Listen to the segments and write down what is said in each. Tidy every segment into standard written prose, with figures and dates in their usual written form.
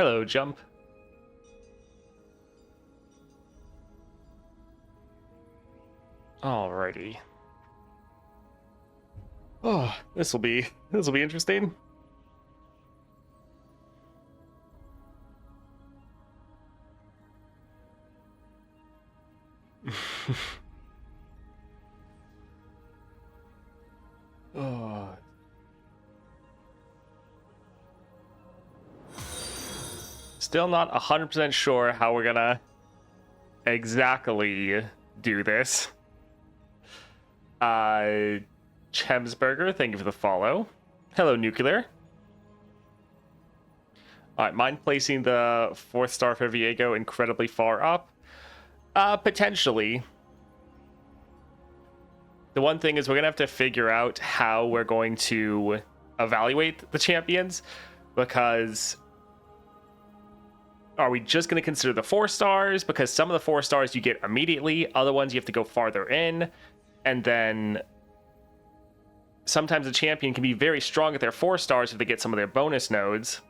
Hello, Jump. Alrighty. Oh, this will be interesting. Oh. Still not 100% sure how we're gonna exactly do this. Chemsburger, thank you for the follow. Hello, Nuclear. Alright, mind placing the 4th star for Viego incredibly far up? Potentially. The one thing is we're going to have to figure out how we're going to evaluate the champions, because are we just going to consider the 4 stars? Because some of the 4 stars you get immediately, other ones you have to go farther in, and then sometimes a champion can be very strong at their 4 stars if they get some of their bonus nodes.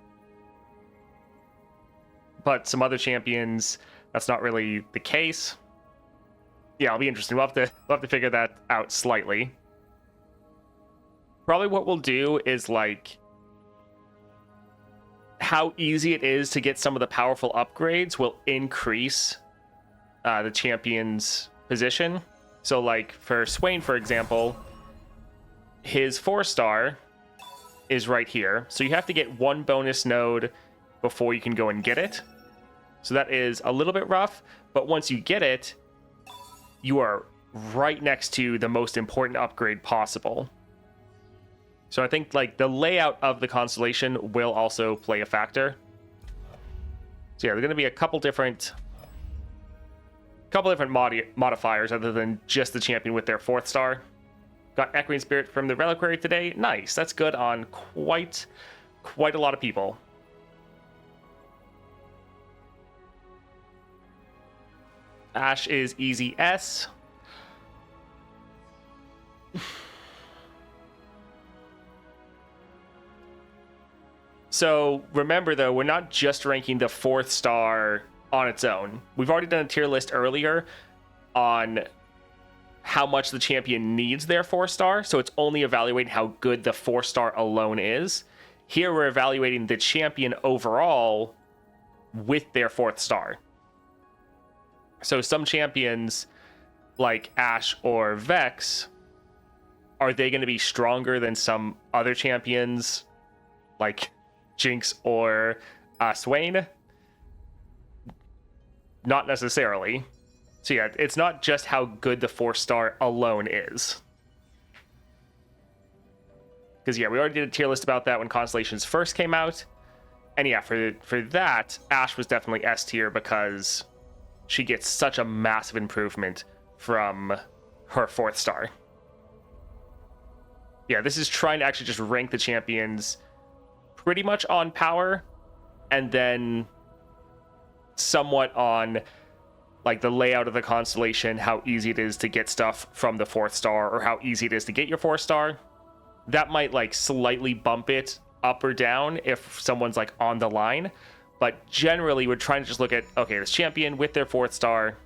But some other champions, that's not really the case. Yeah, it'll be interesting. We'll have to figure that out slightly. Probably what we'll do is like how easy it is to get some of the powerful upgrades will increase the champion's position. So like for Swain, for example, his 4 star is right here. So you have to get 1 bonus node before you can go and get it. So that is a little bit rough, but once you get it, you are right next to the most important upgrade possible. So I think like the layout of the constellation will also play a factor. So yeah, there's going to be a couple different modifiers other than just the champion with their 4th star. Got Echoing Spirit from the Reliquary today. Nice. That's good on quite a lot of people. Ashe is easy S. So remember though, we're not just ranking the 4th star on its own. We've already done a tier list earlier on how much the champion needs their 4 star, so it's only evaluating how good the 4 star alone is. Here we're evaluating the champion overall with their 4th star. So some champions like Ashe or Vex, are they going to be stronger than some other champions like Jinx or Swain? Not necessarily. So yeah, it's not just how good the 4 star alone is. Because yeah, we already did a tier list about that when Constellations first came out. And yeah, for that, Ashe was definitely S tier because she gets such a massive improvement from her 4th star. Yeah, this is trying to actually just rank the champions pretty much on power, and then somewhat on like the layout of the constellation, how easy it is to get stuff from the 4th star, or how easy it is to get your 4 star. That might like slightly bump it up or down if someone's like on the line. But generally, we're trying to just look at, okay, this champion with their 4th star,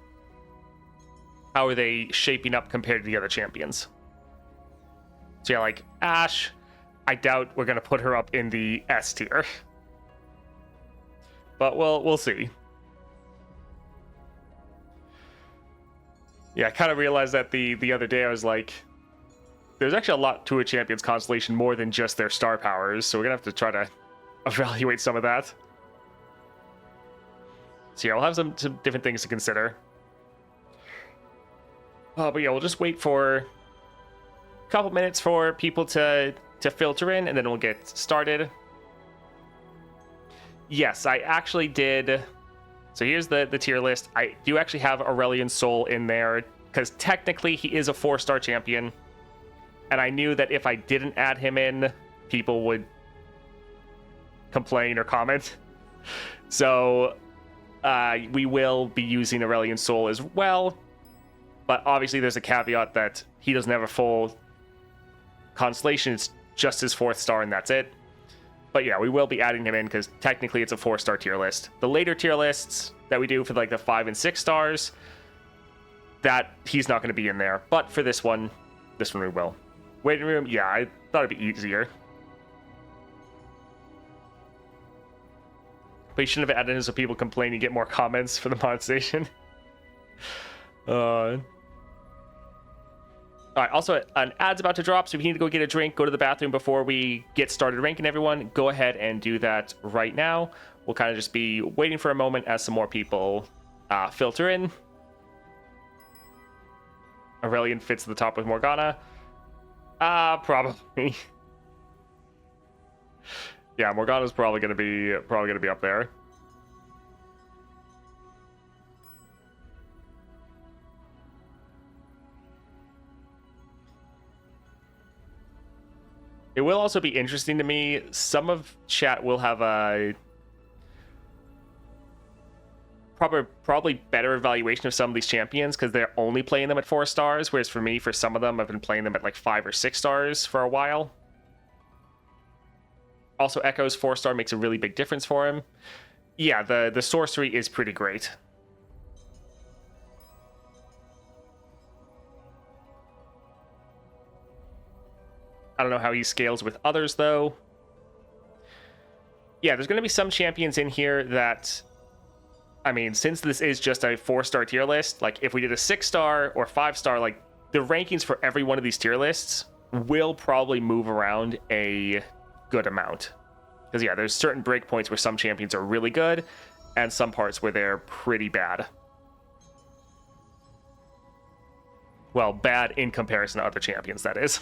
how are they shaping up compared to the other champions? So yeah, like Ashe, I doubt we're going to put her up in the S tier. But we'll see. Yeah, I kind of realized that the other day. I was like, there's actually a lot to a champion's constellation more than just their star powers, so we're going to have to try to evaluate some of that. So yeah, we'll have some different things to consider. But yeah, we'll just wait for a couple minutes for people to filter in, and then we'll get started. Yes, I actually did. So here's the tier list. I do actually have Aurelion Sol in there, because technically he is a 4 star champion. And I knew that if I didn't add him in, people would complain or comment. So we will be using Aurelion Sol as well, but obviously there's a caveat that he doesn't have a full constellation. It's just his 4th star and that's it. But yeah, we will be adding him in because technically it's a 4-star tier list. The later tier lists that we do for like the 5 and 6 stars, that he's not going to be in there. But for this one we will. Waiting room, yeah, I thought it'd be easier. But you shouldn't have added in so people complain and get more comments for the monetization. Alright, also an ad's about to drop, so if you need to go get a drink, go to the bathroom before we get started ranking everyone, go ahead and do that right now. We'll kind of just be waiting for a moment as some more people filter in. Aurelion fits to the top with Morgana. Probably. Yeah, Morgana's probably gonna be up there. It will also be interesting to me. Some of chat will have a probably better evaluation of some of these champions because they're only playing them at 4 stars, whereas for me, for some of them, I've been playing them at like 5 or 6 stars for a while. Also, Ekko's 4-star makes a really big difference for him. Yeah, the sorcery is pretty great. I don't know how he scales with others, though. Yeah, there's going to be some champions in here that, I mean, since this is just a 4-star tier list, like if we did a 6-star or 5-star, like the rankings for every one of these tier lists will probably move around a good amount. Because yeah, there's certain breakpoints where some champions are really good and some parts where they're pretty bad. Well, bad in comparison to other champions, that is.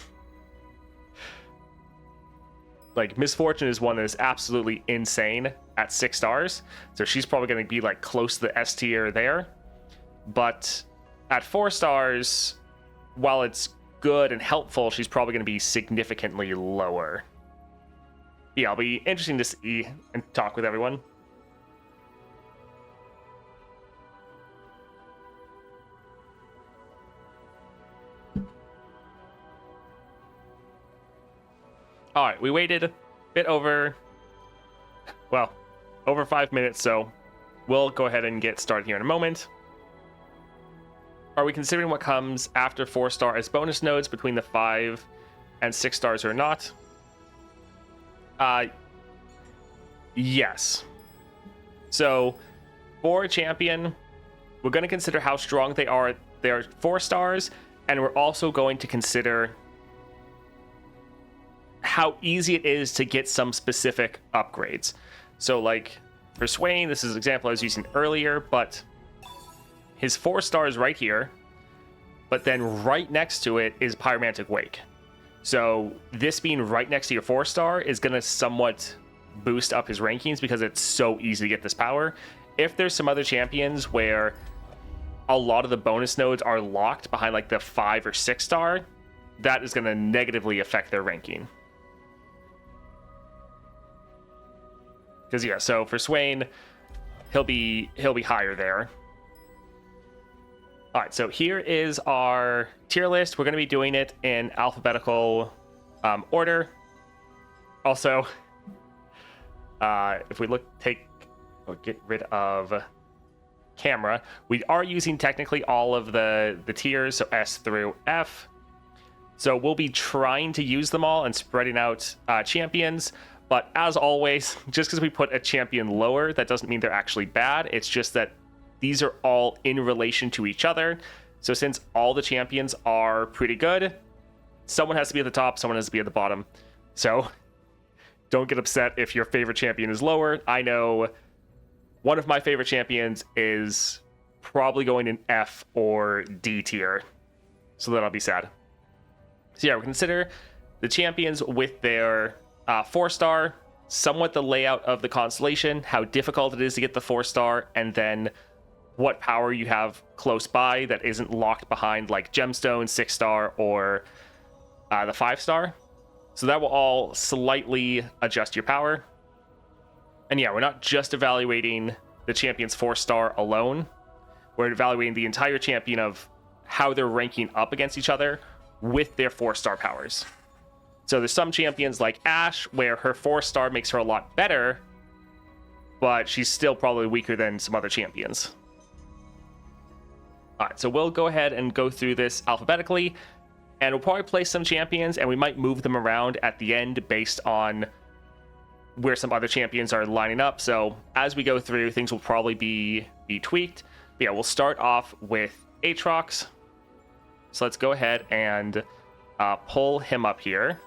Like, Misfortune is one that is absolutely insane at 6 stars. So she's probably going to be, like, close to the S tier there. But at 4 stars, while it's good and helpful, she's probably going to be significantly lower. Yeah, it'll be interesting to see and talk with everyone. Alright, we waited a bit over 5 minutes, so we'll go ahead and get started here in a moment. Are we considering what comes after 4-star as bonus nodes between the 5 and 6 stars or not? Yes. So, for a champion, we're going to consider how strong they are. They're 4 stars, and we're also going to consider how easy it is to get some specific upgrades. So like for Swain, this is an example I was using earlier, but his 4 stars right here, but then right next to it is Pyromantic Wake. So this being right next to your 4-star is going to somewhat boost up his rankings because it's so easy to get this power. If there's some other champions where a lot of the bonus nodes are locked behind like the 5 or 6-star, that is going to negatively affect their ranking. Because yeah, so for Swain, he'll be higher there. All right, so here is our tier list. We're going to be doing it in alphabetical order. Also, if we get rid of camera, we are using technically all of the tiers, so S through F. So we'll be trying to use them all and spreading out champions. But as always, just because we put a champion lower, that doesn't mean they're actually bad. It's just that these are all in relation to each other. So since all the champions are pretty good, someone has to be at the top, someone has to be at the bottom. So don't get upset if your favorite champion is lower. I know one of my favorite champions is probably going in F or D tier. So then I'll be sad. So yeah, we consider the champions with their 4-star, somewhat the layout of the constellation, how difficult it is to get the 4-star, and then what power you have close by that isn't locked behind like Gemstone, 6-star, or the 5-star. So that will all slightly adjust your power. And yeah, we're not just evaluating the champion's 4-star alone. We're evaluating the entire champion of how they're ranking up against each other with their 4-star powers. So there's some champions like Ashe where her 4-star makes her a lot better, but she's still probably weaker than some other champions. All right, so we'll go ahead and go through this alphabetically, and we'll probably play some champions, and we might move them around at the end based on where some other champions are lining up. So as we go through, things will probably be tweaked. But yeah, we'll start off with Aatrox. So let's go ahead and pull him up here.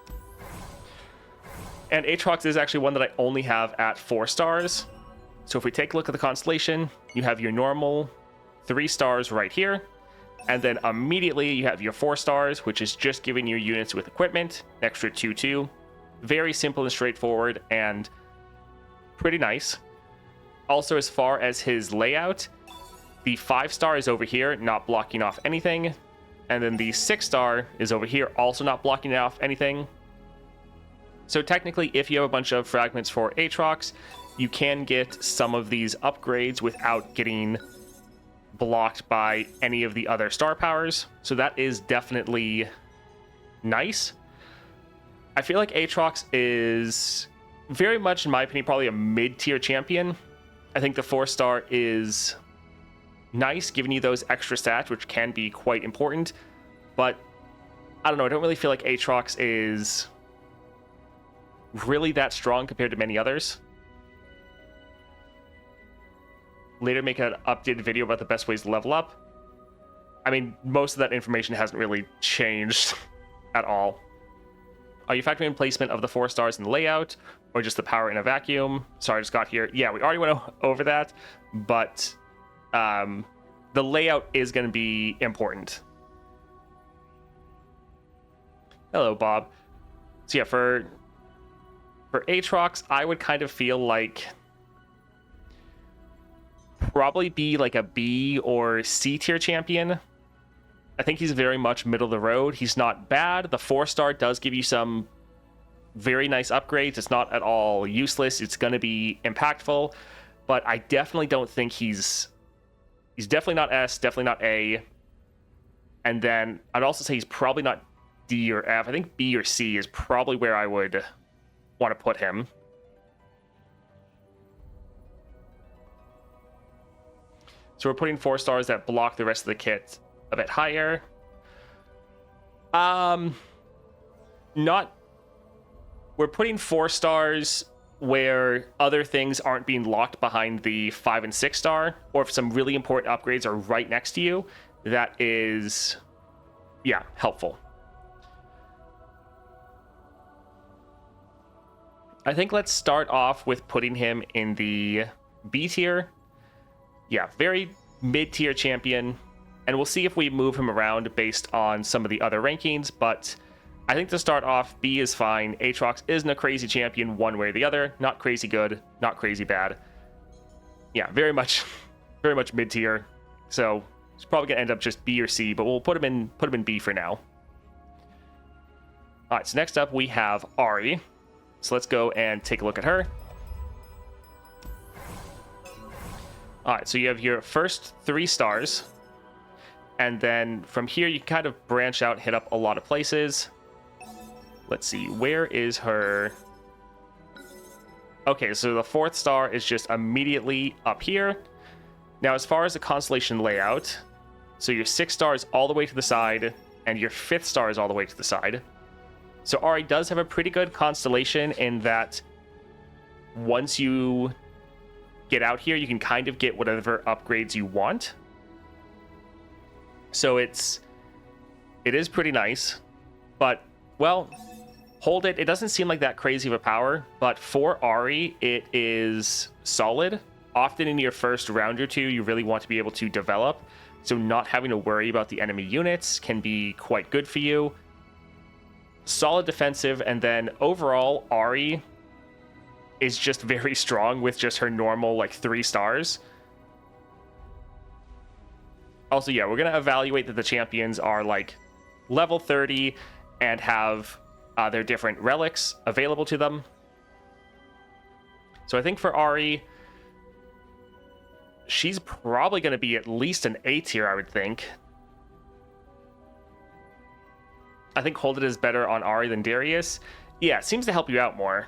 And Aatrox is actually one that I only have at 4 stars. So if we take a look at the constellation, you have your normal 3 stars right here. And then immediately you have your 4 stars, which is just giving you units with equipment, extra 2/2. Very simple and straightforward and pretty nice. Also, as far as his layout, the 5-star is over here, not blocking off anything. And then the 6-star is over here, also not blocking off anything. So technically, if you have a bunch of fragments for Aatrox, you can get some of these upgrades without getting blocked by any of the other star powers. So that is definitely nice. I feel like Aatrox is very much, in my opinion, probably a mid-tier champion. I think the 4-star is nice, giving you those extra stats, which can be quite important. But I don't know, I don't really feel like Aatrox is really that strong compared to many others. Later make an updated video about the best ways to level up. I mean, most of that information hasn't really changed at all. Are you factoring in placement of the 4 stars in the layout, or just the power in a vacuum? Sorry, I just got here. Yeah, we already went over that, but the layout is going to be important. Hello, Bob. So yeah, for Aatrox, I would kind of feel like probably be like a B or C tier champion. I think he's very much middle of the road. He's not bad. The 4-star does give you some very nice upgrades. It's not at all useless. It's going to be impactful, but I definitely don't think he's definitely not S, definitely not A. And then I'd also say he's probably not D or F. I think B or C is probably where I would want to put him. So we're putting 4 stars that block the rest of the kit a bit higher. We're putting 4 stars where other things aren't being locked behind the 5 and 6 star, or if some really important upgrades are right next to you. That is, yeah, helpful. I think let's start off with putting him in the B tier. Yeah, very mid-tier champion, and we'll see if we move him around based on some of the other rankings, but I think to start off, B is fine. Aatrox isn't a crazy champion one way or the other. Not crazy good, not crazy bad. Yeah, very much mid-tier. So it's probably gonna end up just B or C, but we'll put him in B for now. All right, so next up we have Ahri. So let's go and take a look at her. All right, so you have your first 3 stars, and then from here you can kind of branch out, hit up a lot of places. Let's see, where is her? Okay, so the 4th star is just immediately up here. Now, as far as the constellation layout, so your 6 star is all the way to the side, and your 5th star is all the way to the side. So Ahri does have a pretty good constellation in that once you get out here, you can kind of get whatever upgrades you want. So it is pretty nice, but, well, hold it. It doesn't seem like that crazy of a power, but for Ahri, it is solid. Often in your first round or two, you really want to be able to develop, so not having to worry about the enemy units can be quite good for you. Solid defensive, and then overall, Ahri is just very strong with just her normal, like, 3 stars. Also, yeah, we're going to evaluate that the champions are, like, level 30 and have their different relics available to them. So I think for Ahri, she's probably going to be at least an A tier, I would think. I think hold it is better on Ahri than Darius. Yeah, it seems to help you out more.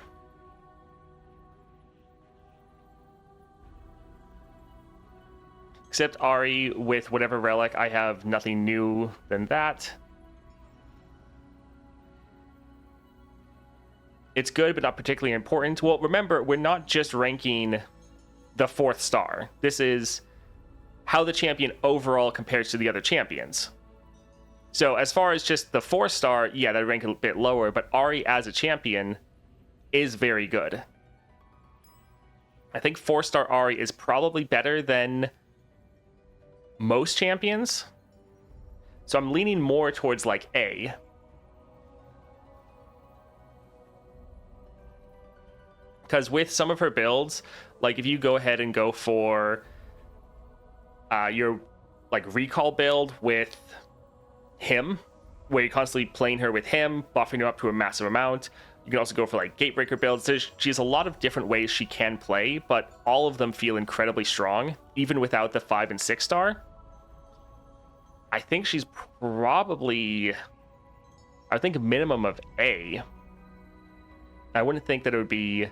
Except Ahri with whatever relic, I have nothing new than that. It's good, but not particularly important. Well, remember, we're not just ranking the 4th star. This is how the champion overall compares to the other champions. So as far as just the 4 star, yeah, that rank a bit lower, but Ahri as a champion is very good. I think 4-star Ahri is probably better than most champions. So I'm leaning more towards like A. Because with some of her builds, like if you go ahead and go for your like recall build with him, where you're constantly playing her with him, buffing her up to a massive amount. You can also go for like gatebreaker builds. She has a lot of different ways she can play, but all of them feel incredibly strong, even without the 5 and 6 star. I think she's probably, I think, a minimum of A. I wouldn't think that it would be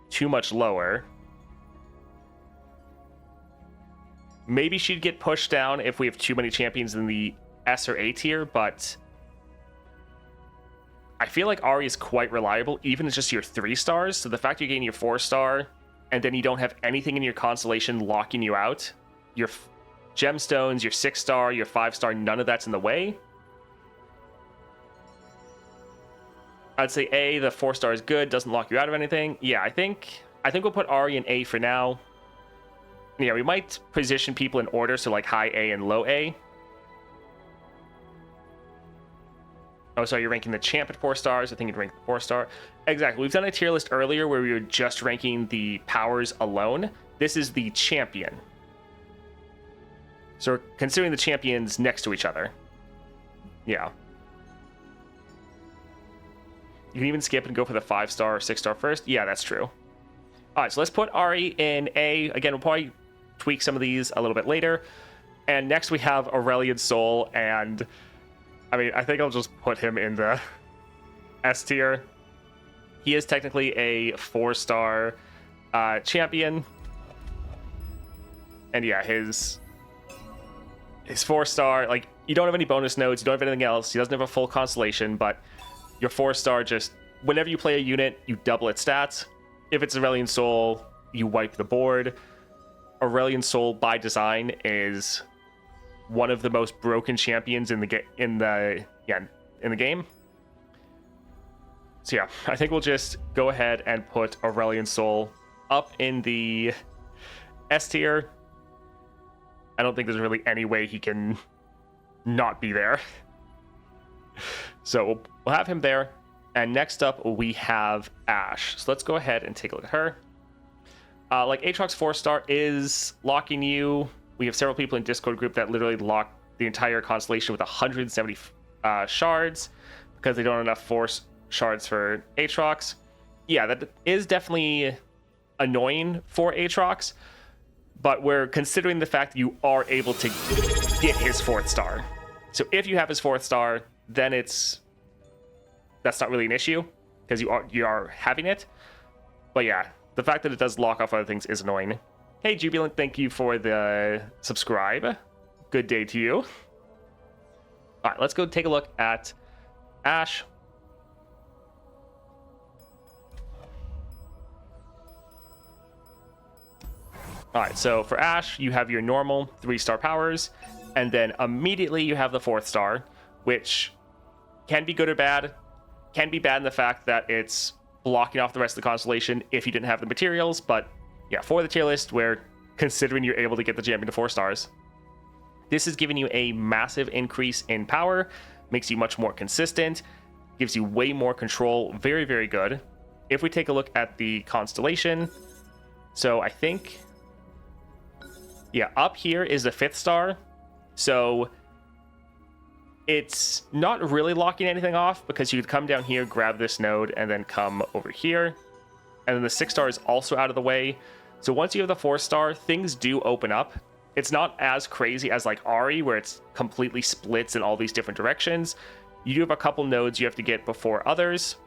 too much lower. Maybe she'd get pushed down if we have too many champions in the S or A tier, but I feel like Ahri is quite reliable, even as just your 3 stars. So the fact you're getting your 4-star, and then you don't have anything in your constellation locking you out, your gemstones, your 6-star, your 5-star, none of that's in the way. I'd say A, the 4-star is good, doesn't lock you out of anything. Yeah, I think we'll put Ahri in A for now. Yeah, we might position people in order, so like high A and low A. Oh, so you're ranking the champ at 4 stars. I think you'd rank the 4-star. Exactly. We've done a tier list earlier where we were just ranking the powers alone. This is the champion. So we're considering the champions next to each other. Yeah. You can even skip and go for the 5-star or 6-star first. Yeah, that's true. All right, so let's put Ahri in A. Again, we'll probably tweak some of these a little bit later. And next we have Aurelion Sol, and I mean, I think I'll just put him in the S tier. He is technically a 4-star champion. And yeah, his 4-star, like, you don't have any bonus nodes, you don't have anything else, he doesn't have a full constellation, but your 4-star just, whenever you play a unit, you double its stats. If it's Aurelion Sol, you wipe the board. Aurelion Sol, by design, is one of the most broken champions in the game. So yeah, I think we'll just go ahead and put Aurelion Sol up in the S tier. I don't think there's really any way he can not be there. So we'll have him there. And next up, we have Ashe. So let's go ahead and take a look at her. Like Aatrox 4-star is locking you. We have several people in Discord group that literally lock the entire constellation with 170 shards because they don't have enough force shards for Aatrox. Yeah, that is definitely annoying for Aatrox, but we're considering the fact that you are able to get his 4th star. So if you have his 4th star, then that's not really an issue because you are having it. But yeah, the fact that it does lock off other things is annoying. Hey Jubilant, thank you for the subscribe. Good day to you. All right, let's go take a look at Ashe. All right, so for Ashe, you have your normal 3-star powers, and then immediately you have the 4th star, which can be good or bad. Can be bad in the fact that it's blocking off the rest of the constellation if you didn't have the materials, but yeah, for the tier list, we're considering you're able to get the champion to 4 stars. This is giving you a massive increase in power, makes you much more consistent, gives you way more control. Very, very good. If we take a look at the constellation, so I think, yeah, up here is the 5th star. So it's not really locking anything off because you could come down here, grab this node, and then come over here. And then the 6-star is also out of the way. So once you have the 4-star, things do open up. It's not as crazy as like Ahri, where it's completely splits in all these different directions. You do have a couple nodes you have to get before others.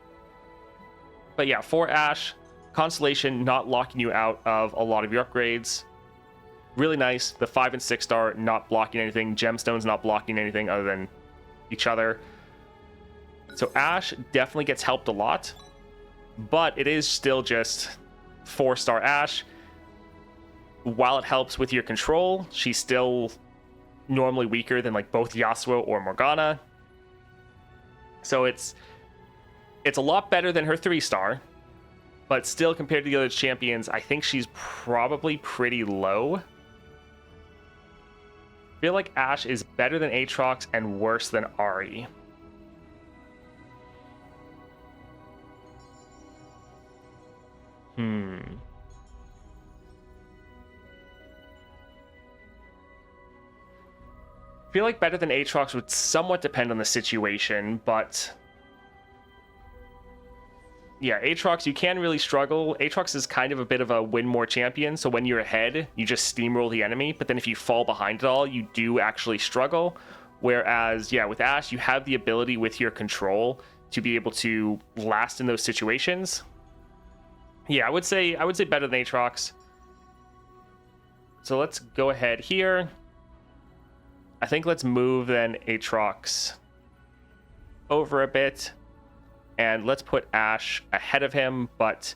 But yeah, for Ashe, Constellation not locking you out of a lot of your upgrades. Really nice. The 5 and 6 star not blocking anything. Gemstones not blocking anything other than each other. So Ashe definitely gets helped a lot. But it is still just 4-star Ashe. While it helps with your control, she's still normally weaker than like both Yasuo or Morgana. So it's a lot better than her 3-star, but still compared to the other champions, I think she's probably pretty low. I feel like Ashe is better than Aatrox and worse than Ahri. I feel like better than Aatrox would somewhat depend on the situation, but yeah, Aatrox, you can really struggle. Aatrox is kind of a bit of a win more champion, so when you're ahead, you just steamroll the enemy, but then if you fall behind it all, you do actually struggle. Whereas, yeah, with Ashe, you have the ability with your control to be able to last in those situations. Yeah, I would say better than Aatrox. So let's go ahead here. I think let's move then Aatrox over a bit. And let's put Ashe ahead of him. But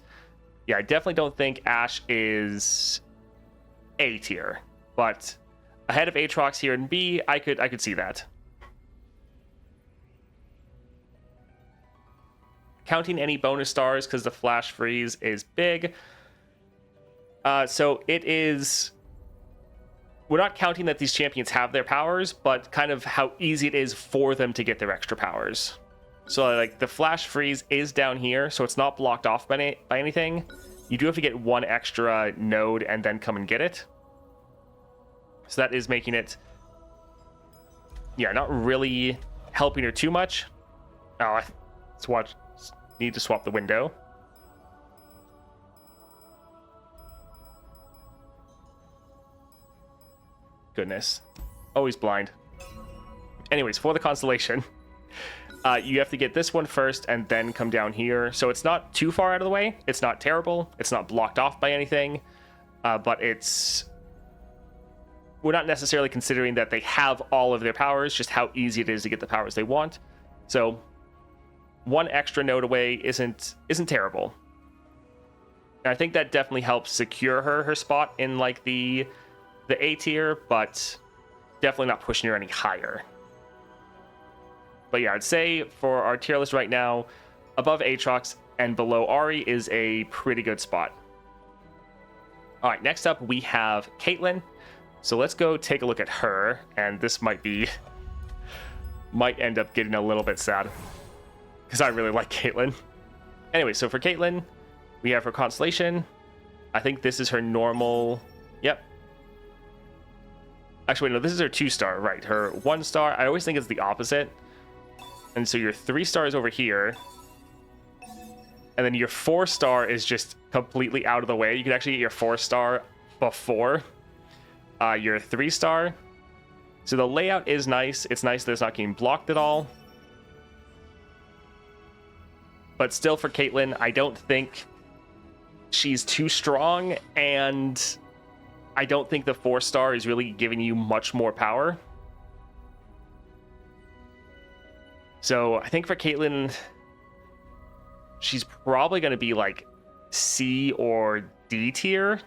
yeah, I definitely don't think Ashe is A tier. But ahead of Aatrox here in B, I could see that. Counting any bonus stars because the flash freeze is big. So it is... We're not counting that these champions have their powers, but kind of how easy it is for them to get their extra powers. So like the flash freeze is down here, so it's not blocked off by anything. You do have to get one extra node and then come and get it. So that is making it, yeah, not really helping her too much. Oh, let's watch. Need to swap the window. Goodness. Always blind. Anyways, for the constellation, you have to get this one first and then come down here. So it's not too far out of the way. It's not terrible. It's not blocked off by anything. But it's... We're not necessarily considering that they have all of their powers, just how easy it is to get the powers they want. So one extra node away isn't terrible. And I think that definitely helps secure her spot in like the A tier, but definitely not pushing her any higher. But yeah, I'd say for our tier list right now, above Aatrox and below Ahri is a pretty good spot. All right, next up we have Caitlyn. So let's go take a look at her, and this might end up getting a little bit sad because I really like Caitlyn. Anyway, so for Caitlyn, we have her constellation. I think this is her normal. Yep. Actually, no, this is her 2-star, right? Her 1-star, I always think it's the opposite. And so your 3-star is over here. And then your 4-star is just completely out of the way. You can actually get your 4-star before your 3-star. So the layout is nice. It's nice that it's not getting blocked at all. But still for Caitlyn, I don't think she's too strong, and I don't think the 4-star is really giving you much more power. So I think for Caitlyn, she's probably going to be like C or D tier.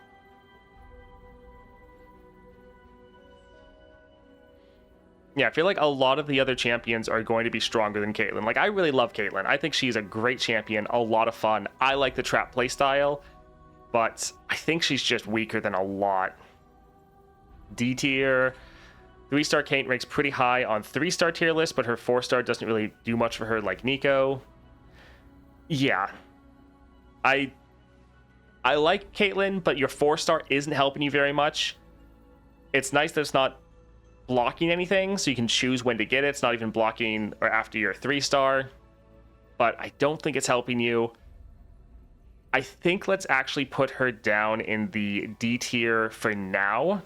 Yeah, I feel like a lot of the other champions are going to be stronger than Caitlyn. Like, I really love Caitlyn. I think she's a great champion, a lot of fun. I like the trap playstyle, but I think she's just weaker than a lot. D tier. 3-star Kate ranks pretty high on 3-star tier list, but her 4-star doesn't really do much for her like Nico. Yeah. I like Caitlyn, but your 4-star isn't helping you very much. It's nice that it's not blocking anything, so you can choose when to get it. It's not even blocking or after your 3-star, but I don't think it's helping you. I think let's actually put her down in the D tier for now,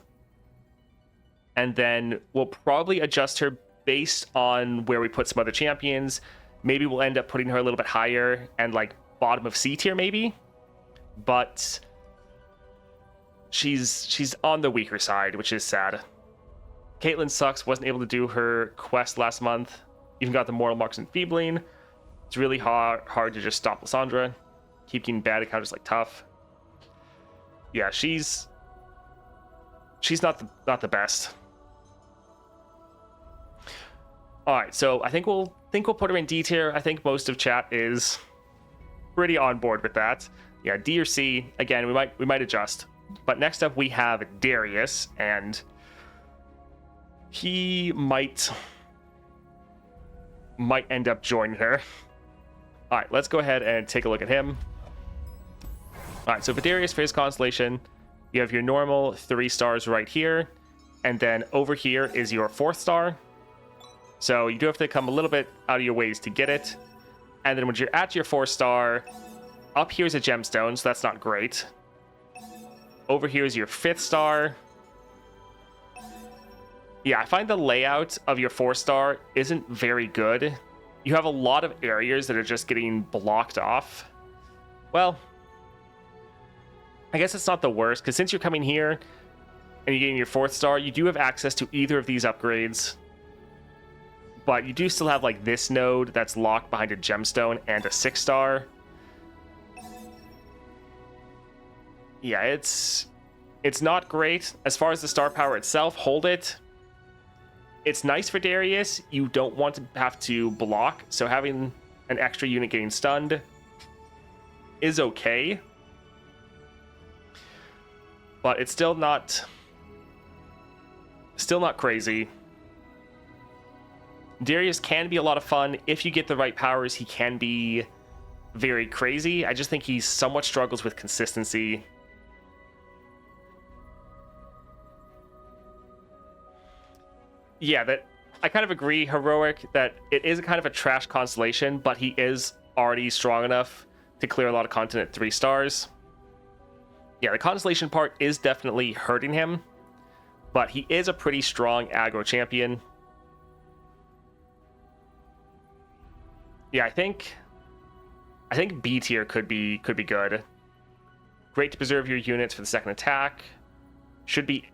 and then we'll probably adjust her based on where we put some other champions, maybe we'll end up putting her a little bit higher and like bottom of C tier maybe. But she's on the weaker side, which is sad. Caitlyn sucks, wasn't able to do her quest last month. Even got the Mortal Marks Enfeebling. It's really hard to just stop Lissandra. Keep getting bad encounters like tough. Yeah, she's not the best. All right, so I think we'll put her in D tier. I think most of chat is pretty on board with that. Yeah, D or C. Again, we might adjust. But next up we have Darius, and he might end up joining her. All right, let's go ahead and take a look at him. All right, so for Darius, for his constellation, you have your normal 3 stars right here, and then over here is your 4th star. So you do have to come a little bit out of your ways to get it. And then when you're at your 4-star, up here is a gemstone, so that's not great. Over here is your 5th star. Yeah, I find the layout of your 4-star isn't very good. You have a lot of areas that are just getting blocked off. Well, I guess it's not the worst, because since you're coming here and you're getting your 4th star, you do have access to either of these upgrades. But you do still have like this node that's locked behind a gemstone and a 6-star. Yeah, it's not great. As far as the star power itself, hold it. It's nice for Darius. You don't want to have to block, so having an extra unit getting stunned is okay. But it's still not crazy. Darius can be a lot of fun. If you get the right powers, he can be very crazy. I just think he somewhat struggles with consistency. Yeah, that I kind of agree, Heroic, that it is kind of a trash constellation, but he is already strong enough to clear a lot of content at 3 stars. Yeah, the constellation part is definitely hurting him, but he is a pretty strong aggro champion. Yeah, I think B tier could be good. Great to preserve your units for the second attack. Should be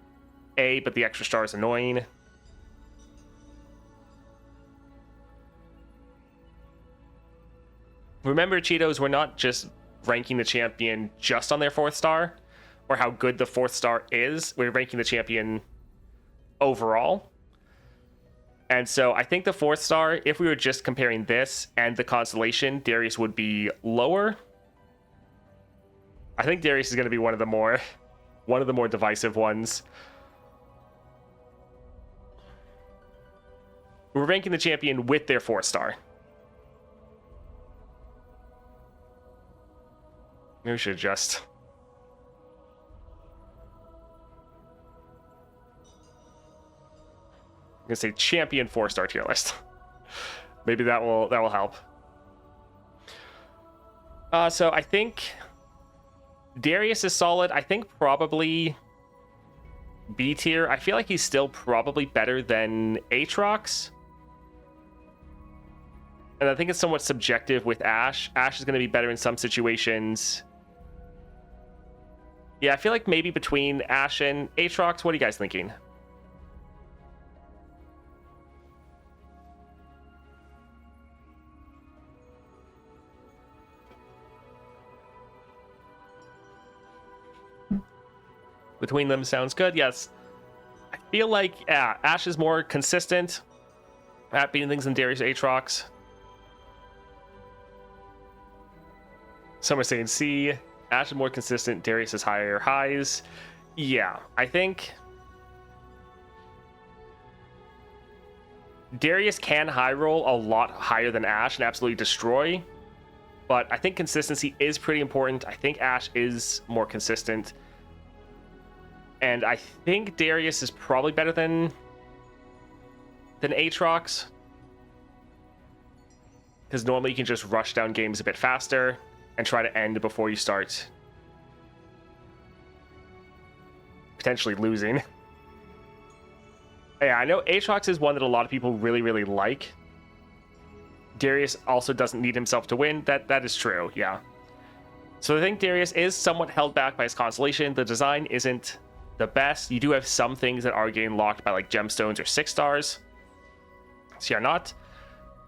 A, but the extra star is annoying. Remember, Cheetos, we're not just ranking the champion just on their 4th star or how good the 4th star is. We're ranking the champion overall. And so I think the 4th star, if we were just comparing this and the constellation, Darius would be lower. I think Darius is going to be one of the more divisive ones. We're ranking the champion with their 4th star. Maybe we should adjust. I'm gonna say champion 4-star tier list. Maybe that will help. So I think Darius is solid. I think probably B tier. I feel like he's still probably better than Aatrox. And I think it's somewhat subjective with Ashe. Ashe is going to be better in some situations. Yeah, I feel like maybe between Ashe and Aatrox, what are you guys thinking? Between them sounds good, yes. I feel like, yeah, Ashe is more consistent at beating things than Darius Aatrox. Some are saying C. Ashe is more consistent, Darius is higher highs. Yeah, I think Darius can high roll a lot higher than Ashe and absolutely destroy. But I think consistency is pretty important. I think Ashe is more consistent. And I think Darius is probably better than Aatrox. Because normally you can just rush down games a bit faster and try to end before you start potentially losing. Yeah, I know Aatrox is one that a lot of people really, really like. Darius also doesn't need himself to win. That is true, yeah. So I think Darius is somewhat held back by his constellation. The design isn't the best. You do have some things that are getting locked by like gemstones or 6 stars. So yeah, not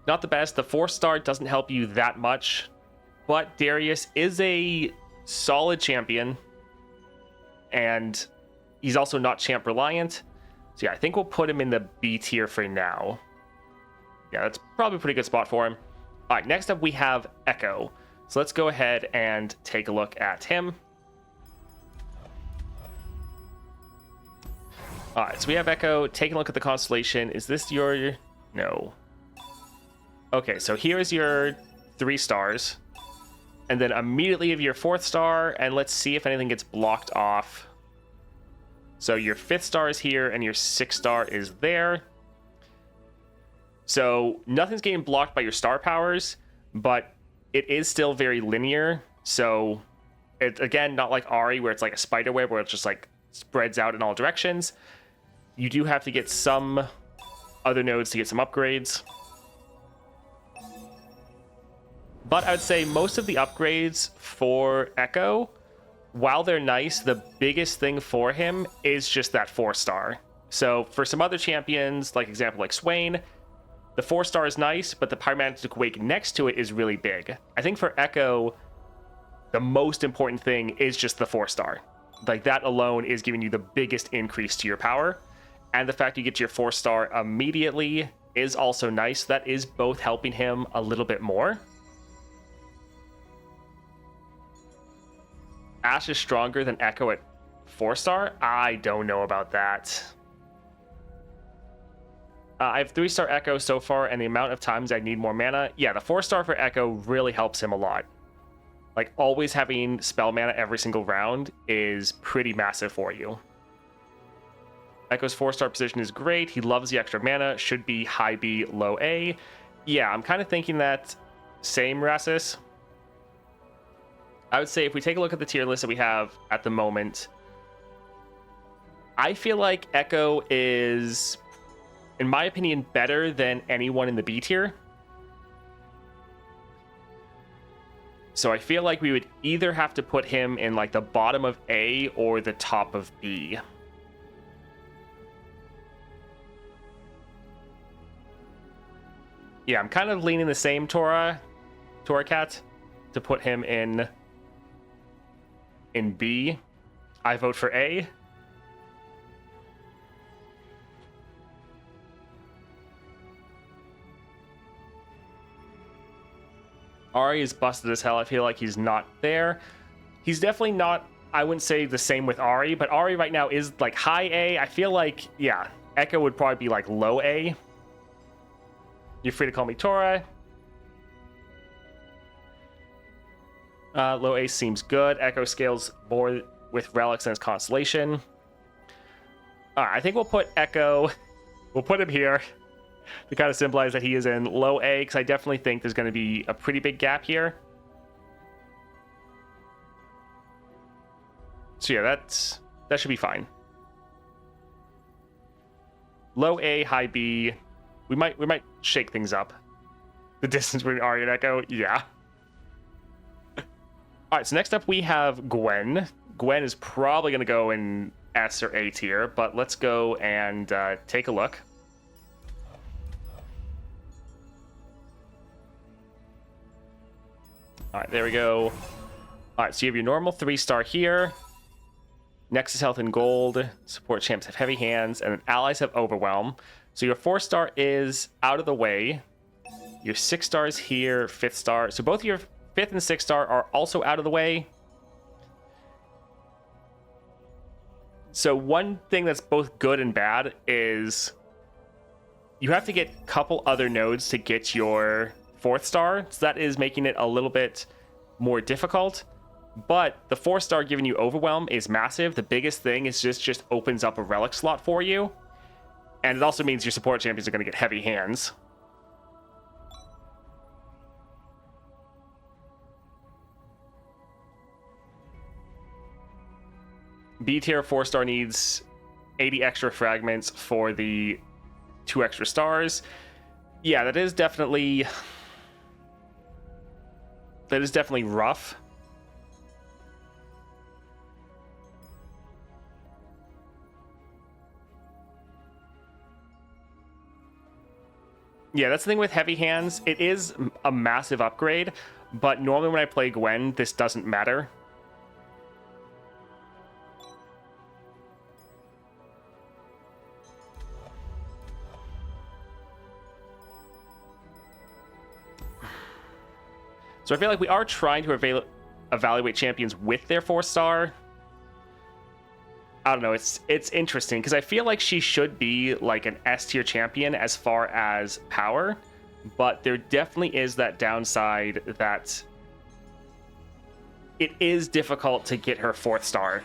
the best. The 4-star doesn't help you that much, but Darius is a solid champion, and he's also not champ reliant. So yeah, I think we'll put him in the B tier for now. Yeah, that's probably a pretty good spot for him. All right, next up we have Ekko. So let's go ahead and take a look at him. All right, so we have Ekko. Taking a look at the constellation. Is this your... No. Okay, so here's your 3 stars. And then immediately have your 4th star. And let's see if anything gets blocked off. So your 5th star is here and your 6th star is there. So nothing's getting blocked by your star powers, but it is still very linear. So it's, again, not like Ahri where it's like a spider web where it just like spreads out in all directions. You do have to get some other nodes to get some upgrades. But I would say most of the upgrades for Ekko, while they're nice, the biggest thing for him is just that 4-star. So for some other champions, like example like Swain, the 4-star is nice, but the Pyromantic Wake next to it is really big. I think for Ekko, the most important thing is just the 4-star. Like that alone is giving you the biggest increase to your power. And the fact you get your 4-star immediately is also nice. That is both helping him a little bit more. Ashe is stronger than Ekko at 4-star? I don't know about that. I have 3-star Ekko so far, and the amount of times I need more mana. Yeah, the 4-star for Ekko really helps him a lot. Like, always having spell mana every single round is pretty massive for you. Ekko's 4-star position is great. He loves the extra mana. Should be high B, low A. Yeah, I'm kind of thinking that same, Rasis. I would say if we take a look at the tier list that we have at the moment, I feel like Ekko is, in my opinion, better than anyone in the B tier. So I feel like we would either have to put him in like the bottom of A or the top of B. Yeah, I'm kind of leaning the same Tora Cat to put him in B. I vote for A. Ahri is busted as hell. I feel like he's not there. He's definitely not, I wouldn't say the same with Ahri, but Ahri right now is like high A. I feel like, yeah, Ekko would probably be like low A. You're free to call me Tora. Low A seems good. Ekko scales more with relics and his constellation. All right, I think we'll put Ekko, we'll put him here to kind of symbolize that he is in low A, because I definitely think there's going to be a pretty big gap here. So yeah, that should be fine. Low A, high B. We might shake things up. The distance between Ahri and Ekko, yeah. All right, so next up we have Gwen. Gwen is probably going to go in S or A tier, but let's go and take a look. All right, there we go. All right, so you have your normal 3-star here. Nexus Health and Gold. Support champs have heavy hands, and then allies have Overwhelm. So your 4-star is out of the way. Your 6-star is here, 5th star. So both your 5th and 6th star are also out of the way. So one thing that's both good and bad is you have to get a couple other nodes to get your 4th star. So that is making it a little bit more difficult. But the 4-star giving you Overwhelm is massive. The biggest thing is just opens up a relic slot for you. And it also means your support champions are going to get heavy hands. B tier 4-star needs 80 extra fragments for the 2 extra stars. Yeah, that is definitely rough. Yeah, that's the thing with heavy hands. It is a massive upgrade, but normally when I play Gwen, this doesn't matter. So I feel like we are trying to evaluate champions with their 4-star. I don't know, it's interesting, because I feel like she should be like an S-tier champion as far as power, but there definitely is that downside that it is difficult to get her 4th star.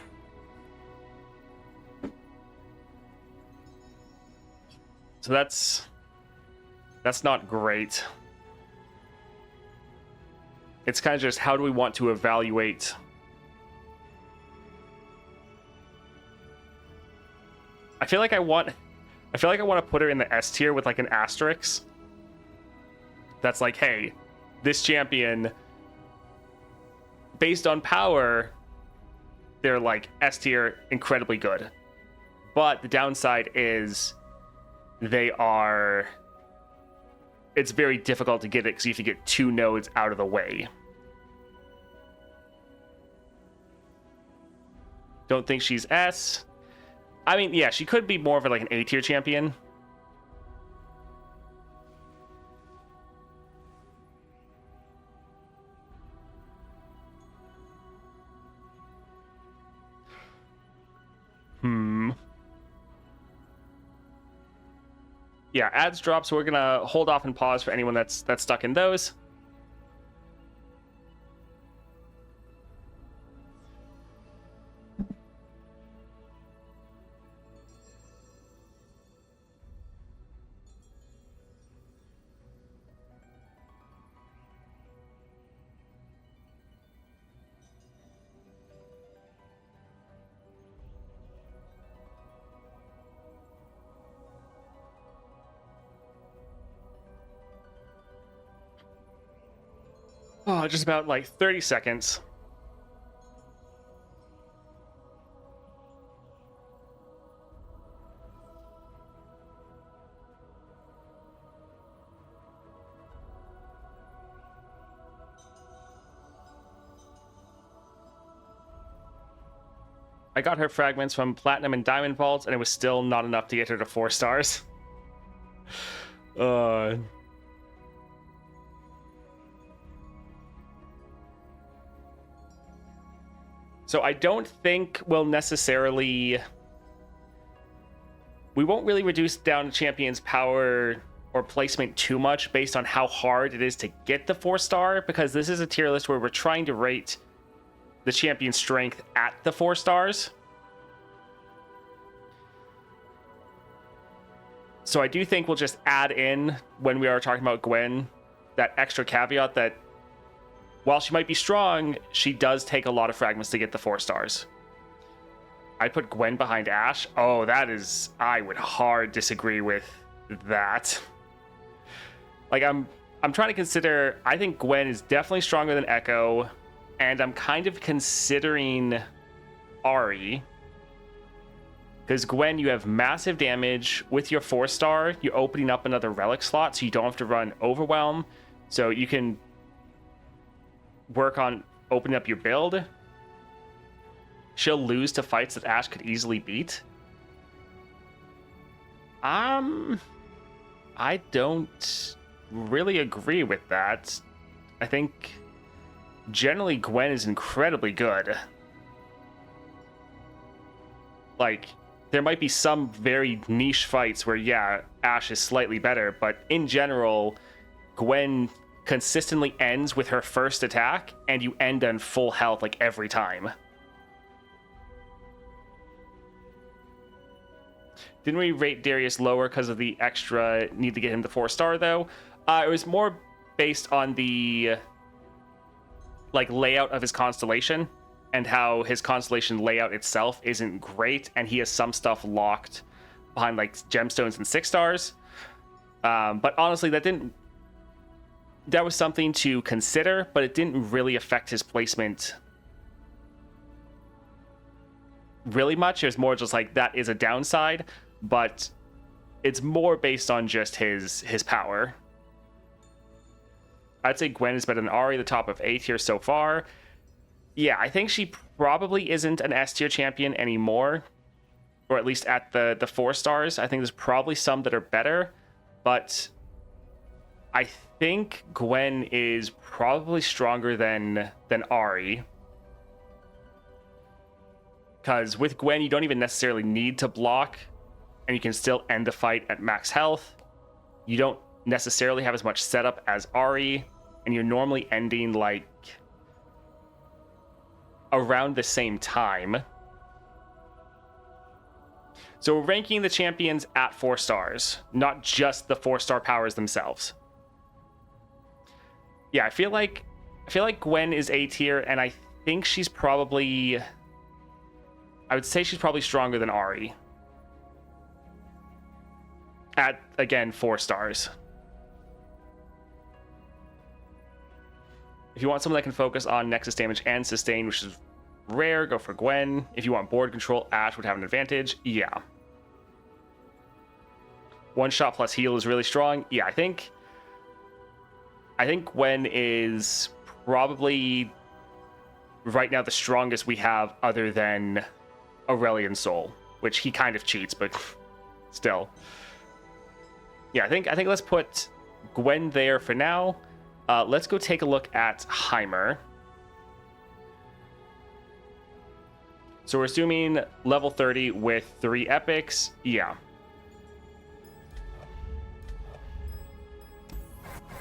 So that's not great. It's kind of just, how do we want to evaluate? I feel like I want to put her in the S tier with like an asterisk. That's like, hey, this champion, based on power, they're like S tier, incredibly good. But the downside is it's very difficult to get it because you have to get 2 nodes out of the way. Don't think she's S. I mean, yeah, she could be more of like an A-tier champion. Yeah, ads drop, so we're gonna hold off and pause for anyone that's stuck in those. Oh, just about like 30 seconds. I got her fragments from Platinum and Diamond Vaults, and it was still not enough to get her to 4 stars. So I don't think we'll necessarily... We won't really reduce down champion's power or placement too much based on how hard it is to get the 4-star, because this is a tier list where we're trying to rate the champion's strength at the 4 stars. So I do think we'll just add in, when we are talking about Gwen, that extra caveat that while she might be strong, she does take a lot of fragments to get the 4 stars. I'd put Gwen behind Ashe. Oh, that is... I would hard disagree with that. Like, I'm trying to consider... I think Gwen is definitely stronger than Ekko, and I'm kind of considering Ahri. Because Gwen, you have massive damage. With your 4-star, you're opening up another relic slot, so you don't have to run Overwhelm. So you can work on opening up your build. She'll lose to fights that Ashe could easily beat. I don't really agree with that. I think generally Gwen is incredibly good. Like, there might be some very niche fights where, yeah, Ashe is slightly better, but in general, Gwen consistently ends with her first attack, and you end on full health like every time. Didn't we rate Darius lower because of the extra need to get him the 4-star though? It was more based on the like layout of his constellation. and how his constellation layout itself isn't great, and he has some stuff locked behind like gemstones and 6 stars. But honestly, that was something to consider, but it didn't really affect his placement really much. It was more just like, that is a downside, but it's more based on just his power. I'd say Gwen is better than Ahri, the top of A tier so far. Yeah, I think she probably isn't an S tier champion anymore, or at least at the 4 stars. I think there's probably some that are better, but I think Gwen is probably stronger than Ahri. Because with Gwen, you don't even necessarily need to block, and you can still end the fight at max health. You don't necessarily have as much setup as Ahri, and you're normally ending like around the same time. So we're ranking the champions at 4 stars, not just the 4-star powers themselves. Yeah, I feel like Gwen is A tier, and I think she's probably, I would say she's probably stronger than Ahri. At, again, 4 stars. If you want someone that can focus on Nexus damage and sustain, which is rare, go for Gwen. If you want board control, Ashe would have an advantage. Yeah. 1 shot plus heal is really strong. Yeah, I think Gwen is probably right now the strongest we have, other than Aurelion Sol, which he kind of cheats, but still. Yeah, I think let's put Gwen there for now. Let's go take a look at Heimer. So we're assuming level 30 with 3 epics. Yeah.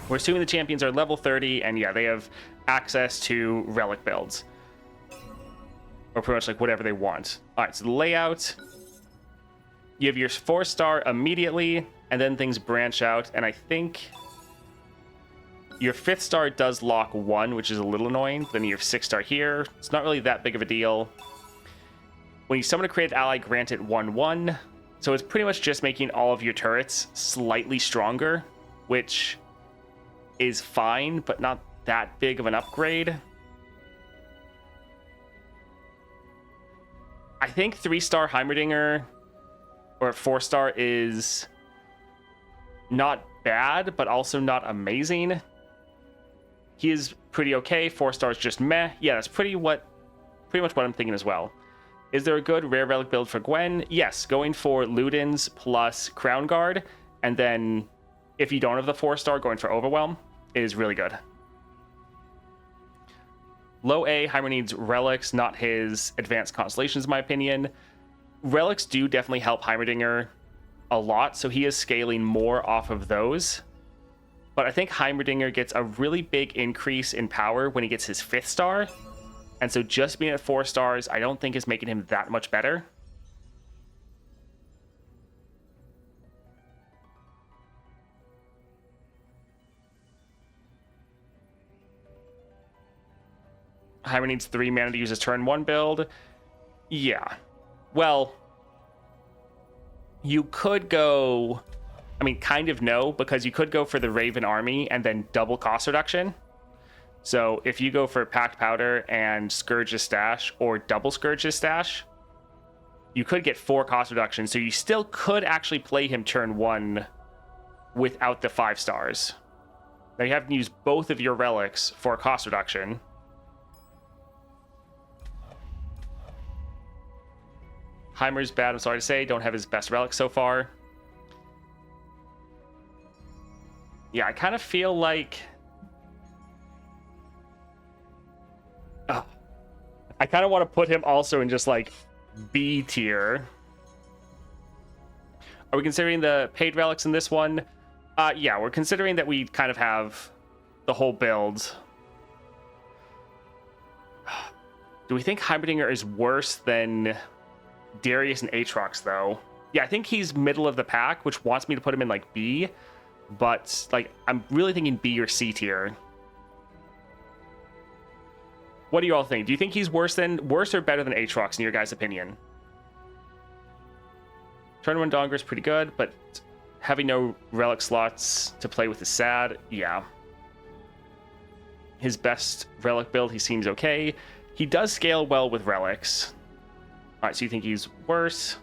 We're assuming the champions are level 30, and yeah, they have access to relic builds. Or pretty much like whatever they want. Alright, so the layout. You have your 4-star immediately, and then things branch out, and I think your 5th star does lock 1, which is a little annoying. Then you have 6-star here. It's not really that big of a deal. When you summon a created ally, grant it 1/1. So it's pretty much just making all of your turrets slightly stronger, which is fine, but not that big of an upgrade. I think 3-star Heimerdinger or 4-star is not bad, but also not amazing. He is pretty okay. 4-star is just meh. Yeah, that's pretty much what I'm thinking as well. Is there a good rare relic build for Gwen? Yes, going for Ludens plus Crown Guard, and then if you don't have the 4-star, going for Overwhelm is really good. Low A, Heimer needs relics, not his advanced constellations, in my opinion. Relics do definitely help Heimerdinger a lot, so he is scaling more off of those. But I think Heimerdinger gets a really big increase in power when he gets his 5th star. And so just being at 4 stars, I don't think is making him that much better. Heimer needs 3 mana to use his turn 1 build. Yeah. Well, you could go, I mean, kind of no, because you could go for the Raven army and then double cost reduction. So if you go for Packed Powder and Scourge's Stash, or double Scourge's Stash, you could get 4 cost reduction. So you still could actually play him turn 1 without the 5 stars. Now you have to use both of your relics for cost reduction. Heimer's bad, I'm sorry to say. Don't have his best relic so far. Yeah, I kind of feel like... I kind of want to put him also in just like B tier. Are we considering the paid relics in this one? Yeah, we're considering that we kind of have the whole build. Do we think Heimerdinger is worse than Darius and Aatrox, though? Yeah, I think he's middle of the pack, which wants me to put him in like B. But like, I'm really thinking B or C tier. What do you all think? Do you think he's worse or better than Aatrox in your guys' opinion? Turn 1 Donger is pretty good, but having no relic slots to play with is sad. Yeah. His best relic build, he seems okay. He does scale well with relics. All right, so you think he's worse?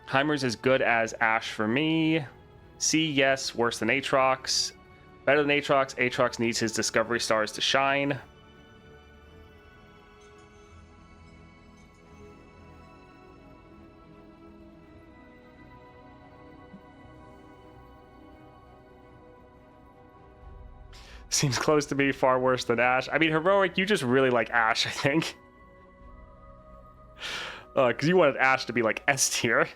Heimer's as good as Ashe for me. C, yes. Worse than Aatrox. Better than Aatrox. Aatrox needs his Discovery Stars to shine. Seems close to be far worse than Ashe. I mean, Heroic, you just really like Ashe, I think. Because you wanted Ashe to be like S tier.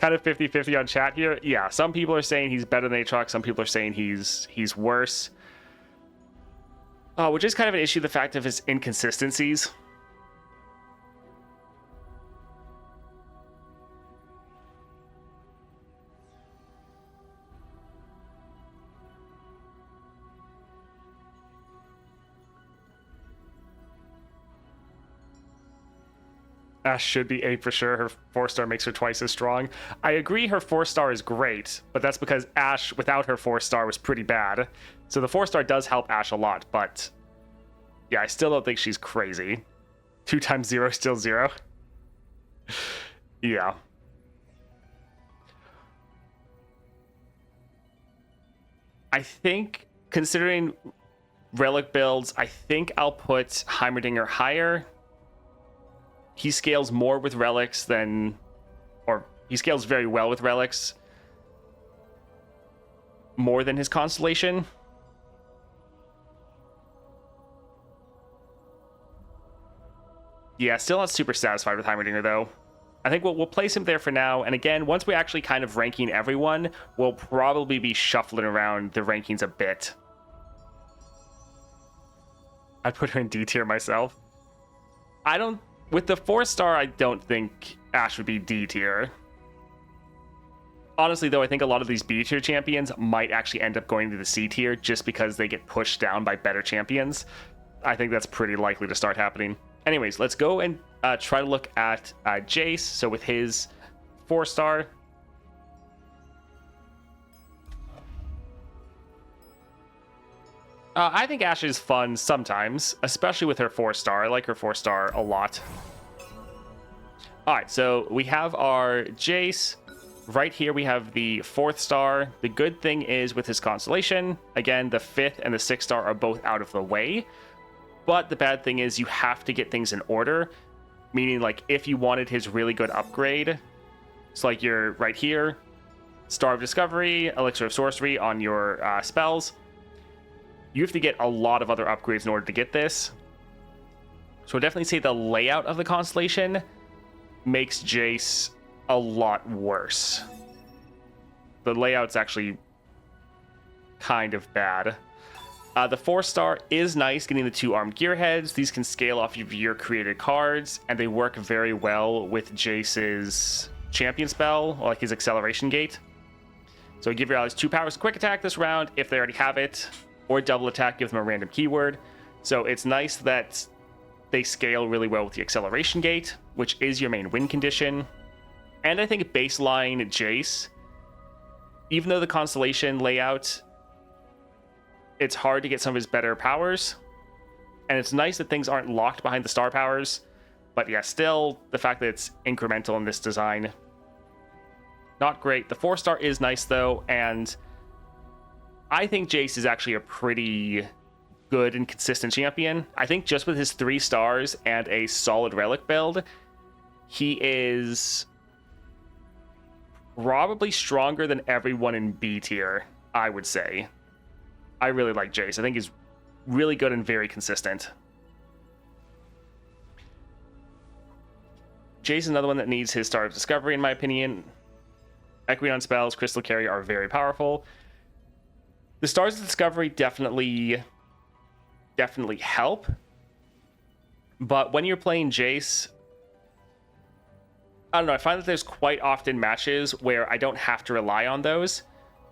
Kind of 50-50 on chat here. Yeah, some people are saying he's better than Aatrox. Some people are saying he's worse. Which is kind of an issue, the fact of his inconsistencies. Ashe should be 8 for sure. Her 4-star makes her twice as strong. I agree her 4-star is great, but that's because Ashe without her 4-star was pretty bad. So the 4-star does help Ashe a lot, but yeah, I still don't think she's crazy. 2 times 0 still 0. Yeah. I think, considering relic builds, I think I'll put Heimerdinger higher. He scales more with relics than, or he scales very well with relics, more than his constellation. Yeah, still not super satisfied with Heimerdinger though. I think we'll place him there for now. And again, once we actually kind of ranking everyone, we'll probably be shuffling around the rankings a bit. I'd put her in D tier myself. With the 4-star, I don't think Ashe would be D tier. Honestly, though, I think a lot of these B tier champions might actually end up going to the C tier just because they get pushed down by better champions. I think that's pretty likely to start happening. Anyways, let's go and try to look at Jayce. So with his 4-star, I think Ashe is fun sometimes, especially with her 4-star. I like her 4-star a lot. All right, so we have our Jayce. Right here, we have the 4th star. The good thing is with his constellation, again, the 5th and the 6th star are both out of the way. But the bad thing is you have to get things in order, meaning like if you wanted his really good upgrade, it's like you're right here, Star of Discovery, Elixir of Sorcery on your spells. You have to get a lot of other upgrades in order to get this. So I definitely say the layout of the constellation makes Jayce a lot worse. The layout's actually kind of bad. The 4-star is nice, getting the 2 armed gearheads. These can scale off of your created cards, and they work very well with Jayce's champion spell, or like his acceleration gate. So give your allies 2 powers quick attack this round if they already have it, or double attack, give them a random keyword. So it's nice that they scale really well with the acceleration gate, which is your main win condition. And I think baseline Jayce, even though the constellation layout, it's hard to get some of his better powers. And it's nice that things aren't locked behind the star powers. But yeah, still, the fact that it's incremental in this design, not great. The 4-star is nice though, and I think Jayce is actually a pretty good and consistent champion. I think just with his 3 stars and a solid relic build, he is probably stronger than everyone in B tier, I would say. I really like Jayce. I think he's really good and very consistent. Jayce is another one that needs his Star of Discovery, in my opinion. Equity on spells, Crystal Carry are very powerful. The Stars of Discovery definitely help. But when you're playing Jayce, I don't know. I find that there's quite often matches where I don't have to rely on those.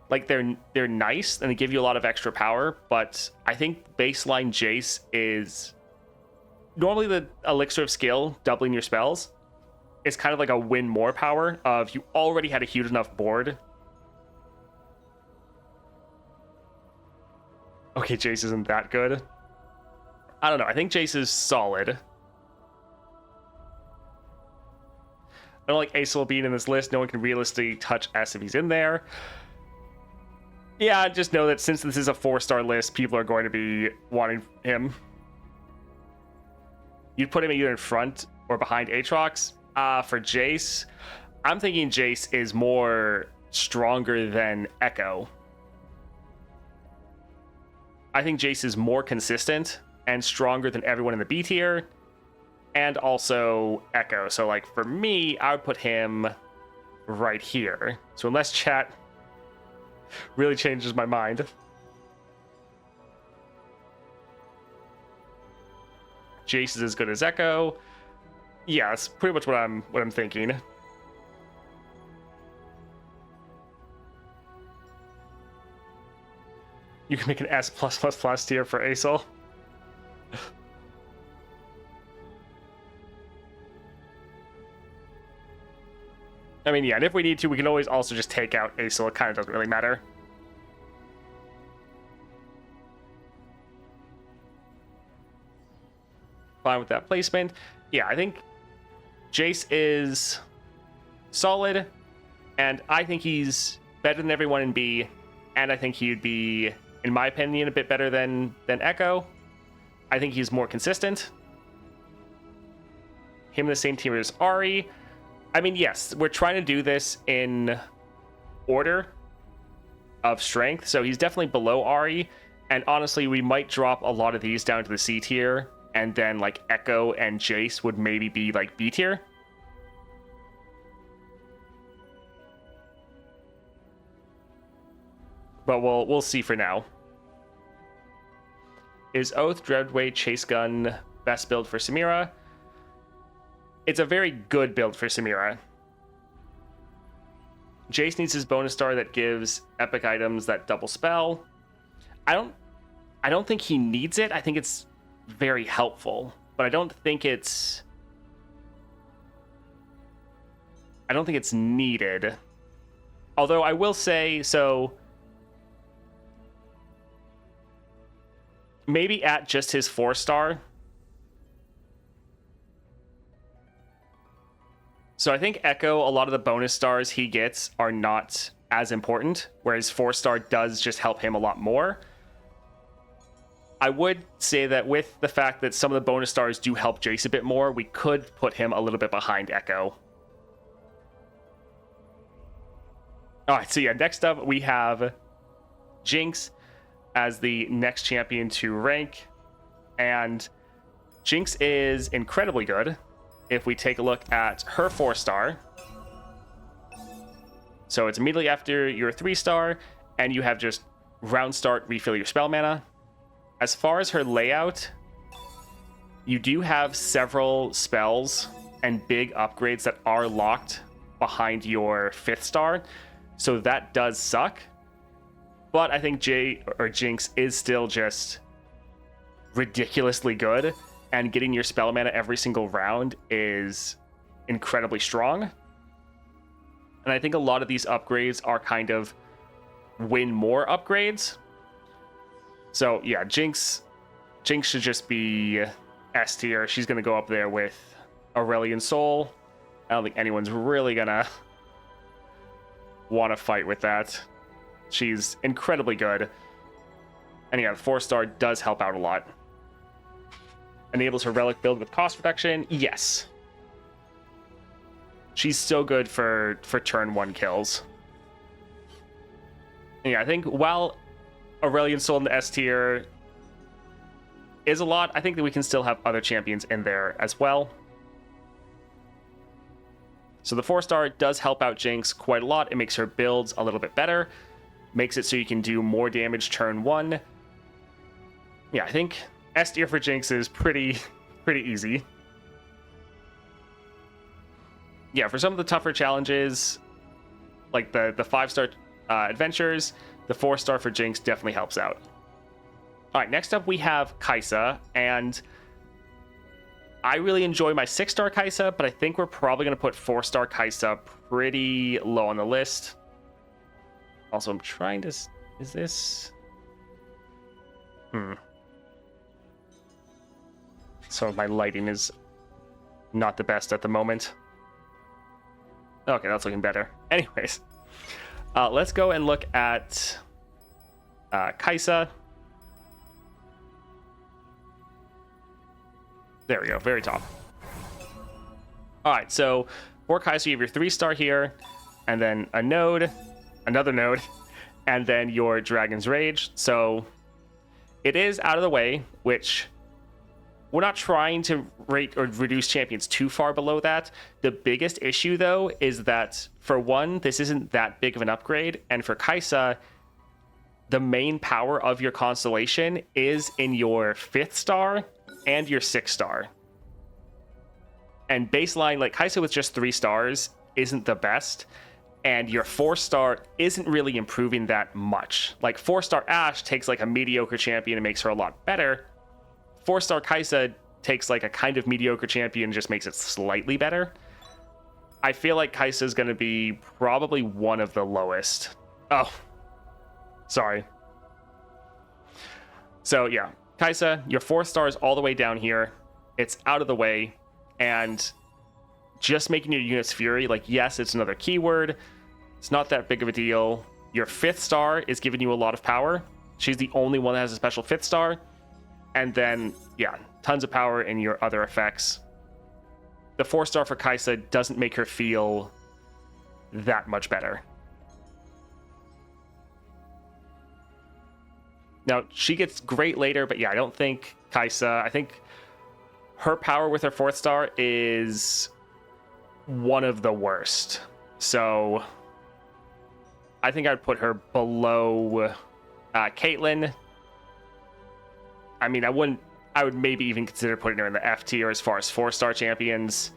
Like they're nice and they give you a lot of extra power, but I think baseline Jayce is normally the elixir of skill, doubling your spells. It's kind of like a win more power of you already had a huge enough board. Okay, Jayce isn't that good. I don't know. I think Jayce is solid. I don't like Ace will be in this list. No one can realistically touch S if he's in there. Yeah, just know that since this is a 4-star list, people are going to be wanting him. You'd put him either in front or behind Aatrox. For Jayce, I'm thinking Jayce is more stronger than Ekko. I think Jayce is more consistent and stronger than everyone in the B tier, and also Ekko. So, like, for me, I would put him right here. So unless chat really changes my mind. Jayce is as good as Ekko. Yeah, that's pretty much what I'm thinking. You can make an S+++ tier for Asel. I mean, yeah, and if we need to, we can always also just take out Asel. It kind of doesn't really matter. Fine with that placement. Yeah, I think Jayce is solid, and I think he's better than everyone in B, and I think he'd be, in my opinion, a bit better than Ekko. I think he's more consistent. Him in the same team as Ahri. I mean, yes, we're trying to do this in order of strength, so he's definitely below Ahri, and honestly, we might drop a lot of these down to the C tier, and then like Ekko and Jayce would maybe be like B tier. But we'll see for now. Is Oath, Dreadweight, Chase Gun best build for Samira? It's a very good build for Samira. Jayce needs his bonus star that gives epic items that double spell. I don't think he needs it. I think it's very helpful, but I don't think it's needed. Although I will say, so maybe at just his 4-star. So I think Ekko, a lot of the bonus stars he gets are not as important, whereas 4-star does just help him a lot more. I would say that with the fact that some of the bonus stars do help Jayce a bit more, we could put him a little bit behind Ekko. Alright, so yeah, next up we have Jinx as the next champion to rank. And Jinx is incredibly good if we take a look at her 4-star. So it's immediately after your 3-star, and you have just round start, refill your spell mana. As far as her layout, you do have several spells and big upgrades that are locked behind your 5th star, so that does suck. But I think Jinx is still just ridiculously good, and getting your spell mana every single round is incredibly strong. And I think a lot of these upgrades are kind of win more upgrades. So yeah, Jinx should just be S tier. She's going to go up there with Aurelion Sol. I don't think anyone's really going to want to fight with that. She's incredibly good. And yeah, the 4-star does help out a lot. Enables her relic build with cost reduction. Yes. She's so good for turn 1 kills. And yeah, I think while Aurelion Sol in the S tier is a lot, I think that we can still have other champions in there as well. So the 4-star does help out Jinx quite a lot. It makes her builds a little bit better. Makes it so you can do more damage turn 1. Yeah, I think S tier for Jinx is pretty easy. yeah, for some of the tougher challenges, like the 5-star adventures, the 4-star for Jinx definitely helps out. All right, next up we have Kai'Sa, and I really enjoy my 6-star Kai'Sa, but I think we're probably going to put 4-star Kai'Sa pretty low on the list. Also, I'm trying to... Is this... So my lighting is not the best at the moment. Okay, that's looking better. Anyways, let's go and look at Kai'Sa. There we go, very top. All right, so for Kai'Sa, you have your 3-star here, and then a node, another node, and then your Dragon's Rage. So it is out of the way, which we're not trying to rate or reduce champions too far below that. The biggest issue, though, is that, for one, this isn't that big of an upgrade, and for Kai'Sa, the main power of your constellation is in your 5th star and your 6th star. And baseline, like Kai'Sa with just 3 stars isn't the best, and your 4-star isn't really improving that much. Like 4-star Ashe takes like a mediocre champion and makes her a lot better. 4-star Kai'Sa takes like a kind of mediocre champion and just makes it slightly better. I feel like Kai'Sa is going to be probably one of the lowest. Oh, sorry. So yeah, Kai'Sa, your 4th star is all the way down here. It's out of the way, and just making your units Fury, like, yes, it's another keyword. It's not that big of a deal. Your 5th star is giving you a lot of power. She's the only one that has a special 5th star. And then, yeah, tons of power in your other effects. The 4-star for Kai'Sa doesn't make her feel that much better. Now, she gets great later, but yeah, I don't think Kai'Sa... I think her power with her 4th star is one of the worst. So I think I'd put her below Caitlyn. I mean, I would maybe even consider putting her in the F tier as far as 4-star champions.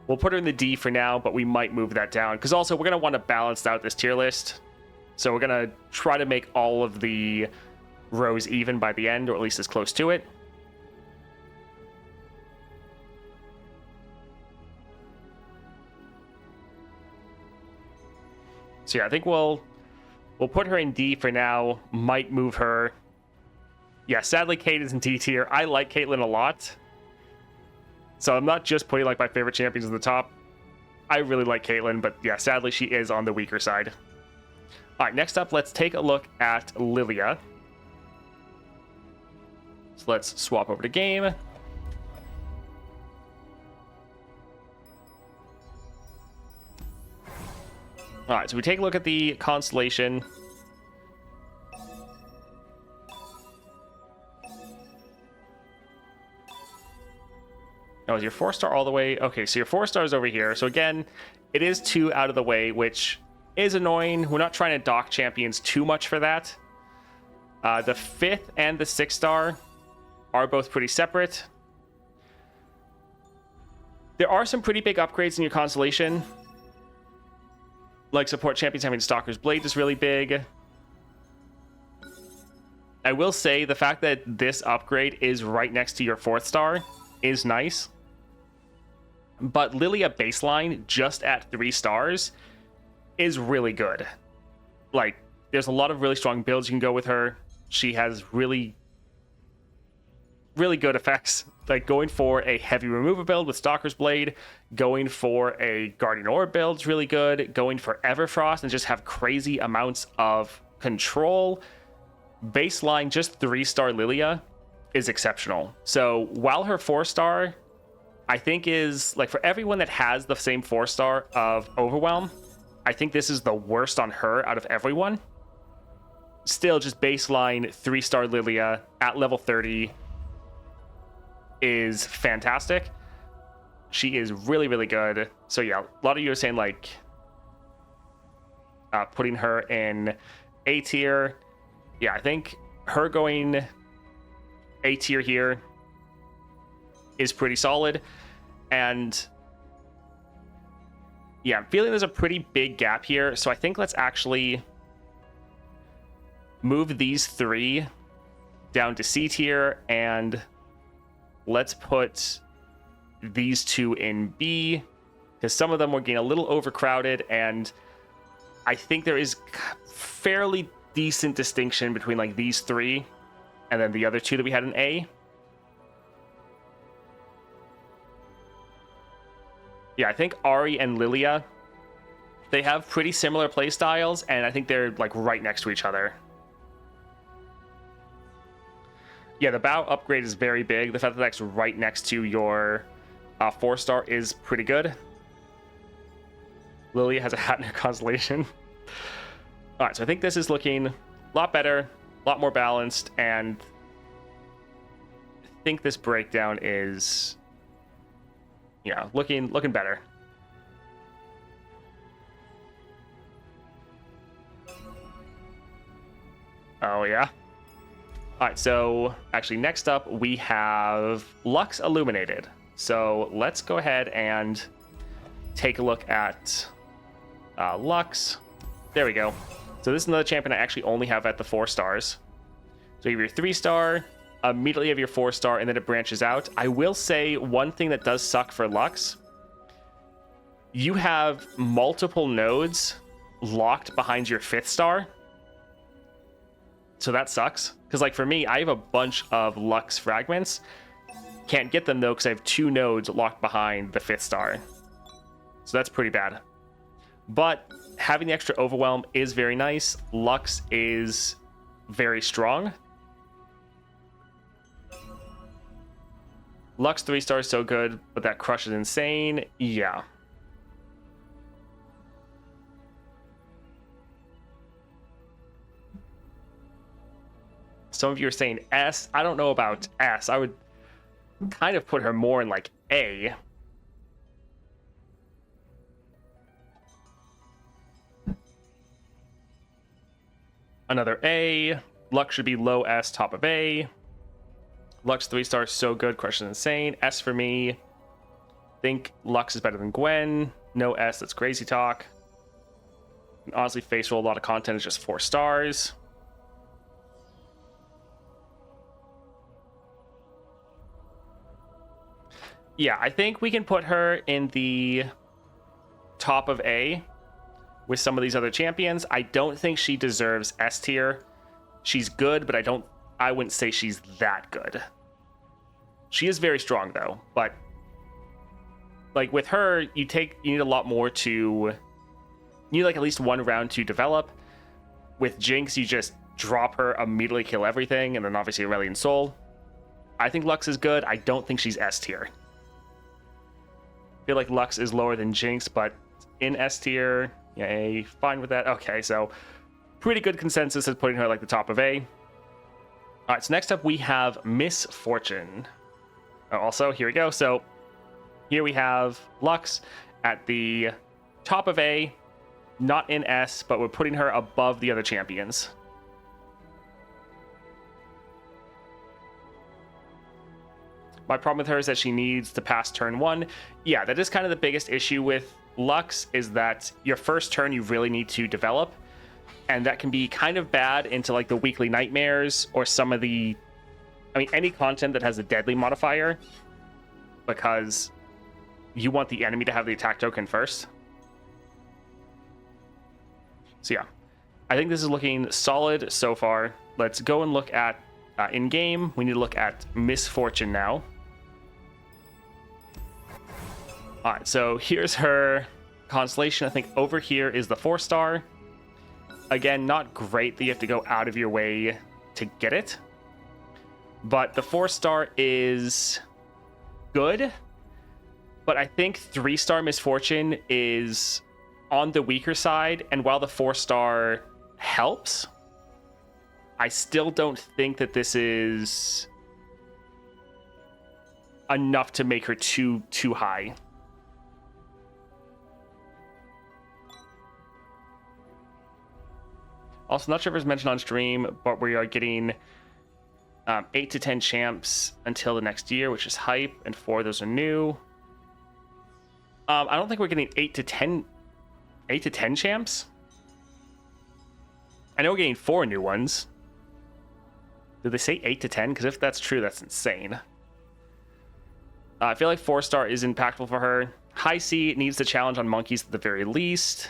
We'll put her in the D for now, but we might move that down, because also we're going to want to balance out this tier list. So we're going to try to make all of the rows even by the end, or at least as close to it. So yeah, I think we'll put her in D for now. Might move her. Yeah, sadly, Kate is in D tier. I like Caitlyn a lot. So I'm not just putting like my favorite champions at the top. I really like Caitlyn, but yeah, sadly, she is on the weaker side. All right, next up, let's take a look at Lillia. So let's swap over to game. All right, so we take a look at the constellation. Oh, is your 4-star all the way? Okay, so your 4-star is over here. So again, it is 2 out of the way, which is annoying. We're not trying to dock champions too much for that. The 5th and the 6-star are both pretty separate. There are some pretty big upgrades in your constellation. Like support champions having Stalker's Blade is really big. I will say the fact that this upgrade is right next to your 4th star is nice. But Lillia baseline, just at 3 stars, is really good. Like, there's a lot of really strong builds you can go with her. She has really, really good effects. Like, going for a heavy remover build with Stalker's Blade, going for a Guardian Orb build is really good, going for Everfrost and just have crazy amounts of control. Baseline, just 3-star Lillia is exceptional. So while her 4-star, I think is, like, for everyone that has the same 4-star of Overwhelm, I think this is the worst on her out of everyone. Still, just baseline 3-star Lillia at level 30 is fantastic. She is really, really good. So yeah, a lot of you are saying, like, putting her in A tier. Yeah, I think her going A tier here is pretty solid. And Yeah, I'm feeling there's a pretty big gap here. So I think let's actually move these 3 down to C tier, and let's put these 2 in B, because some of them were getting a little overcrowded, and I think there is fairly decent distinction between like these 3 and then the other 2 that we had in A. Yeah, I think Ahri and Lillia, they have pretty similar play styles, and I think they're like right next to each other. Yeah, the bow upgrade is very big. The fact that that's right next to your 4-star is pretty good. Lillia has a hat in her constellation. All right, so I think this is looking a lot better, a lot more balanced, and I think this breakdown is, yeah, looking better. Oh, yeah. All right, so actually next up we have Lux Illuminated. So let's go ahead and take a look at Lux. There we go. So this is another champion I actually only have at the 4 stars. So you have your 3-star, immediately have your 4-star, and then it branches out. I will say one thing that does suck for Lux. You have multiple nodes locked behind your 5th star. So that sucks. Because like for me, I have a bunch of Lux fragments. Can't get them though because I have 2 nodes locked behind the 5th star. So that's pretty bad. But having the extra overwhelm is very nice. Lux is very strong. Lux 3-star is so good, but that crush is insane. Yeah. Some of you are saying S. I don't know about S. I would kind of put her more in like A. Another A. Lux should be low S, top of A. Lux 3-star is so good, crush is insane. S for me. Think Lux is better than Gwen. No S, that's crazy talk. And honestly, face roll, a lot of content is just 4 stars. Yeah, I think we can put her in the top of A with some of these other champions. I don't think she deserves S tier. She's good, but I wouldn't say she's that good. She is very strong though, but like with her, you need a lot more to, you need like at least 1 round to develop. With Jinx, you just drop her, immediately kill everything, and then obviously Aurelion Sol. I think Lux is good. I don't think she's S tier. I feel like Lux is lower than Jinx, but in S tier, yay, fine with that. Okay, so pretty good consensus is putting her like the top of A. All right, so next up we have Miss Fortune. Also, here we go. So here we have Lux at the top of A, not in S, but we're putting her above the other champions. My problem with her is that she needs to pass turn 1. Yeah, that is kind of the biggest issue with Lux, is that your first turn you really need to develop, and that can be kind of bad into like the weekly nightmares or some of the, I mean, any content that has a deadly modifier, because you want the enemy to have the attack token first. So yeah, I think this is looking solid so far. Let's go and look at in-game. We need to look at Miss Fortune now. All right, so here's her constellation. I think over here is the 4-star. Again, not great that you have to go out of your way to get it. But the 4-star is good. But I think 3-star Miss Fortune is on the weaker side. And while the 4-star helps, I still don't think that this is enough to make her too high. Also, not sure if it was mentioned on stream, but we are getting 8 to 10 champs until the next year, which is hype, and 4 of those are new. I don't think we're getting 8 to 10 8 to 10 champs? I know we're getting 4 new ones. Did they say 8 to 10? Because if that's true, that's insane. I feel like 4-star is impactful for her. High C needs the challenge on monkeys at the very least.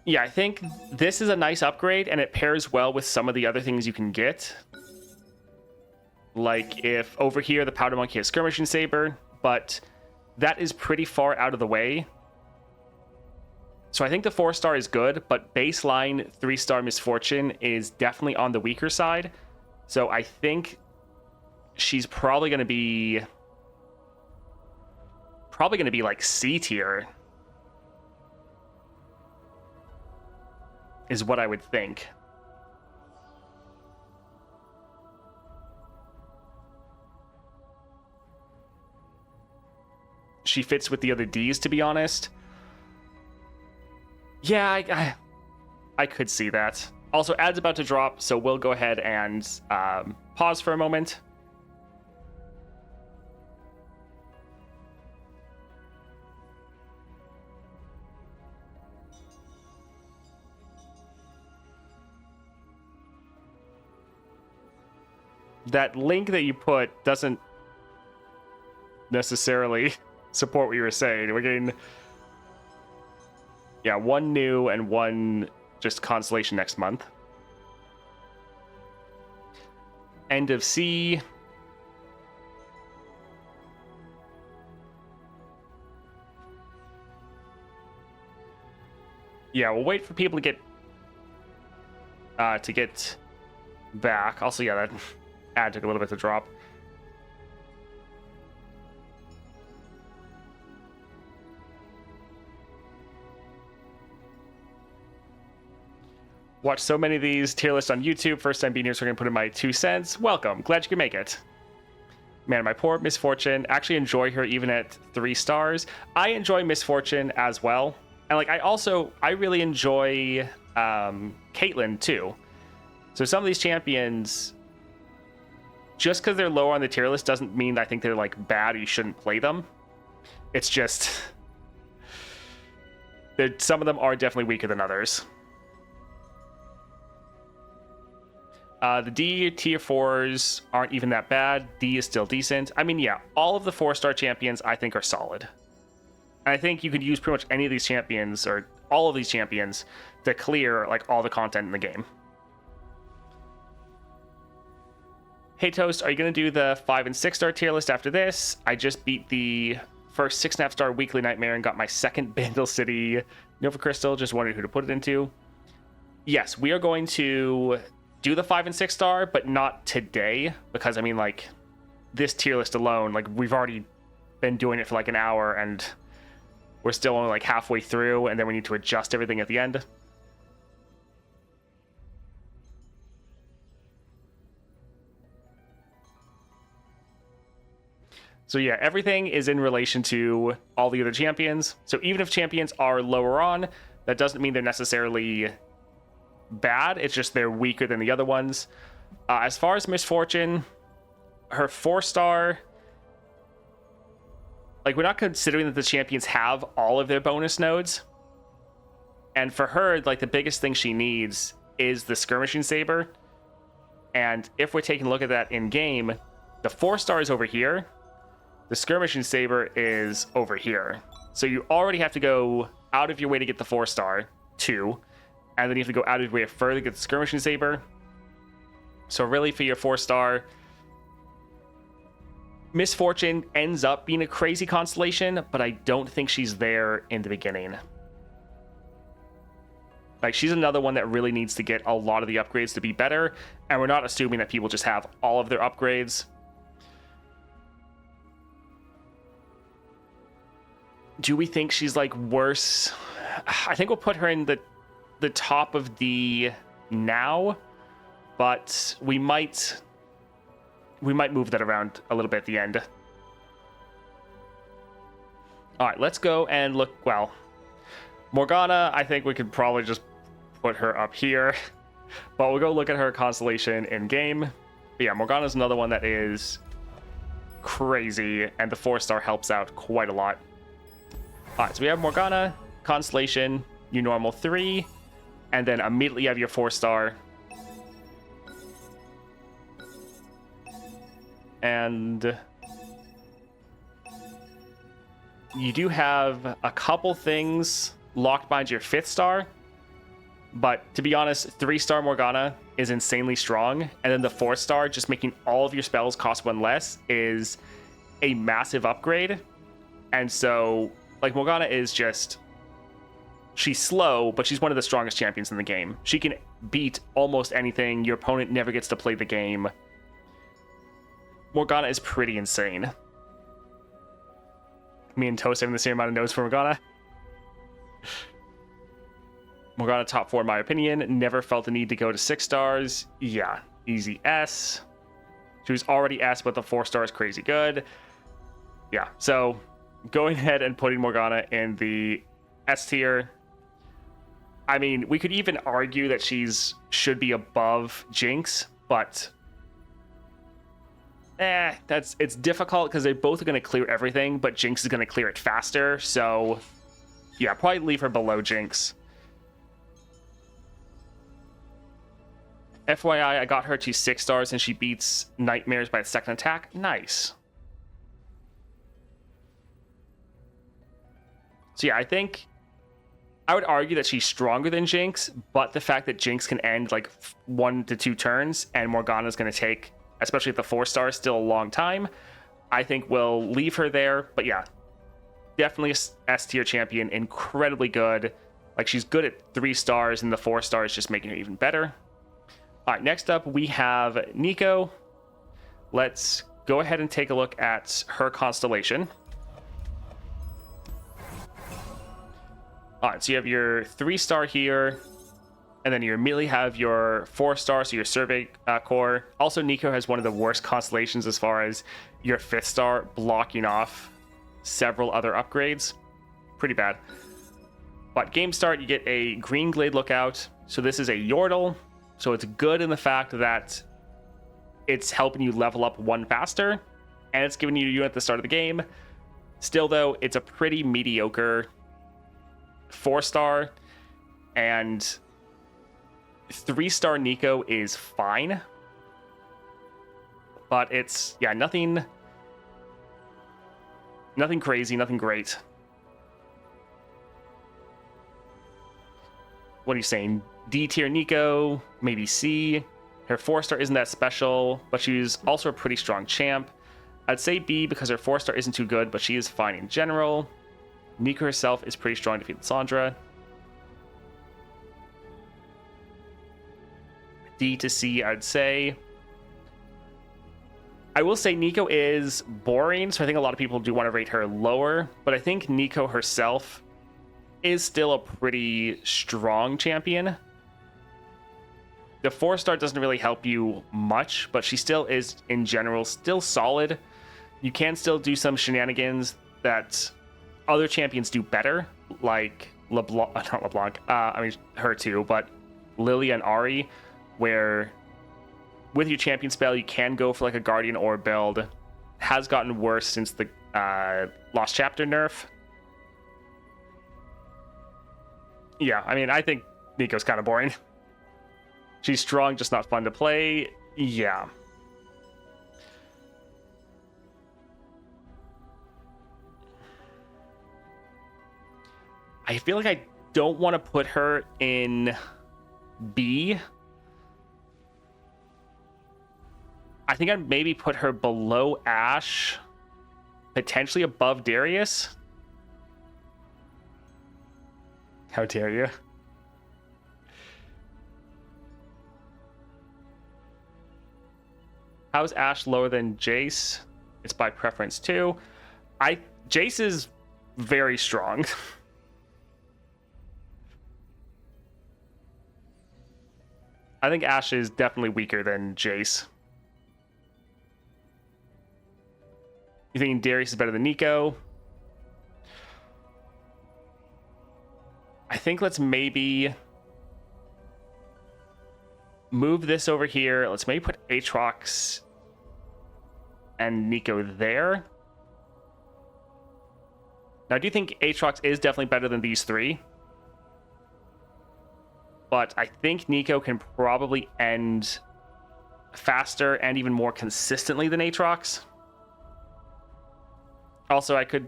Yeah, I think this is a nice upgrade, and it pairs well with some of the other things you can get. Like if over here the Powder Monkey has Skirmishing Saber, but that is pretty far out of the way. So I think the 4-star is good, but baseline 3-star Misfortune is definitely on the weaker side. So I think she's probably going to be like C tier is what I would think. She fits with the other Ds, to be honest. Yeah, I could see that. Also, ad's about to drop, so we'll go ahead and pause for a moment. That link that you put doesn't necessarily support what you were saying. We're getting, yeah, 1 new and 1 just constellation next month. End of C. Yeah, we'll wait for people to get back. Also, yeah, that ad took a little bit to drop. Watch so many of these tier lists on YouTube. First time being here, so I'm going to put in my 2 cents. Welcome. Glad you could make it. Man, my poor Misfortune. Actually enjoy her even at 3 stars. I enjoy Misfortune as well. And like I really enjoy Caitlyn too. So some of these champions, just because they're lower on the tier list doesn't mean I think they're like bad or you shouldn't play them. It's just some of them are definitely weaker than others. The D tier 4s aren't even that bad. D is still decent. I mean, yeah, all of the 4-star champions I think are solid. And I think you could use pretty much any of these champions or all of these champions to clear like all the content in the game. Hey Toast, are you going to do the 5 and 6-star tier list after this? I just beat the first 6.5-star weekly nightmare and got my second Bandle City Nova Crystal. Just wondering who to put it into. Yes, we are going to do the 5 and 6-star, but not today, because I mean, like, this tier list alone, like, we've already been doing it for like an hour and we're still only like halfway through, and then we need to adjust everything at the end. So yeah, everything is in relation to all the other champions. So even if champions are lower on, that doesn't mean they're necessarily bad. It's just they're weaker than the other ones. As far as Misfortune, her 4-star, like, we're not considering that the champions have all of their bonus nodes. And for her, like, the biggest thing she needs is the Skirmishing Saber. And if we're taking a look at that in game, the 4-star is over here. The Skirmishing Saber is over here. So you already have to go out of your way to get the 4-star, 2. And then you have to go out of your way further to get the Skirmishing Saber. So really, for your 4-star, Misfortune ends up being a crazy constellation, but I don't think she's there in the beginning. Like, she's another one that really needs to get a lot of the upgrades to be better, and we're not assuming that people just have all of their upgrades. Do we think she's, like, worse? I think we'll put her in the top of the now, but we might move that around a little bit at the end. All right, let's go and look. Well, Morgana, I think we could probably just put her up here, but we'll go look at her constellation in game. But yeah, Morgana's another one that is crazy, and the 4-star helps out quite a lot. Alright, so we have Morgana, Constellation, your normal 3, and then immediately you have your 4-star. And you do have a couple things locked behind your 5th star, but to be honest, 3-star Morgana is insanely strong, and then the 4-star, just making all of your spells cost 1 less, is a massive upgrade. And so, like, Morgana is just... she's slow, but she's one of the strongest champions in the game. She can beat almost anything. Your opponent never gets to play the game. Morgana is pretty insane. Me and Toast having the same amount of notes for Morgana. Morgana top 4 in my opinion. Never felt the need to go to 6 stars. Yeah, easy S. She was already S, but the 4-star is crazy good. Yeah, so going ahead and putting Morgana in the S tier. I mean, we could even argue that should be above Jinx, but it's difficult because they both are going to clear everything, but Jinx is going to clear it faster. So yeah, probably leave her below Jinx. FYI, I got her to 6 stars and she beats Nightmares by the 2nd attack. Nice. So yeah, I think I would argue that she's stronger than Jinx, but the fact that Jinx can end like 1 to 2 turns and Morgana's going to take, especially at the 4-star, still a long time, I think we'll leave her there. But yeah, definitely a S tier champion, incredibly good. Like, she's good at 3 stars, and the 4-star is just making her even better. All right, next up we have Nico. Let's go ahead and take a look at her constellation. All right, so you have your 3-star here, and then you immediately have your 4-star, so your Survey Core. Also, Nico has one of the worst constellations as far as your 5th star blocking off several other upgrades. Pretty bad. But game start, you get a Green Glade Lookout. So this is a Yordle. So it's good in the fact that it's helping you level up 1 faster, and it's giving you a unit at the start of the game. Still, though, it's a pretty mediocre 4-star, and 3-star Nico is fine, but it's, yeah, nothing crazy, nothing great. What are you saying? D tier Nico, maybe C. Her 4-star isn't that special, but she's also a pretty strong champ. I'd say B because her 4-star isn't too good, but she is fine in general. Nico herself is pretty strong to defeat Lissandra. D to C, I'd say. I will say Nico is boring, so I think a lot of people do want to rate her lower, but I think Nico herself is still a pretty strong champion. The 4-star doesn't really help you much, but she still is, in general, still solid. You can still do some shenanigans that other champions do better, like not LeBlanc, I mean her too, but Lillia and Ahri, where with your champion spell you can go for like a Guardian Orb build. Has gotten worse since the Lost Chapter nerf. Yeah, I mean, I think Nico's kind of boring. She's strong, just not fun to play. Yeah. I feel like I don't want to put her in B. I think I'd maybe put her below Ashe, potentially above Darius. How dare you? How's Ashe lower than Jayce? It's by preference too. Jayce is very strong. I think Ashe is definitely weaker than Jayce. You think Darius is better than Nico? I think let's maybe move this over here. Let's maybe put Aatrox and Nico there. Now, I do think Aatrox is definitely better than these three. But I think Nico can probably end faster and even more consistently than Aatrox. Also, I could...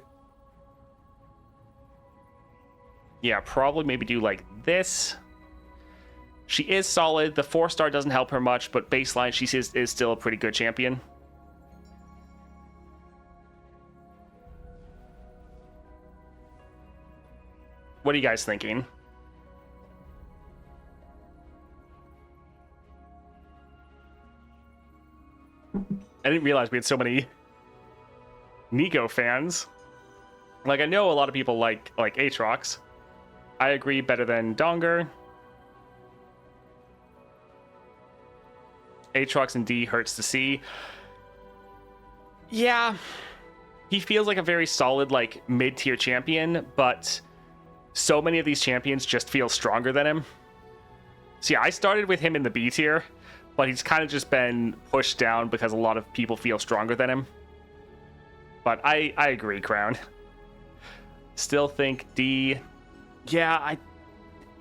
yeah, probably maybe do like this. She is solid. The 4-star doesn't help her much, but baseline, she is still a pretty good champion. What are you guys thinking? I didn't realize we had so many Nico fans. Like, I know a lot of people like Aatrox. I agree, better than Donger. Aatrox and D hurts to see. Yeah, he feels like a very solid, like, mid-tier champion, but so many of these champions just feel stronger than him. See, I started with him in the B tier, but he's kind of just been pushed down because a lot of people feel stronger than him. But I agree, Crown. Still think D. Yeah,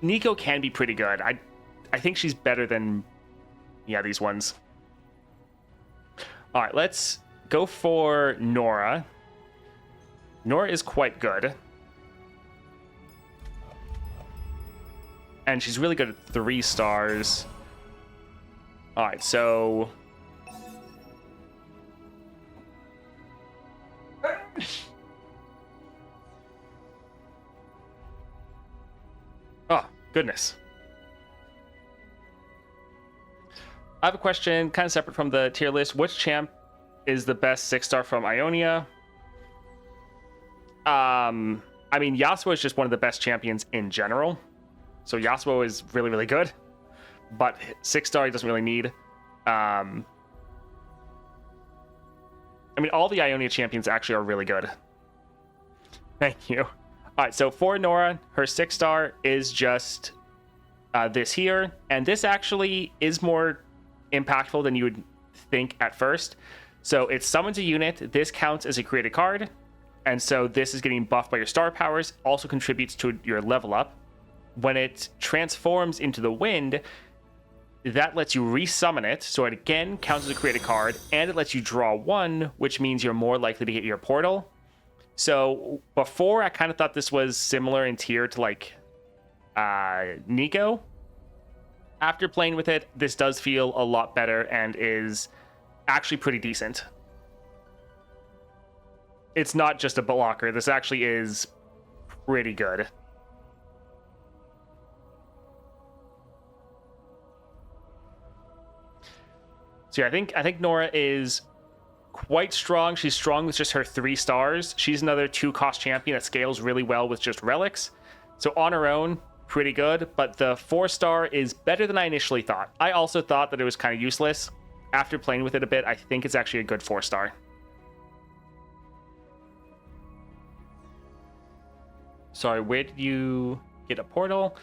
Nico can be pretty good. I think she's better than, yeah, these ones. All right, let's go for Norra. Norra is quite good. And she's really good at 3 stars. All right, so... oh, goodness. I have a question, kind of separate from the tier list. Which champ is the best 6-star from Ionia? I mean, Yasuo is just one of the best champions in general. So Yasuo is really, really good. But 6-star he doesn't really need. I mean, all the Ionia champions actually are really good. Thank you. All right, so for Norra, her 6-star is just this here. And this actually is more impactful than you would think at first. So it summons a unit. This counts as a created card. And so this is getting buffed by your star powers. Also contributes to your level up. When it transforms into the wind, that lets you resummon it. So it again counts as a created card. And it lets you draw 1, which means you're more likely to get your portal. So before, I kind of thought this was similar in tier to like Nico. After playing with it, this does feel a lot better and is actually pretty decent. It's not just a blocker. This actually is pretty good. So yeah, I think Norra is quite strong. She's strong with just her 3 stars. She's another 2-cost champion that scales really well with just relics. So on her own, pretty good, but the 4-star is better than I initially thought. I also thought that it was kind of useless. After playing with it a bit, I think it's actually a good 4-star. Sorry, where did you get a portal?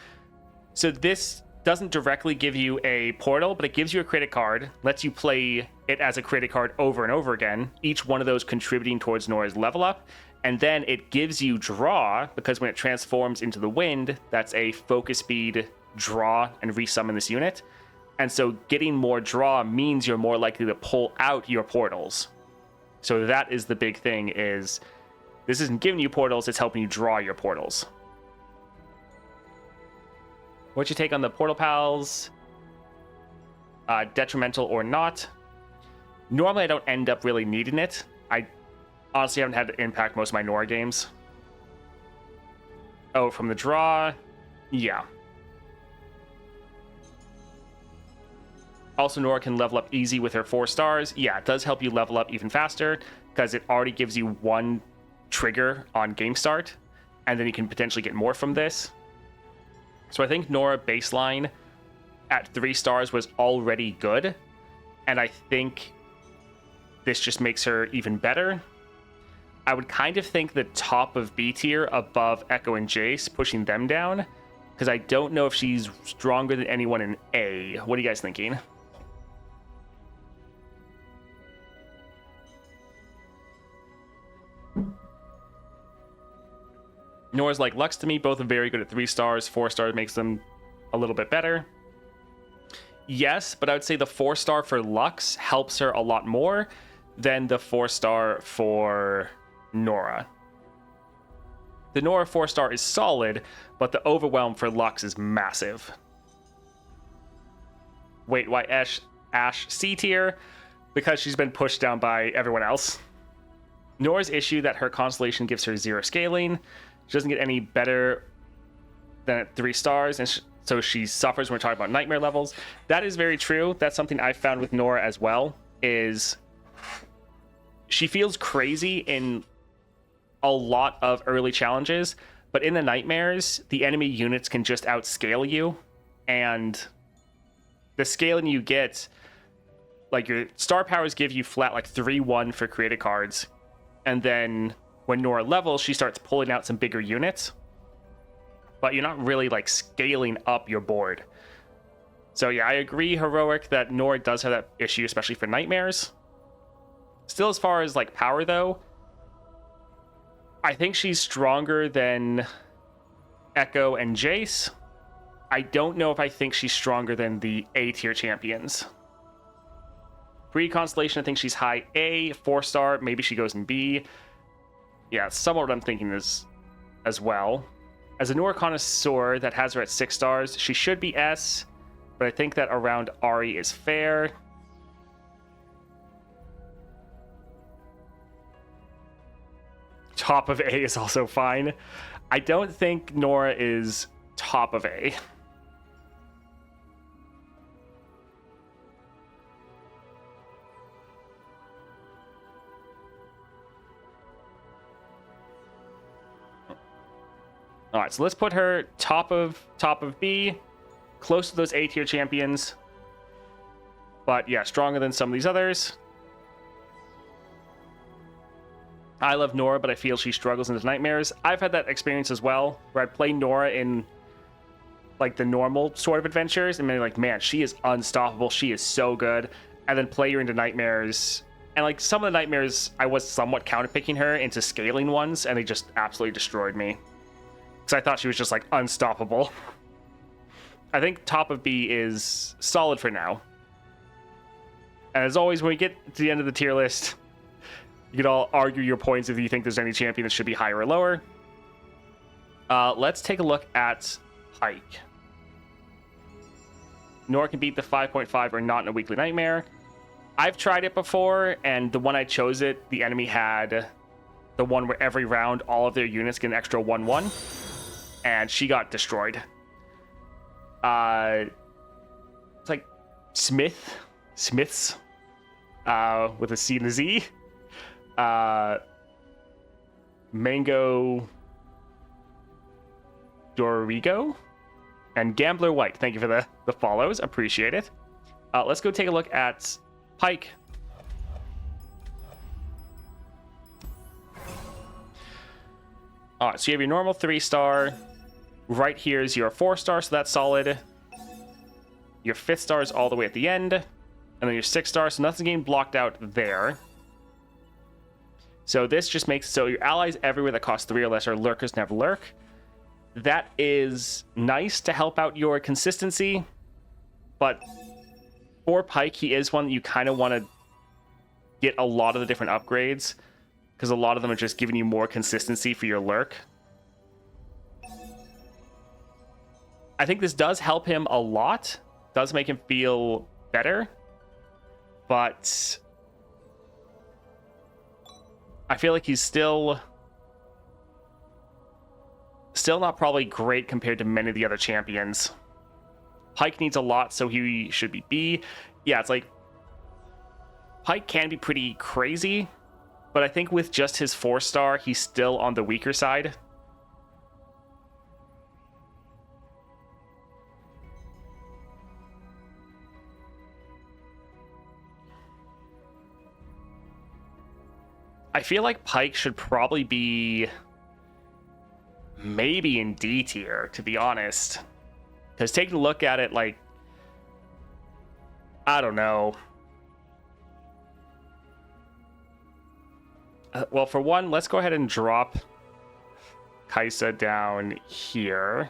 So this doesn't directly give you a portal, but it gives you a created card, lets you play it as a created card over and over again, each one of those contributing towards Norra's level up. And then it gives you draw, because when it transforms into the wind, that's a focus speed draw and resummon this unit. And so getting more draw means you're more likely to pull out your portals. So that is the big thing, is this isn't giving you portals, it's helping you draw your portals. What's your take on the portal pals? Detrimental or not? Normally I don't end up really needing it. I honestly haven't had to impact most of my Norra games. Oh, from the draw? Yeah. Also, Norra can level up easy with her 4 stars. Yeah, it does help you level up even faster, because it already gives you 1 trigger on game start, and then you can potentially get more from this. So I think Norra baseline at 3 stars was already good, and I think this just makes her even better. I would kind of think the top of B tier above Ekko and Jayce, pushing them down, because I don't know if she's stronger than anyone in A. What are you guys thinking? Norra's like Lux to me. Both are very good at 3 stars. 4 stars makes them a little bit better. Yes, but I would say the 4-star for Lux helps her a lot more than the 4-star for Norra. The Norra 4-star is solid, but the overwhelm for Lux is massive. Wait, why Ashe C tier? Because she's been pushed down by everyone else. Norra's issue that her constellation gives her 0 scaling. She doesn't get any better than at 3 stars, and so she suffers when we're talking about nightmare levels. That is very true. That's something I found with Norra as well, is she feels crazy in a lot of early challenges, but in the nightmares, the enemy units can just outscale you, and the scaling you get, like your star powers give you flat like 3-1 for created cards, and then when Norra levels, she starts pulling out some bigger units, but you're not really like scaling up your board. So yeah, I agree, Heroic, that Norra does have that issue, especially for nightmares. Still, as far as like power though, I think she's stronger than Ekko and Jayce. I don't know if I think she's stronger than the A tier champions. Pre-constellation, I think she's high A, 4-star, maybe she goes in B. Yeah, somewhat what I'm thinking is as well. As a Norra connoisseur that has her at 6 stars, she should be S, but I think that around Ahri is fair. Top of A is also fine. I don't think Norra is top of A. All right, so let's put her top of B, close to those A tier champions. But yeah, stronger than some of these others. I love Norra, but I feel she struggles in the nightmares. I've had that experience as well, where I play Norra in like the normal sort of adventures, and I'm like, man, she is unstoppable. She is so good. And then play her into nightmares. And like some of the nightmares, I was somewhat counterpicking her into scaling ones, and they just absolutely destroyed me. Because I thought she was just like unstoppable. I think top of B is solid for now. And as always, when we get to the end of the tier list, you can all argue your points if you think there's any champion that should be higher or lower. Let's take a look at Pyke. Norra can beat the 5.5 or not in a weekly nightmare. I've tried it before, and the one I chose it, the enemy had the one where every round all of their units get an extra 1/1, and she got destroyed. It's like Smiths, with a C and a Z. Mango Dorigo and Gambler White. Thank you for the follows. Appreciate it. Let's go take a look at Pyke. All right, so you have your normal 3-star. Right here is your 4-star, so that's solid. Your 5th star is all the way at the end. And then your 6-star, so nothing's getting blocked out there. So this just makes so your allies everywhere that cost 3 or less are lurkers never lurk. That is nice to help out your consistency, but for Pyke, he is one that you kind of want to get a lot of the different upgrades, because a lot of them are just giving you more consistency for your lurk. I think this does help him a lot, does make him feel better, but I feel like he's still not probably great compared to many of the other champions. Pyke needs a lot, so he should be B. Yeah, it's like Pyke can be pretty crazy, but I think with just his 4-star, he's still on the weaker side. I feel like Pyke should probably be maybe in D tier, to be honest. Because taking a look at it, like, I don't know. Well, for one, let's go ahead and drop Kai'Sa down here.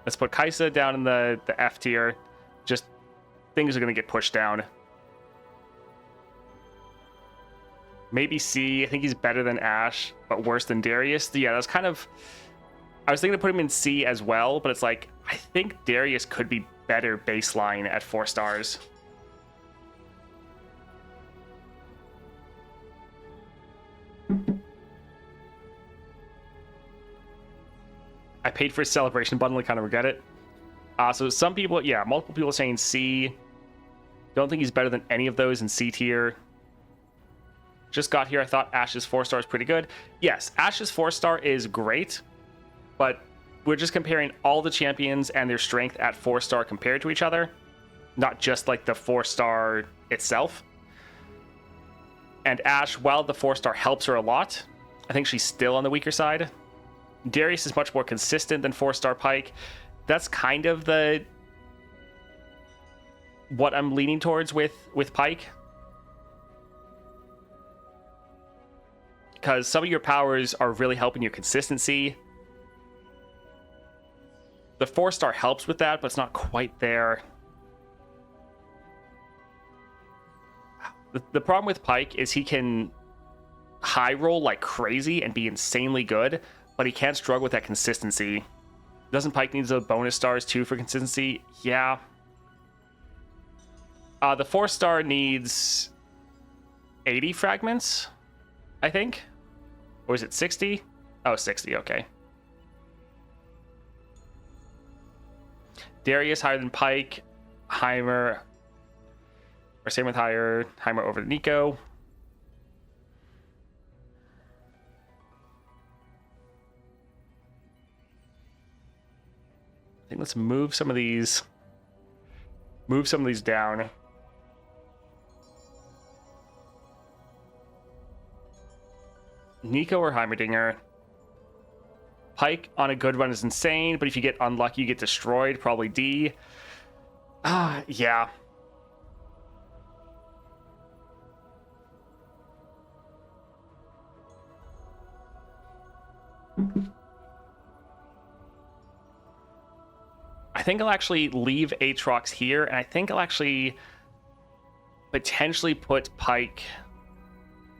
Let's put Kai'Sa down in the F tier. Just things are going to get pushed down. Maybe C. I think he's better than Ashe, but worse than Darius. Yeah, that's kind of... I was thinking to put him in C as well, but it's like, I think Darius could be better baseline at 4 stars. I paid for a celebration bundle. I kind of regret it. So some people, yeah, multiple people saying C. Don't think he's better than any of those in C tier. Just got here. I thought Ashe's 4-star is pretty good. Yes, Ashe's 4-star is great, but we're just comparing all the champions and their strength at 4-star compared to each other, not just like the 4-star itself. And Ashe, while the 4-star helps her a lot, I think she's still on the weaker side. Darius is much more consistent than 4-star Pyke. That's kind of the what I'm leaning towards with Pyke. Because some of your powers are really helping your consistency. The 4-star helps with that, but it's not quite there. The problem with Pyke is he can high roll like crazy and be insanely good, but he can't struggle with that consistency. Doesn't Pyke need the bonus stars too for consistency? Yeah. The 4-star needs 80 fragments, I think. Or is it 60? Oh, 60, okay. Darius higher than Pyke. Heimer. Or same with Heimer over to Nico. I think let's move some of these down. Nico or Heimerdinger. Pyke on a good run is insane, but if you get unlucky, you get destroyed. Probably D. Yeah. I think I'll actually leave Aatrox here, and I think I'll actually potentially put Pyke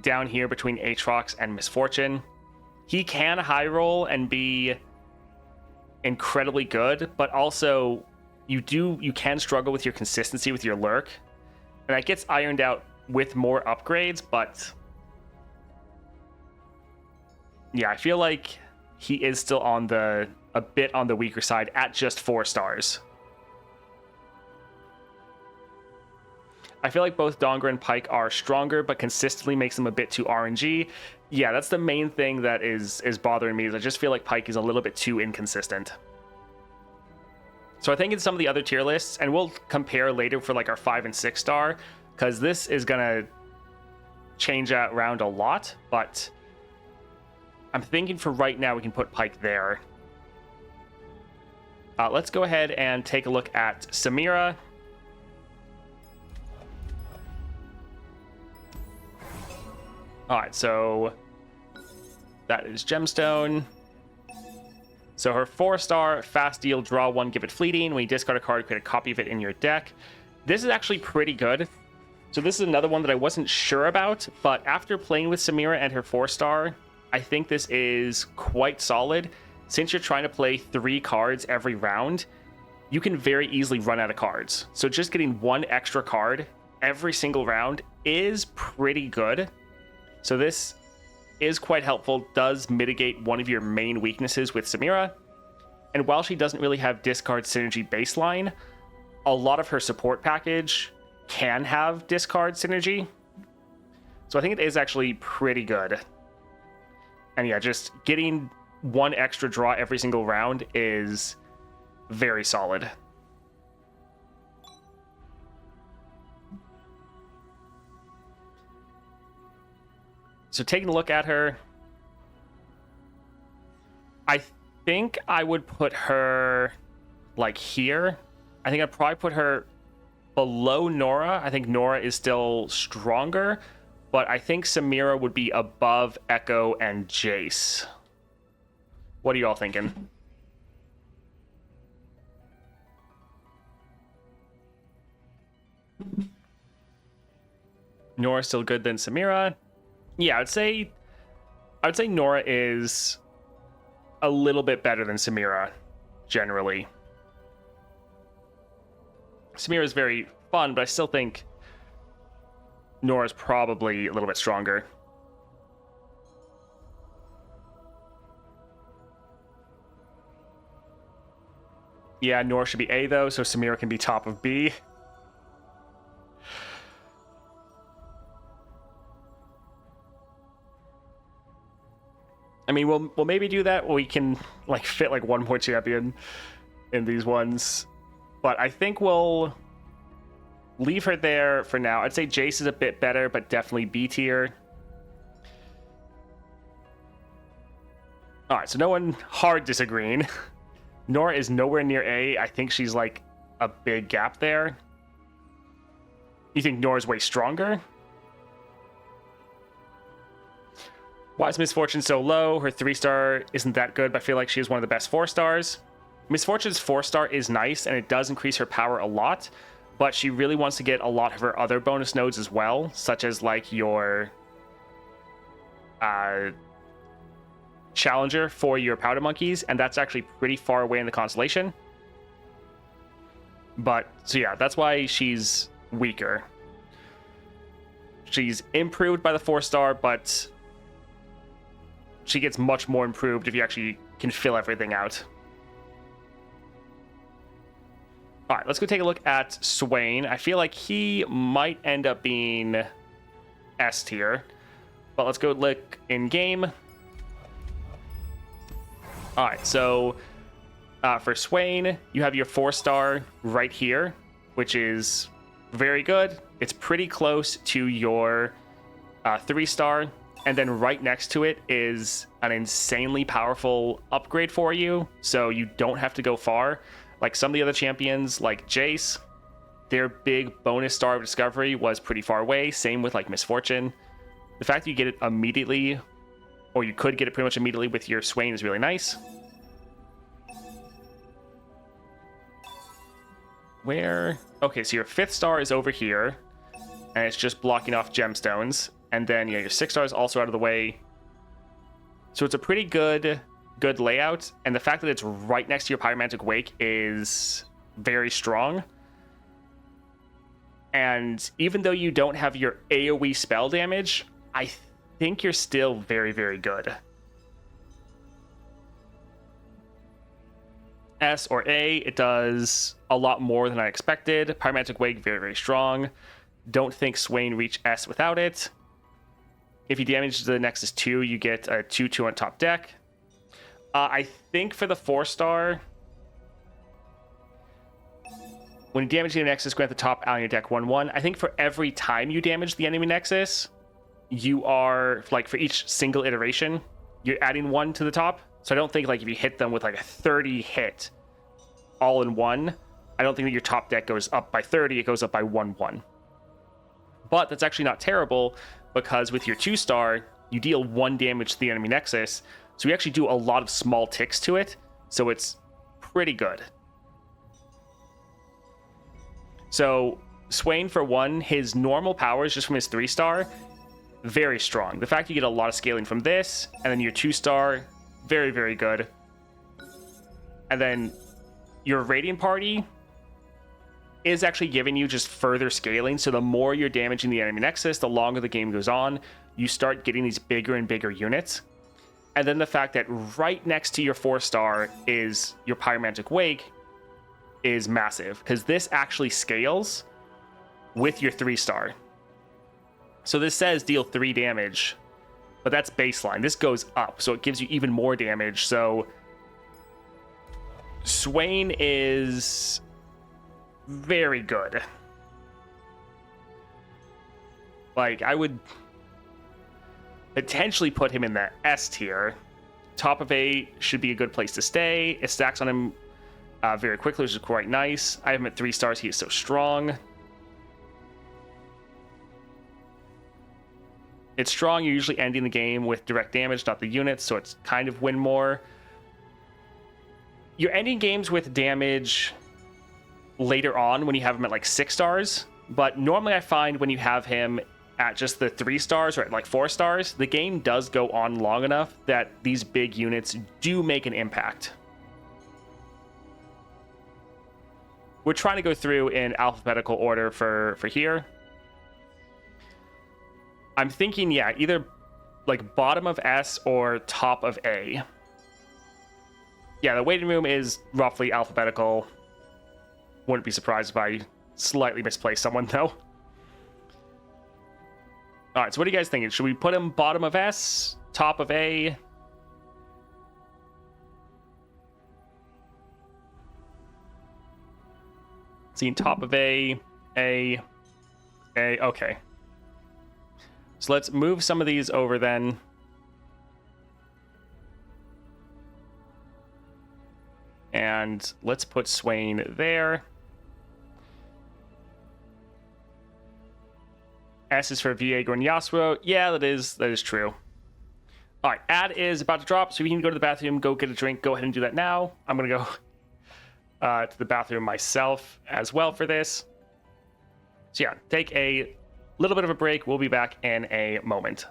down here between Aatrox and Misfortune. He can high roll and be incredibly good, but also you can struggle with your consistency with your lurk, and that gets ironed out with more upgrades. But yeah, I feel like he is still on a bit on the weaker side at just 4 stars. I feel like both Dongra and Pyke are stronger, but consistently makes them a bit too RNG. Yeah, that's the main thing that is bothering me, is I just feel like Pyke is a little bit too inconsistent. So I think in some of the other tier lists, and we'll compare later for like our 5 and 6 star, because this is gonna change around a lot, but I'm thinking for right now we can put Pyke there. Let's go ahead and take a look at Samira. Alright, so that is Gemstone. So her 4-star, fast deal, draw 1, give it fleeting. When you discard a card, create a copy of it in your deck. This is actually pretty good. So this is another one that I wasn't sure about, but after playing with Samira and her 4-star, I think this is quite solid. Since you're trying to play 3 cards every round, you can very easily run out of cards. So just getting 1 extra card every single round is pretty good. So this is quite helpful, does mitigate one of your main weaknesses with Samira. And while she doesn't really have discard synergy baseline, a lot of her support package can have discard synergy. So I think it is actually pretty good. And yeah, just getting 1 extra draw every single round is very solid. So taking a look at her, I think I would put her like here. I think I'd probably put her below Norra. I think Norra is still stronger, but I think Samira would be above Ekko and Jayce. What are you all thinking? Norra still good than Samira? Yeah, I'd say Norra is a little bit better than Samira, generally. Samira is very fun, but I still think Norra's probably a little bit stronger. Yeah, Norra should be A, though, so Samira can be top of B. I mean, we'll maybe do that. We can like fit like one more champion in these ones, but I think we'll leave her there for now. I'd say Jayce is a bit better, but definitely B tier. All right, so no one hard disagreeing. Norra is nowhere near A. I think she's like a big gap there. You think Nora's way stronger? Why is Miss Fortune so low? Her 3-star isn't that good, but I feel like she is one of the best 4-stars. Miss Fortune's 4-star is nice, and it does increase her power a lot, but she really wants to get a lot of her other bonus nodes as well, such as like your challenger for your powder monkeys, and that's actually pretty far away in the constellation. But, so yeah, that's why she's weaker. She's improved by the 4-star, but she gets much more improved if you actually can fill everything out. All right, let's go take a look at Swain. I feel like he might end up being S tier, but let's go look in game. All right, so for Swain, you have your 4-star right here, which is very good. It's pretty close to your 3-star. And then right next to it is an insanely powerful upgrade for you, so you don't have to go far. Like some of the other champions, like Jayce, their big bonus star of discovery was pretty far away. Same with like Miss Fortune. The fact that you get it immediately, or you could get it pretty much immediately with your Swain, is really nice. Where? Okay, so your 5th star is over here, and it's just blocking off gemstones. And then, your 6-star is also out of the way. So it's a pretty good layout. And the fact that it's right next to your Pyromantic Wake is very strong. And even though you don't have your AoE spell damage, I think you're still very, very good. S or A, it does a lot more than I expected. Pyromantic Wake, very, very strong. Don't think Swain reach S without it. If you damage the Nexus 2, you get a 2/2 on top deck. I think for the 4-star, when you damage the Nexus, go at the top out on your deck 1/1. I think for every time you damage the enemy Nexus, you are, like, for each single iteration, you're adding 1 to the top. So I don't think, like, if you hit them with, like, a 30 hit all in one, I don't think that your top deck goes up by 30, it goes up by 1/1. But that's actually not terrible, because with your 2-star, you deal 1 damage to the enemy Nexus, so you actually do a lot of small ticks to it, so it's pretty good. So, Swain, for one, his normal powers, just from his 3-star, very strong. The fact you get a lot of scaling from this, and then your 2-star, very, very good. And then your Radiant Party is actually giving you just further scaling, so the more you're damaging the enemy Nexus, the longer the game goes on, you start getting these bigger and bigger units. And then the fact that right next to your 4-star is your Pyromantic Wake is massive, because this actually scales with your 3-star. So this says deal 3 damage, but that's baseline. This goes up, so it gives you even more damage. So Swain is very good. Like, I would potentially put him in the S tier. Top of A should be a good place to stay. It stacks on him very quickly, which is quite nice. I have him at 3 stars. He is so strong. It's strong. You're usually ending the game with direct damage, not the units, so it's kind of win more. you're ending games with damage later on when you have him at like 6 stars, but normally I find when you have him at just the 3 stars or at like 4 stars, the game does go on long enough that these big units do make an impact. We're trying to go through in alphabetical order for here. I'm thinking, yeah, either like bottom of S or top of A. Yeah, the waiting room is roughly alphabetical. Wouldn't be surprised if I slightly misplaced someone, though. All right, so what are you guys thinking? Should we put him bottom of S, top of A? Seeing top of A, okay. So let's move some of these over then. And let's put Swain there. S is for Viego and Yasuo. Yeah, that is true. All right, ad is about to drop, so if you can go to the bathroom, go get a drink, go ahead and do that now. I'm going to go to the bathroom myself as well for this. So yeah, take a little bit of a break. We'll be back in a moment.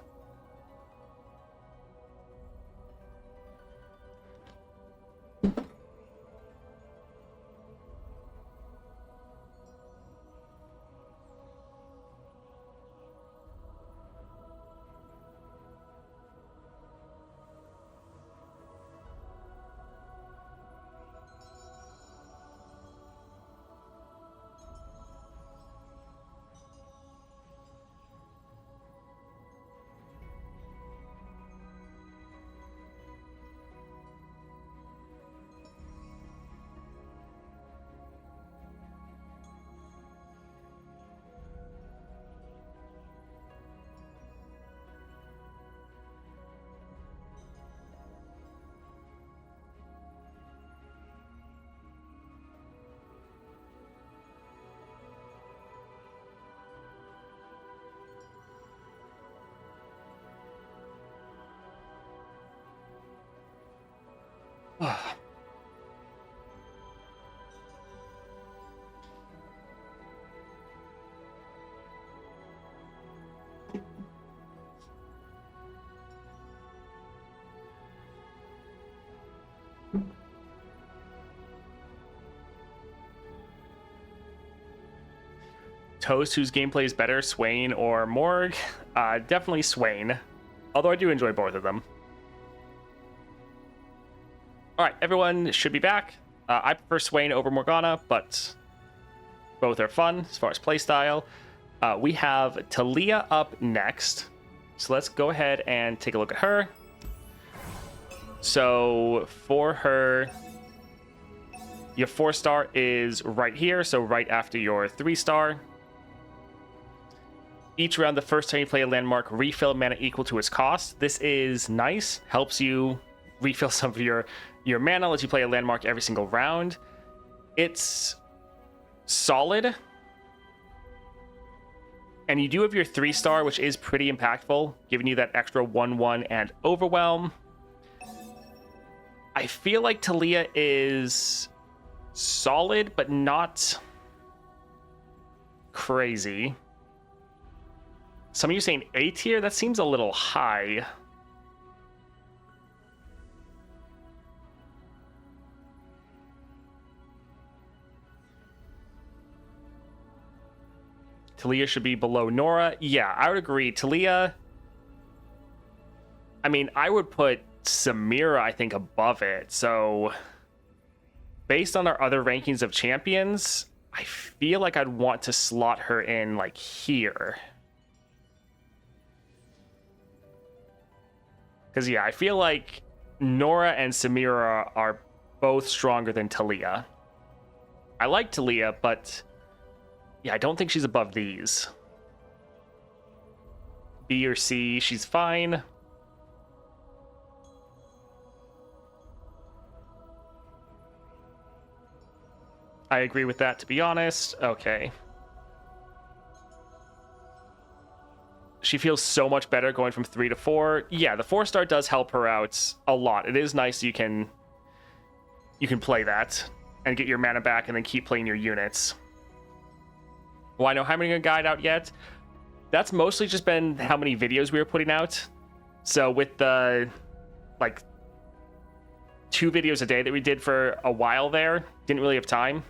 Toast, whose gameplay is better, Swain or Morg? Definitely Swain, although I do enjoy both of them. All right, everyone should be back. I prefer Swain over Morgana, but both are fun as far as playstyle. We have Taliyah up next, so let's go ahead and take a look at her. So for her, your 4-star is right here, so right after your 3-star. Each round, the first time you play a landmark, refill mana equal to its cost. This is nice, helps you refill some of your mana, lets you play a landmark every single round. It's solid. And you do have your 3-star, which is pretty impactful, giving you that extra 1/1 and Overwhelm. I feel like Taliyah is solid, but not crazy. Some of you saying A tier? That seems a little high. Taliyah should be below Norra. Yeah, I would agree. Taliyah, I mean, I would put Samira, I think, above it. So based on our other rankings of champions, I feel like I'd want to slot her in like here. Because, yeah, I feel like Norra and Samira are both stronger than Taliyah. I like Taliyah, but, yeah, I don't think she's above these. B or C, she's fine. I agree with that, to be honest. Okay. She feels so much better going from 3 to 4. Yeah, the 4-star does help her out a lot. It is nice you can you can play that and get your mana back and then keep playing your units. Why no Heimerdinger guide out yet? That's mostly just been how many videos we were putting out. So with the like 2 videos a day that we did for a while there, didn't really have time.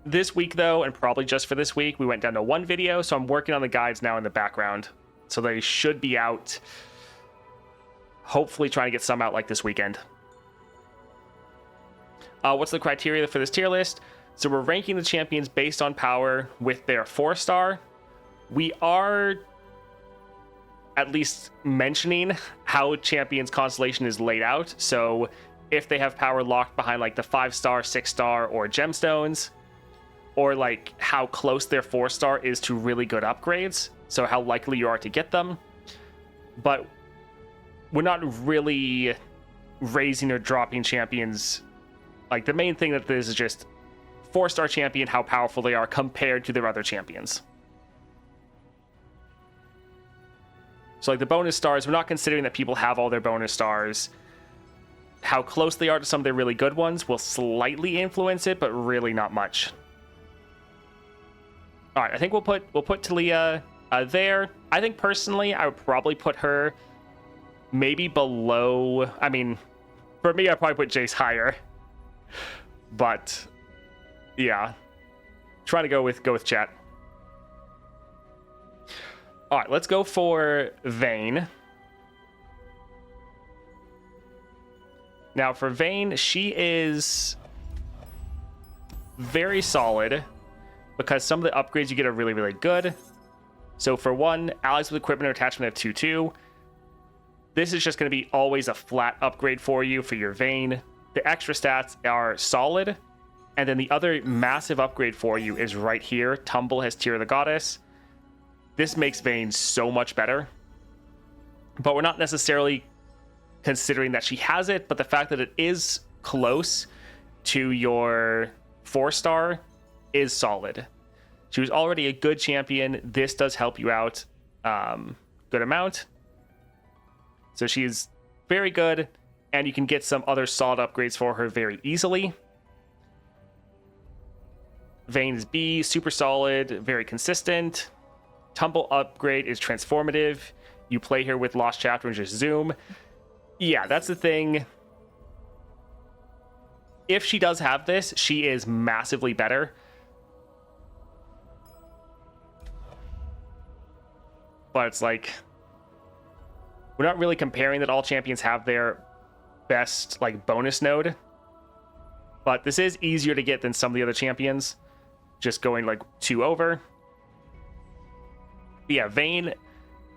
This week though, and probably just for this week, we went down to 1 video, so I'm working on the guides now in the background. So they should be out, hopefully trying to get some out like this weekend. What's the criteria for this tier list? So we're ranking the champions based on power with their 4-star. We are at least mentioning how champions constellation is laid out. So if they have power locked behind like the 5-star, 6-star, or gemstones, or like how close their 4-star is to really good upgrades, so how likely you are to get them. But we're not really raising or dropping champions. Like the main thing that this is just 4-star champion, how powerful they are compared to their other champions. So like the bonus stars, we're not considering that people have all their bonus stars. How close they are to some of their really good ones will slightly influence it, but really not much. All right, I think we'll put Taliyah there. I think personally, I would probably put her maybe below. I mean, for me, I'd probably put Jayce higher. But yeah, try to go with chat. All right, let's go for Vayne. Now for Vayne, she is very solid because some of the upgrades you get are really, really good. So for one, allies with equipment or attachment have 2/2. This is just going to be always a flat upgrade for you for your Vayne. The extra stats are solid. And then the other massive upgrade for you is right here. Tumble has Tear of the Goddess. This makes Vayne so much better. But we're not necessarily considering that she has it, but the fact that it is close to your 4-star is solid. She was already a good champion. This does help you out good amount. So she's very good, and you can get some other solid upgrades for her very easily. Vayne is B, super solid, very consistent. Tumble upgrade is transformative. You play her with Lost Chapter and just zoom. Yeah, that's the thing. If she does have this, she is massively better. But it's like, we're not really comparing that all champions have their best like bonus node. But this is easier to get than some of the other champions. Just going like 2 over. But yeah, Vayne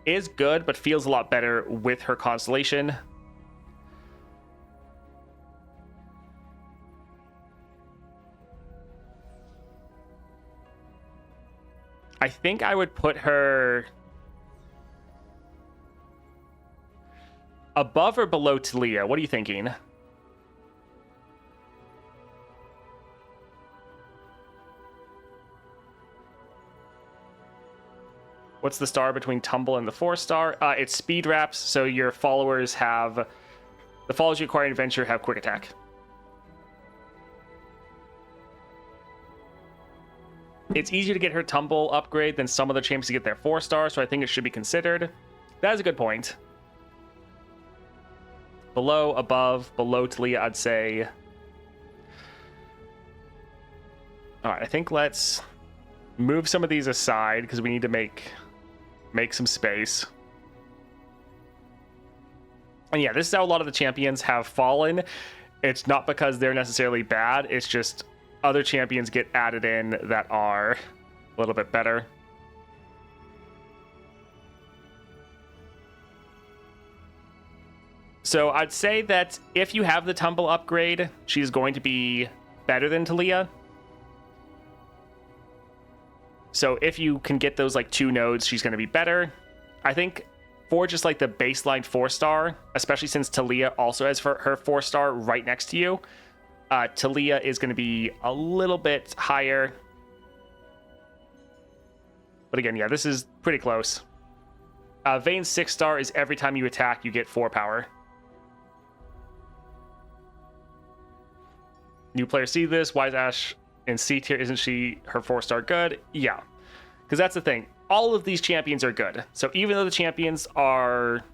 is good, but feels a lot better with her constellation. I think I would put her above or below Taliyah. What are you thinking? What's the star between Tumble and the 4-star? It's speed wraps, so your followers have... The followers you acquire in Adventure have quick attack. It's easier to get her Tumble upgrade than some other champions to get their 4-star, so I think it should be considered. That is a good point. Below, above, below Taliyah, I'd say... Alright, I think let's move some of these aside, because we need to make some space. And yeah, this is how a lot of the champions have fallen. It's not because they're necessarily bad, it's just other champions get added in that are a little bit better. So I'd say that if you have the Tumble upgrade, she's going to be better than Taliyah. So if you can get those like 2 nodes, she's going to be better. I think for just like the baseline 4-star, especially since Taliyah also has her 4-star right next to you, Taliyah is going to be a little bit higher. But again, yeah, this is pretty close. Vayne's 6-star is every time you attack, you get 4 power. New players see this. Why is Ashe in C tier? Isn't she her 4-star good? Yeah, because that's the thing. All of these champions are good. So even though the champions are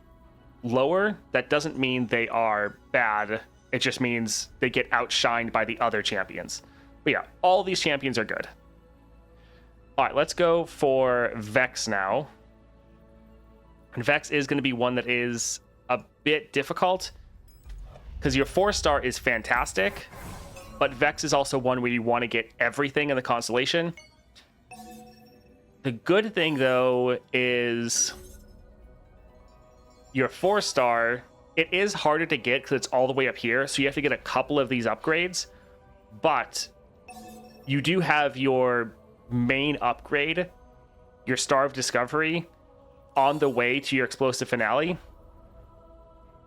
lower, that doesn't mean they are bad. It just means they get outshined by the other champions. But yeah, all these champions are good. All right, let's go for Vex now. And Vex is going to be one that is a bit difficult because your 4-star is fantastic, but Vex is also one where you want to get everything in the constellation. The good thing, though, is your 4-star, it is harder to get because it's all the way up here, so you have to get a couple of these upgrades, but you do have your main upgrade, your Star of Discovery, on the way to your Explosive Finale.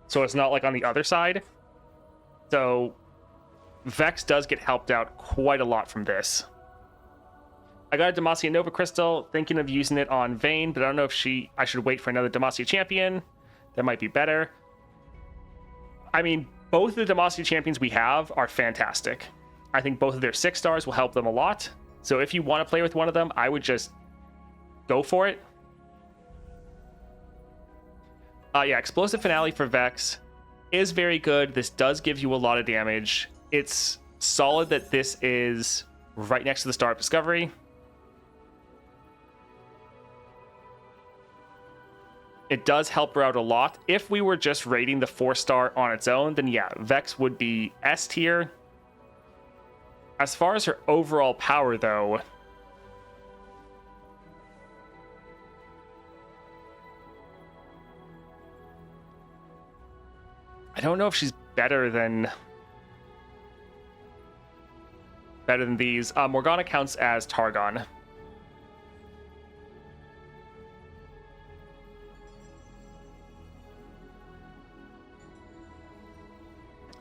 So it's not like on the other side. So Vex does get helped out quite a lot from this. I got a Demacia Nova Crystal, thinking of using it on Vayne, but I don't know if I should wait for another Demacia champion. That might be better. I mean, both of the Demacia champions we have are fantastic. I think both of their 6-stars will help them a lot. So if you want to play with one of them, I would just go for it. Yeah, Explosive Finale for Vex is very good. This does give you a lot of damage. It's solid that this is right next to the Star of Discovery. It does help her out a lot. If we were just rating the 4-star on its own, then yeah, Vex would be S tier. As far as her overall power, though, I don't know if she's better than these. Morgana counts as Targon.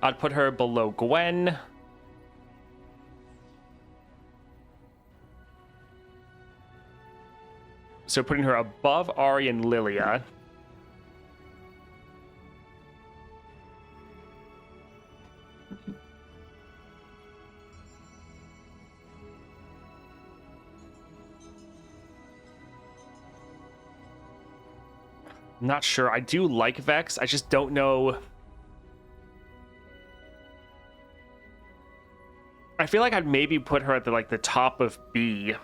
I'd put her below Gwen. So putting her above Ahri and Lillia. I'm not sure. I do like Vex. I just don't know. I feel like I'd maybe put her at the top of B.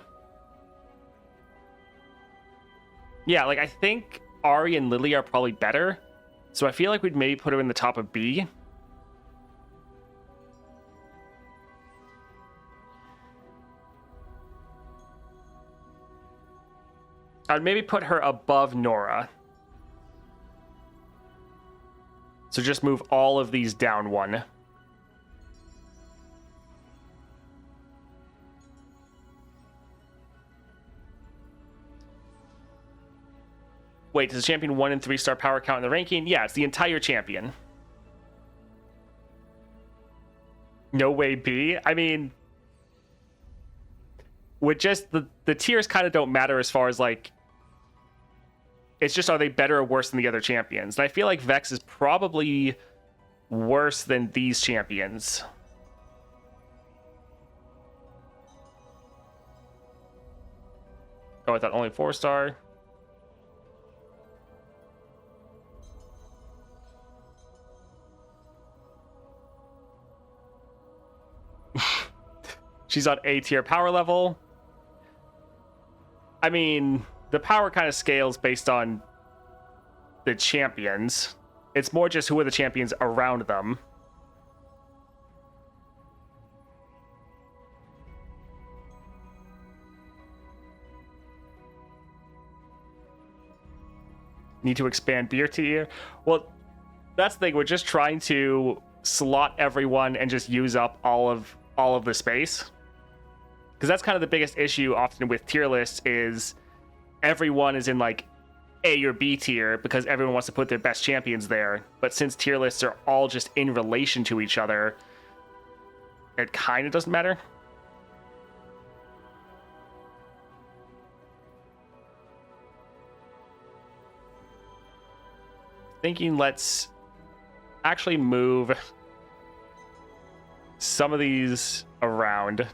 Yeah, I think Ahri and Lillia are probably better. So I feel like we'd maybe put her in the top of B. I'd maybe put her above Norra. So just move all of these down one. Wait, does the champion 1 and 3-star power count in the ranking? Yeah, it's the entire champion. No way B? I mean, with just the tiers kind of don't matter as far as it's just, are they better or worse than the other champions? And I feel like Vex is probably worse than these champions. Oh, I thought only 4-star. She's on A tier power level. I mean, the power kind of scales based on the champions. It's more just who are the champions around them. Need to expand beer tier. Well, that's the thing. We're just trying to slot everyone and just use up all of the space. Because that's kind of the biggest issue often with tier lists is everyone is in A or B tier because everyone wants to put their best champions there. But since tier lists are all just in relation to each other, it kind of doesn't matter. Thinking let's actually move some of these around.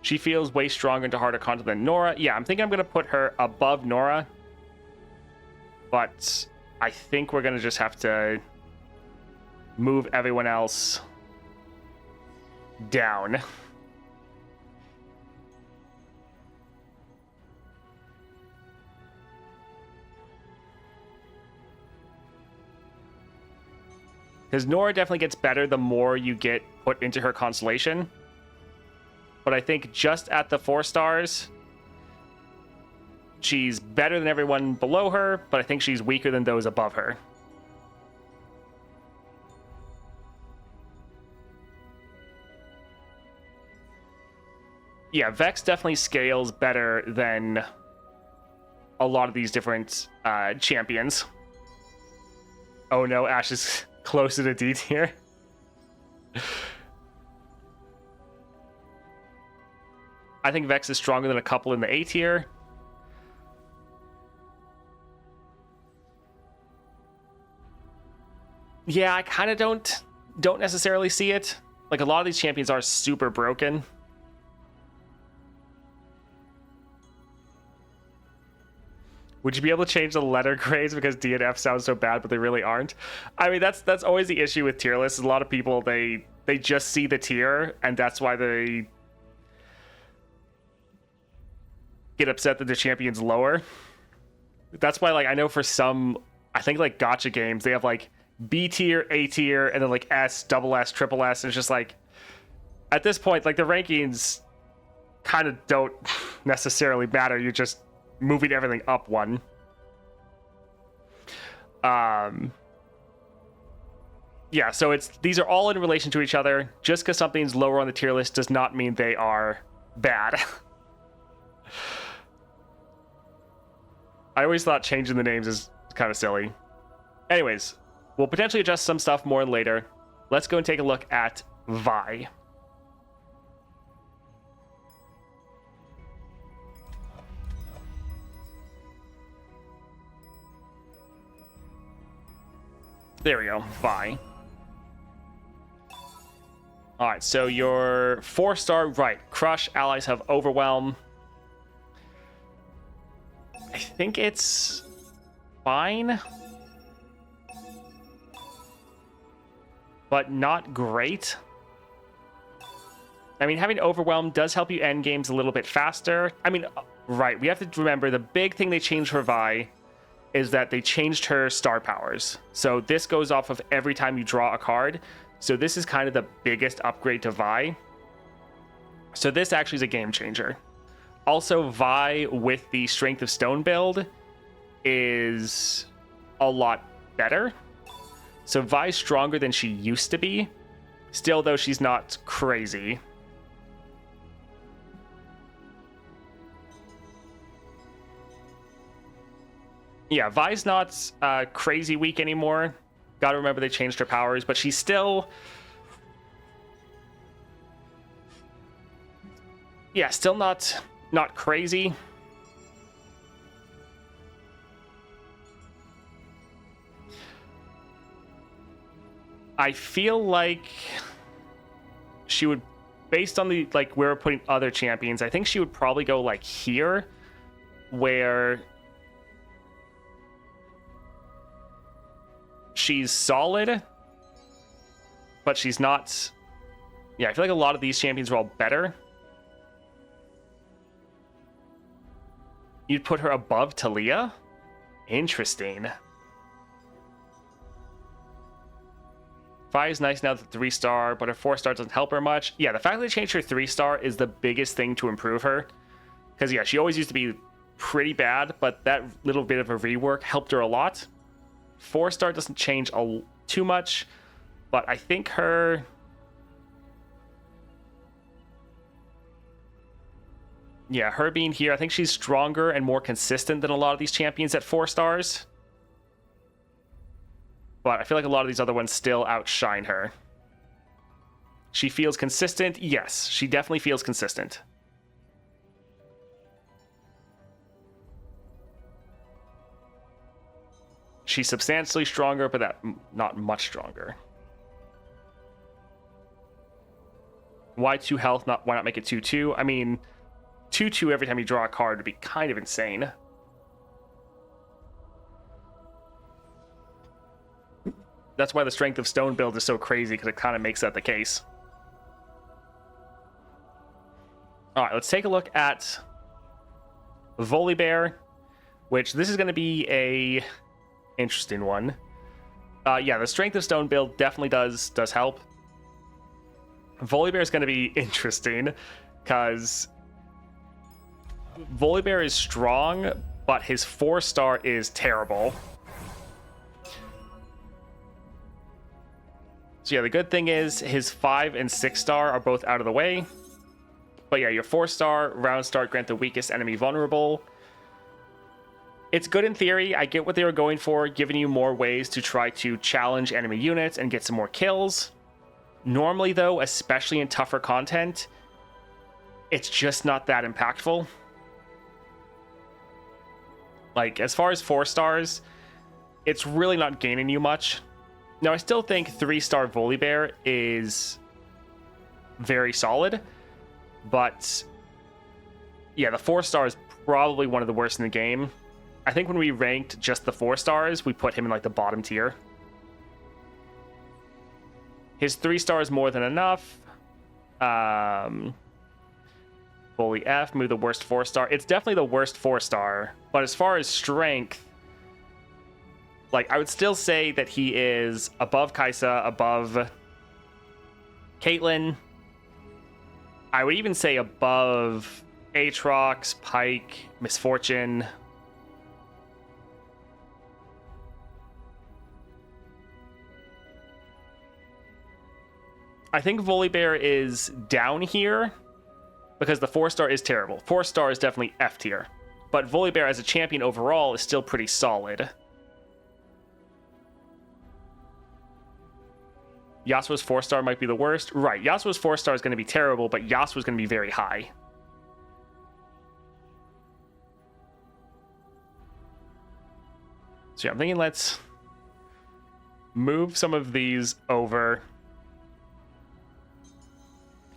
She feels way stronger into harder content than Norra. Yeah, I'm thinking I'm going to put her above Norra. But I think we're going to just have to move everyone else down. Because Norra definitely gets better the more you get put into her constellation. But I think just at the 4 stars, she's better than everyone below her, but I think she's weaker than those above her. Yeah, Vex definitely scales better than a lot of these different champions. Oh no, Ashe is closer to D tier. I think Vex is stronger than a couple in the A tier. Yeah, I kind of don't necessarily see it. Like, a lot of these champions are super broken. Would you be able to change the letter grades because D and F sound so bad, but they really aren't? I mean, that's always the issue with tier lists. A lot of people, they just see the tier, and that's why they get upset that the champion's lower. That's why, like, I know for some, I think, like, gacha games, they have, like, B tier, A tier, and then, like, S, double S, triple S. And it's just, like, at this point, like, the rankings kind of don't necessarily matter. You're just moving everything up one. Yeah, so these are all in relation to each other. Just because something's lower on the tier list does not mean they are bad. I always thought changing the names is kind of silly. Anyways, we'll potentially adjust some stuff more later. Let's go and take a look at Vi. There we go, Vi. Alright, so your 4-star, right. Crush, allies have Overwhelm. I think it's fine. But not great. I mean, having Overwhelm does help you end games a little bit faster. I mean, right, we have to remember the big thing they changed for Vi is that they changed her star powers. So this goes off of every time you draw a card. So this is kind of the biggest upgrade to Vi. So this actually is a game changer. Also, Vi with the Strength of Stone build is a lot better. So Vi's stronger than she used to be. Still, though, she's not crazy. Yeah, Vi's not crazy weak anymore. Gotta remember they changed her powers, but she's still... Yeah, still not crazy. I feel like she would, based on the, like, where we're putting other champions, I think she would probably go, like, here, where she's solid, but she's not... Yeah, I feel like a lot of these champions are all better. You'd put her above Taliyah? Interesting. Vi is nice now at the 3-star, but her 4-star doesn't help her much. Yeah, the fact that they changed her 3-star is the biggest thing to improve her. Because, yeah, she always used to be pretty bad, but that little bit of a rework helped her a lot. 4-star doesn't change too much, but I think her... Yeah, her being here, I think she's stronger and more consistent than a lot of these champions at 4 stars. But I feel like a lot of these other ones still outshine her. She feels consistent? Yes, she definitely feels consistent. She's substantially stronger, but not much stronger. Why 2 health? Why not make it 2-2? I mean, 2-2 every time you draw a card would be kind of insane. That's why the Strength of Stone build is so crazy, because it kind of makes that the case. All right, let's take a look at Volibear, which this is going to be a interesting one. Yeah, the Strength of Stone build definitely does help. Volibear is going to be interesting because Volibear is strong, but his 4-star is terrible. So yeah, the good thing is his 5 and 6-star are both out of the way. But yeah, your 4-star round start grant the weakest enemy vulnerable. It's good in theory. I get what they were going for, giving you more ways to try to challenge enemy units and get some more kills. Normally though, especially in tougher content, it's just not that impactful. Like, as far as 4-stars, it's really not gaining you much. Now, I still think 3-star Volibear is very solid, but yeah, the 4-star is probably one of the worst in the game. I think when we ranked just the 4-stars, we put him in like the bottom tier. His 3-star is more than enough. Bully F, move the worst 4-star. It's definitely the worst 4-star, but as far as strength, like, I would still say that he is above Kai'Sa, above Caitlyn. I would even say above Aatrox, Pyke, Misfortune. I think Volibear is down here because the 4-star is terrible. 4-star is definitely F tier. But Volibear as a champion overall is still pretty solid. Yasuo's 4-star might be the worst. Right, Yasuo's 4-star is going to be terrible, but Yasuo's going to be very high. So yeah, I'm thinking let's move some of these over.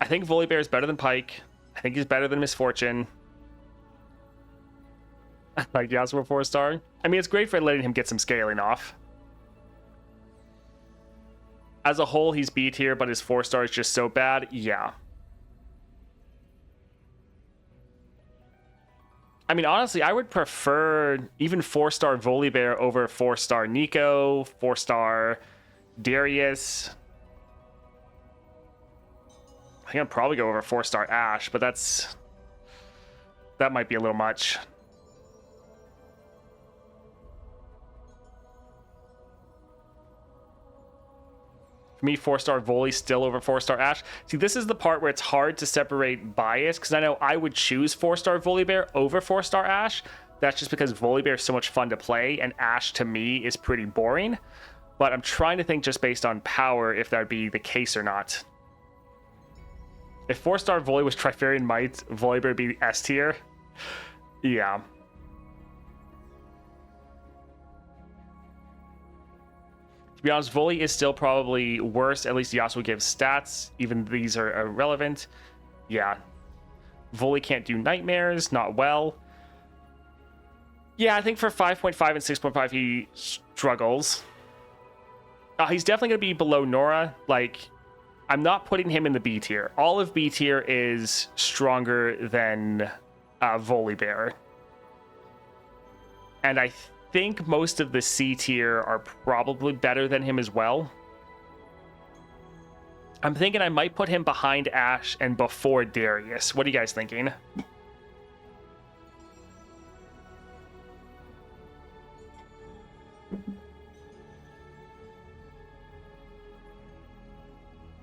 I think Volibear is better than Pyke. I think he's better than Misfortune. Like Yasuo 4-star. I mean, it's great for letting him get some scaling off. As a whole, he's B tier, but his 4-star is just so bad. Yeah. I mean, honestly, I would prefer even 4-star Volibear over 4-star Nico, 4-star Darius. I think I'd probably go over 4-star Ashe, but that might be a little much. For me, 4-star Voli still over 4-star Ashe. See, this is the part where it's hard to separate bias, because I know I would choose 4-star Volibear over 4-star Ashe. That's just because Volibear is so much fun to play, and Ashe, to me, is pretty boring. But I'm trying to think just based on power if that would be the case or not. If 4-star Voli was Trifarian Might, Volibear would be S tier. Yeah. To be honest, Voli is still probably worse. At least Yasuo gives stats. Even these are irrelevant. Yeah. Voli can't do nightmares. Not well. Yeah, I think for 5.5 and 6.5, he struggles. He's definitely going to be below Norra. Like, I'm not putting him in the B tier. All of B tier is stronger than Volibear. And I think most of the C tier are probably better than him as well. I'm thinking I might put him behind Ashe and before Darius. What are you guys thinking?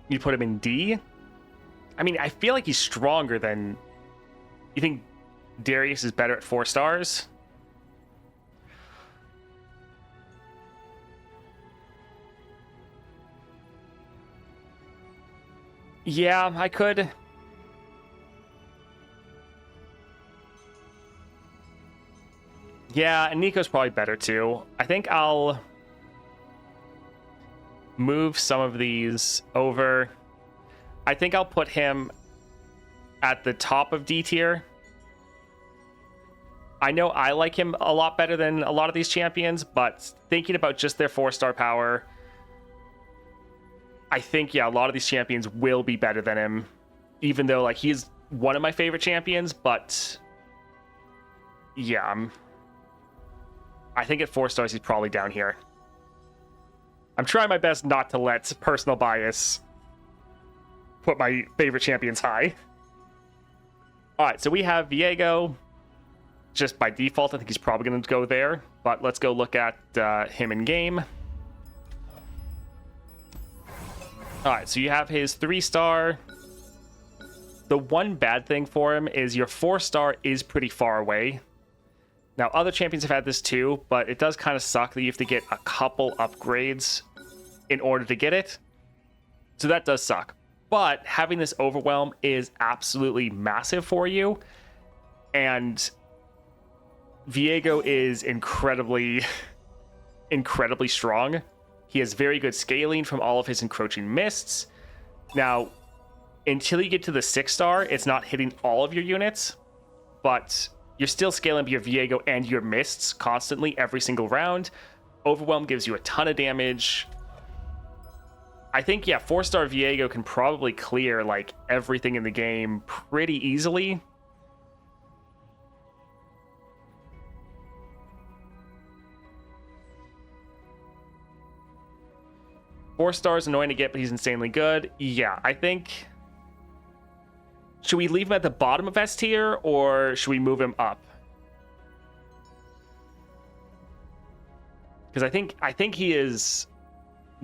You put him in D? I mean, I feel like he's stronger than... You think Darius is better at 4 stars? Yeah, I could. Yeah, and Nico's probably better too. I think I'll move some of these over. I think I'll put him at the top of D tier. I know I like him a lot better than a lot of these champions, but thinking about just their 4-star power, I think, yeah, a lot of these champions will be better than him, even though, like, he's one of my favorite champions, but yeah, I think at 4 stars, he's probably down here. I'm trying my best not to let personal bias put my favorite champions high. All right, so we have Viego. Just by default, I think he's probably going to go there. But let's go look at him in game. All right, so you have his 3-star. The one bad thing for him is your 4-star is pretty far away. Now, other champions have had this too, but it does kind of suck that you have to get a couple upgrades in order to get it. So that does suck. But having this overwhelm is absolutely massive for you. And Viego is incredibly strong. He has very good scaling from all of his encroaching mists. Now, until you get to the 6-star, it's not hitting all of your units, but you're still scaling up your Viego and your mists constantly every single round. Overwhelm gives you a ton of damage. I think, yeah, 4-star Viego can probably clear, like, everything in the game pretty easily. Four stars annoying to get, but he's insanely good. Yeah, I think... Should we leave him at the bottom of S tier, or should we move him up? Because I think he is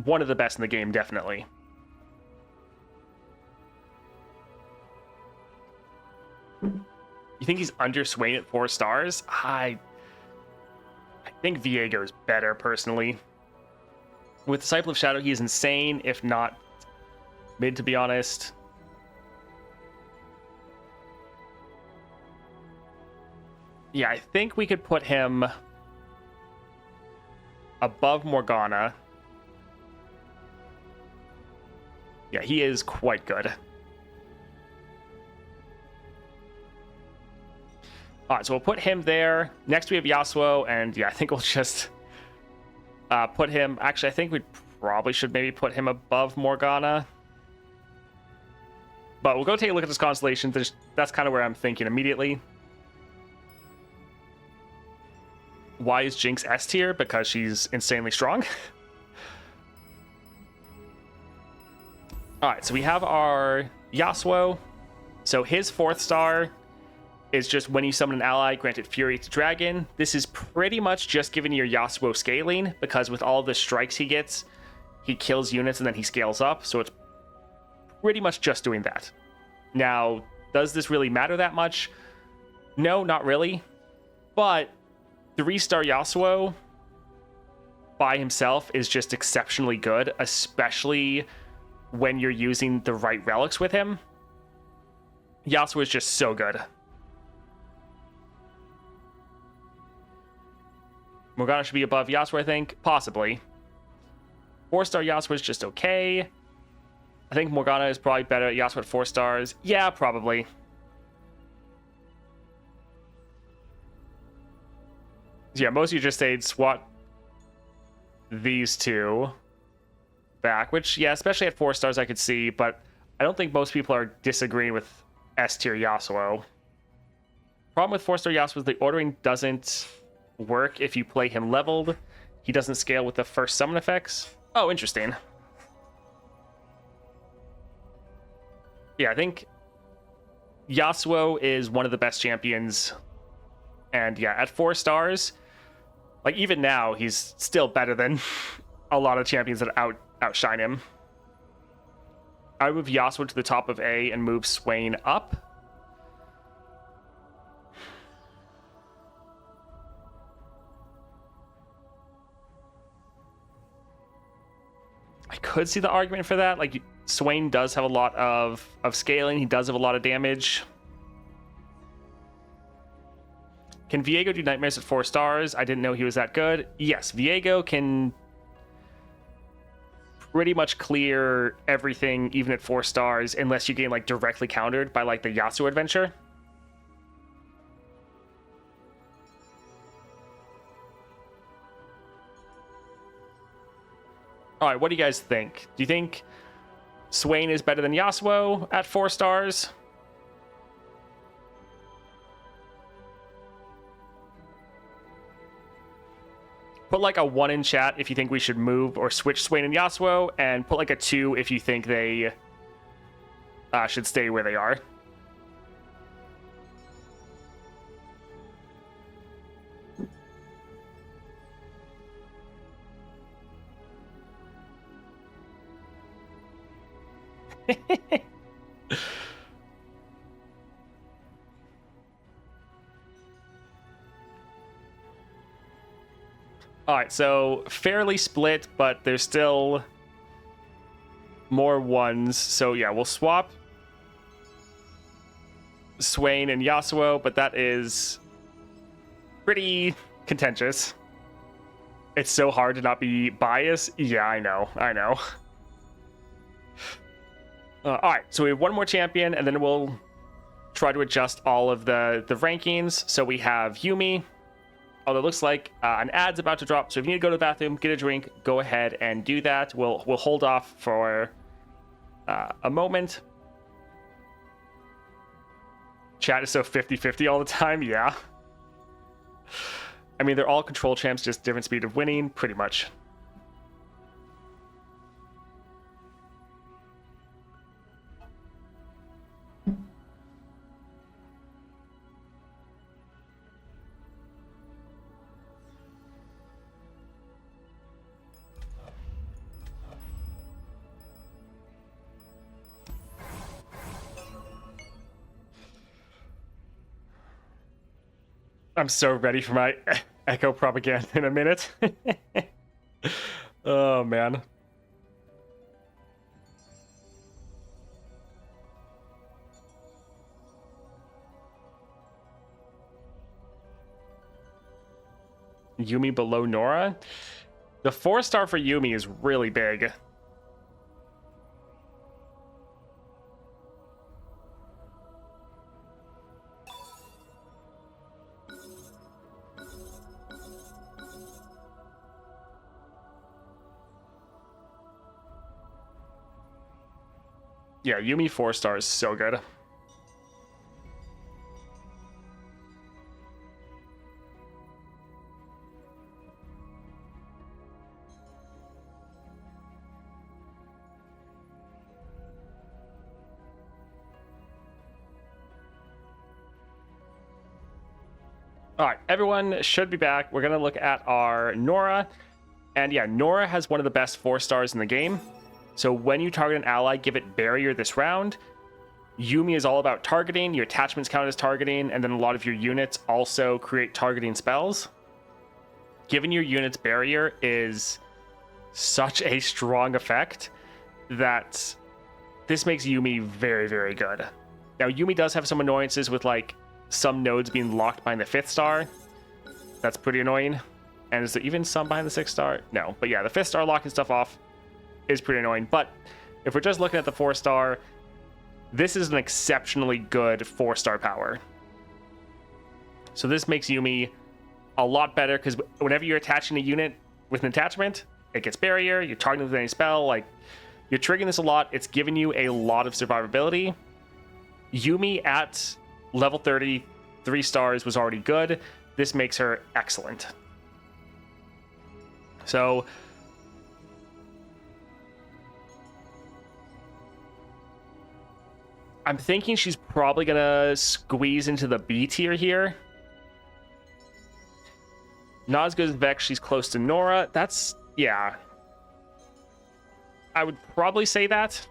one of the best in the game, definitely. You think he's under Swain at 4 stars? I think Viego is better, personally. With Disciple of Shadow, he is insane, if not mid, to be honest. Yeah, I think we could put him above Morgana. Yeah, he is quite good. All right, so we'll put him there. Next we have Yasuo, and yeah, I think we'll just put him... Actually, I think we probably should maybe put him above Morgana. But we'll go take a look at this constellation. That's kind of where I'm thinking immediately. Why is Jinx S tier? Because she's insanely strong. All right, so we have our Yasuo. So his 4th star is just when you summon an ally, granted Fury to Dragon. This is pretty much just giving your Yasuo scaling, because with all the strikes he gets, he kills units and then he scales up. So it's pretty much just doing that. Now, does this really matter that much? No, not really. But 3-star Yasuo by himself is just exceptionally good, especially when you're using the right relics with him. Yasuo is just so good. Morgana should be above Yasuo, I think. Possibly. 4-star Yasuo is just okay. I think Morgana is probably better at Yasuo at 4 stars. Yeah, probably. Yeah, most of you just say swap these two back, which, yeah, especially at 4 stars I could see, but I don't think most people are disagreeing with S tier Yasuo. Problem with 4-star Yasuo is the ordering doesn't work if you play him leveled. He doesn't scale with the first summon effects. Oh, interesting. Yeah, I think Yasuo is one of the best champions. And yeah, at 4 stars, like even now, he's still better than a lot of champions that outshine him. I would move Yasuo to the top of A and move Swain up. I could see the argument for that. Like, Swain does have a lot of scaling. He does have a lot of damage. Can Viego do Nightmares at 4 stars? I didn't know he was that good. Yes, Viego can pretty much clear everything, even at 4 stars, unless you get like directly countered by like the Yasuo adventure. All right, what do you guys think? Do you think Swain is better than Yasuo at 4 stars? Put like a 1 in chat if you think we should move or switch Swain and Yasuo, and put like a 2 if you think they should stay where they are. All right, so fairly split, but there's still more ones. So yeah, we'll swap Swain and Yasuo, but that is pretty contentious. It's so hard to not be biased. Yeah, I know. All right, so we have one more champion, and then we'll try to adjust all of the rankings. So we have Yuumi. Although it looks like an ad's about to drop, so if you need to go to the bathroom, get a drink, go ahead and do that. We'll hold off for a moment. Chat is so 50-50 all the time, yeah. I mean, they're all control champs, just different speed of winning, pretty much. I'm so ready for my Ekko propaganda in a minute. Oh, man. Yuumi below Norra? The 4-star for Yuumi is really big. Yeah, Yuumi 4-star is so good. All right, everyone should be back. We're going to look at our Norra. And yeah, Norra has one of the best 4-stars in the game. So when you target an ally, give it barrier this round. Yuumi is all about targeting. Your attachments count as targeting, and then a lot of your units also create targeting spells. Giving your units barrier is such a strong effect that this makes Yuumi very, very good. Now, Yuumi does have some annoyances with like some nodes being locked behind the 5th star. That's pretty annoying. And is there even some behind the 6th star? No, but yeah, the 5th star locking stuff off is pretty annoying. But if we're just looking at the 4-star, this is an exceptionally good 4-star power. So this makes Yuumi a lot better, because whenever you're attaching a unit with an attachment, it gets barrier, you're targeting with any spell, like you're triggering this a lot. It's giving you a lot of survivability. Yuumi at level 30, 3 stars was already good. This makes her excellent. So I'm thinking she's probably gonna squeeze into the B tier here. Not as good as Vex. She's close to Norra. That's, yeah. I would probably say that.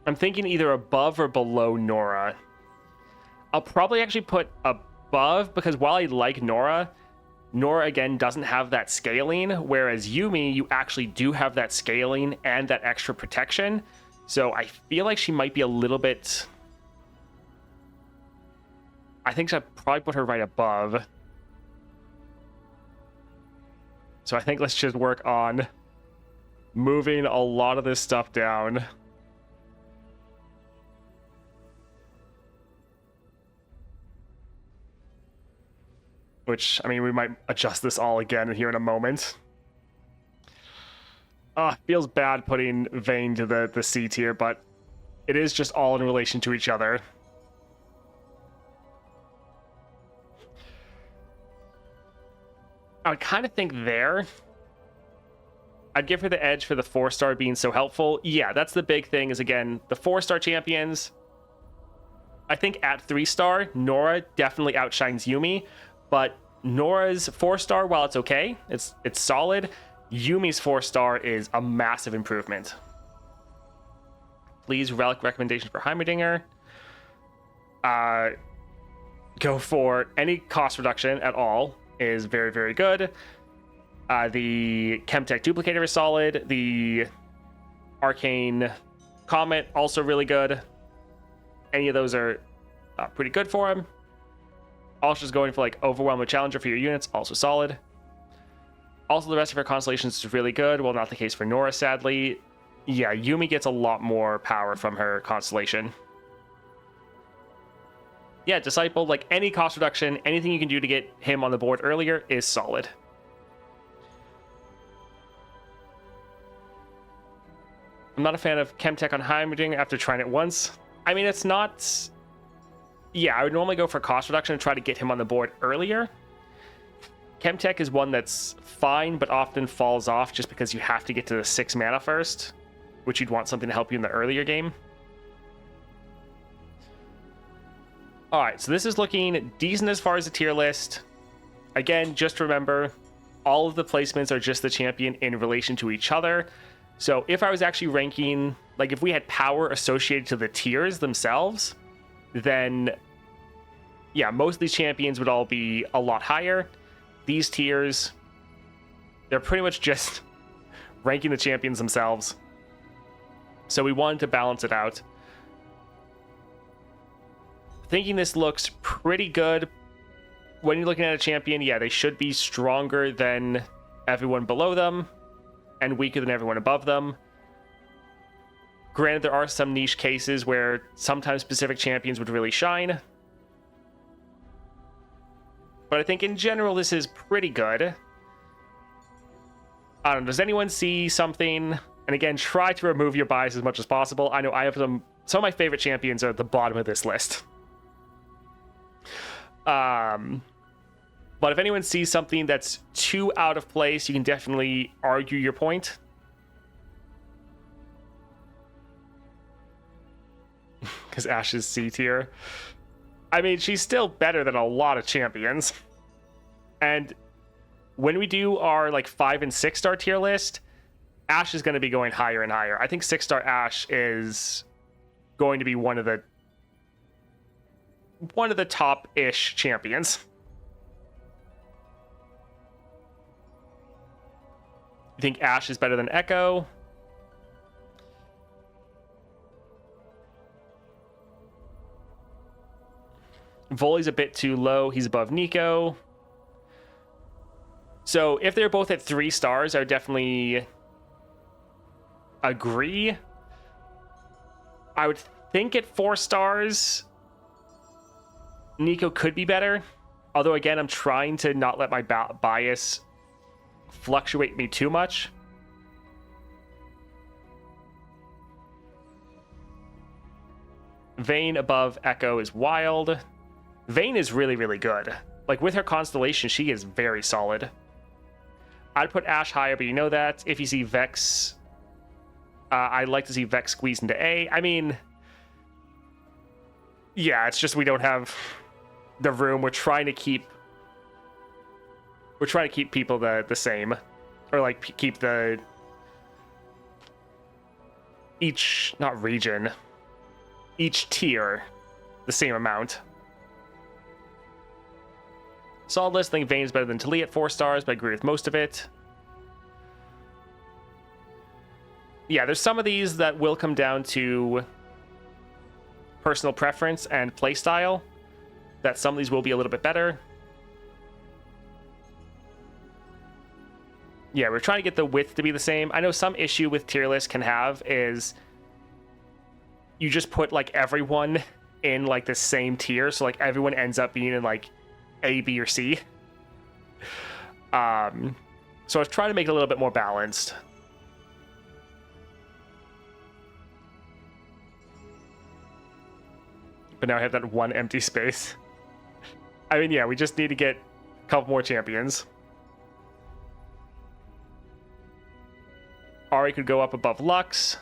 I'm thinking either above or below Norra. I'll probably actually put above, because while I like Norra, Norra again doesn't have that scaling, whereas Yuumi, you actually do have that scaling and that extra protection. So I feel like she might be a little bit... I think I'd probably put her right above. So I think let's just work on moving a lot of this stuff down. Which, I mean, we might adjust this all again here in a moment. Feels bad putting Vayne to the C tier, but it is just all in relation to each other. I would kind of think there. I'd give her the edge for the 4-star being so helpful. Yeah, that's the big thing is, again, the 4-star champions. I think at 3-star, Norra definitely outshines Yuumi, but Norra's 4-star, while it's okay, it's solid, Yuumi's 4-star is a massive improvement. Please, relic recommendation for Heimerdinger. Go for any cost reduction at all is very, very good. The Chemtech Duplicator is solid. The Arcane Comet, also really good. Any of those are pretty good for him. Also just going for like Overwhelm with Challenger for your units, also solid. Also the rest of her constellations is really good. Well, not the case for Norra, sadly. Yeah, Yuumi gets a lot more power from her constellation. Yeah, Disciple, like any cost reduction, anything you can do to get him on the board earlier is solid. I'm not a fan of Chemtech on Heimerdinger after trying it once. I mean, it's not... Yeah, I would normally go for cost reduction and try to get him on the board earlier. Chemtech is one that's fine, but often falls off just because you have to get to the 6 mana first, which you'd want something to help you in the earlier game. Alright, so this is looking decent as far as the tier list. Again, just remember, all of the placements are just the champion in relation to each other. So if I was actually ranking, like if we had power associated to the tiers themselves, then yeah, most of these champions would all be a lot higher. These tiers, they're pretty much just ranking the champions themselves. So we wanted to balance it out. Thinking this looks pretty good. When you're looking at a champion, yeah, they should be stronger than everyone below them and weaker than everyone above them. Granted, there are some niche cases where sometimes specific champions would really shine. But I think in general, this is pretty good. I don't know, does anyone see something? And again, try to remove your bias as much as possible. I know I have some of my favorite champions are at the bottom of this list. But if anyone sees something that's too out of place, you can definitely argue your point. Because Ashe is C tier. I mean, she's still better than a lot of champions. And when we do our like 5 and 6-star tier list, Ashe is going to be going higher and higher. I think 6-star Ashe is going to be one of the top-ish champions. You think Ashe is better than Ekko? Voli's a bit too low. He's above Nico. So if they're both at 3 stars, I would definitely agree. I would think at 4 stars, Nico could be better. Although, again, I'm trying to not let my bias fluctuate me too much. Vayne above Ekko is wild. Vayne is really, really good. Like, with her constellation, she is very solid. I'd put Ashe higher, but you know that. If you see Vex, I'd like to see Vex squeeze into A. I mean, yeah, it's just we don't have the room. We're trying to keep people the same, or like keep the each tier the same amount. Solid list. I think Vayne's better than Taliyah at 4 stars, but I agree with most of it. Yeah, there's some of these that will come down to personal preference and playstyle, that some of these will be a little bit better. Yeah, we're trying to get the width to be the same. I know some issue with tier lists can have is you just put like everyone in like the same tier, so like everyone ends up being in like A, B, or C. So I was trying to make it a little bit more balanced. But now I have that one empty space. I mean, yeah, we just need to get a couple more champions. Ahri could go up above Lux.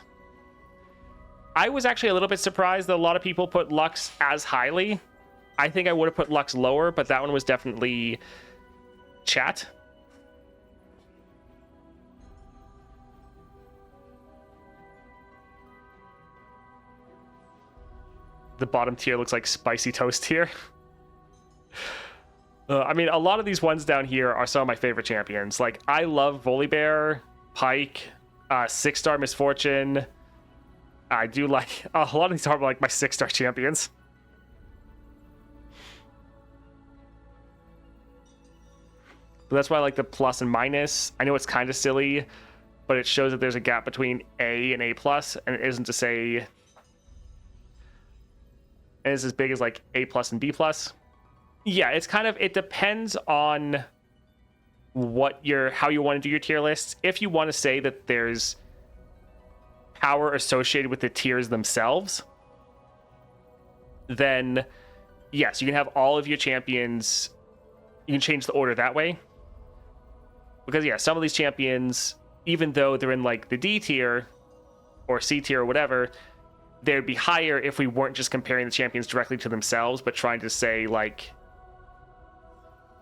I was actually a little bit surprised that a lot of people put Lux as highly. I think I would have put Lux lower, but that one was definitely chat. The bottom tier looks like spicy toast here. I mean, a lot of these ones down here are some of my favorite champions. Like, I love Volibear, Pyke, 6-star Misfortune. I do like... a lot of these are like my 6-star champions. But that's why I like the plus and minus. I know it's kind of silly, but it shows that there's a gap between A and A+, and it isn't to say... and it's as big as like A+ and B+. Yeah, it's kind of... it depends on how you want to do your tier lists. If you want to say that there's power associated with the tiers themselves, then yes, you can have all of your champions, you can change the order that way. Because yeah, some of these champions, even though they're in like the D tier or C tier or whatever, they'd be higher if we weren't just comparing the champions directly to themselves, but trying to say like,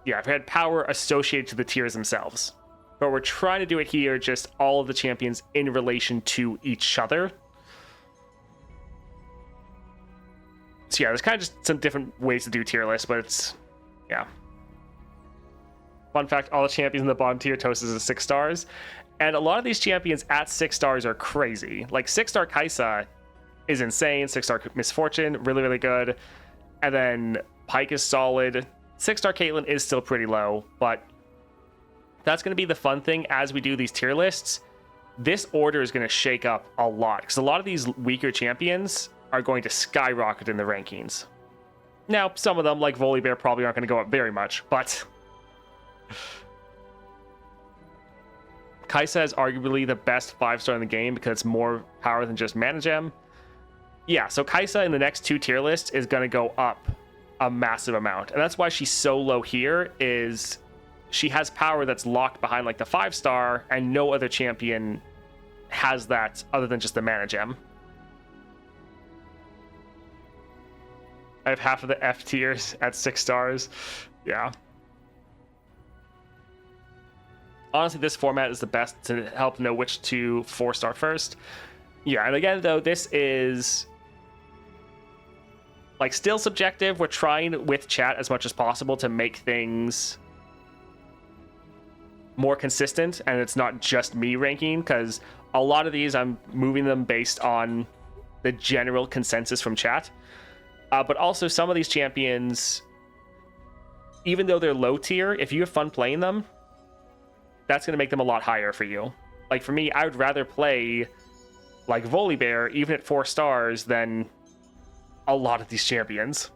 yeah, if we had power associated to the tiers themselves. But we're trying to do it here, just all of the champions in relation to each other. So yeah, there's kind of just some different ways to do tier lists, but it's, yeah. Fun fact, all the champions in the bottom tier toast is 6 stars. And a lot of these champions at 6 stars are crazy. Like 6-star Kai'Sa is insane. 6-star Misfortune, really, really good. And then Pyke is solid. 6-star Caitlyn is still pretty low, but that's going to be the fun thing as we do these tier lists. This order is going to shake up a lot, because a lot of these weaker champions are going to skyrocket in the rankings. Now, some of them, like Volibear, probably aren't going to go up very much, but Kai'Sa is arguably the best 5-star in the game because it's more power than just mana gem. Yeah, so Kai'Sa in the next 2 tier lists is going to go up a massive amount, and that's why she's so low here. Is she has power that's locked behind like the 5-star, and no other champion has that other than just the mana gem. I have half of the F tiers at 6 stars. Yeah. Honestly, this format is the best to help know which to 4-star first. Yeah, and again, though, this is like still subjective. We're trying with chat as much as possible to make things more consistent, and it's not just me ranking, because a lot of these I'm moving them based on the general consensus from chat. But also some of these champions, even though they're low tier, if you have fun playing them, that's going to make them a lot higher for you. Like for me, I would rather play like Volibear, even at 4 stars, than a lot of these champions.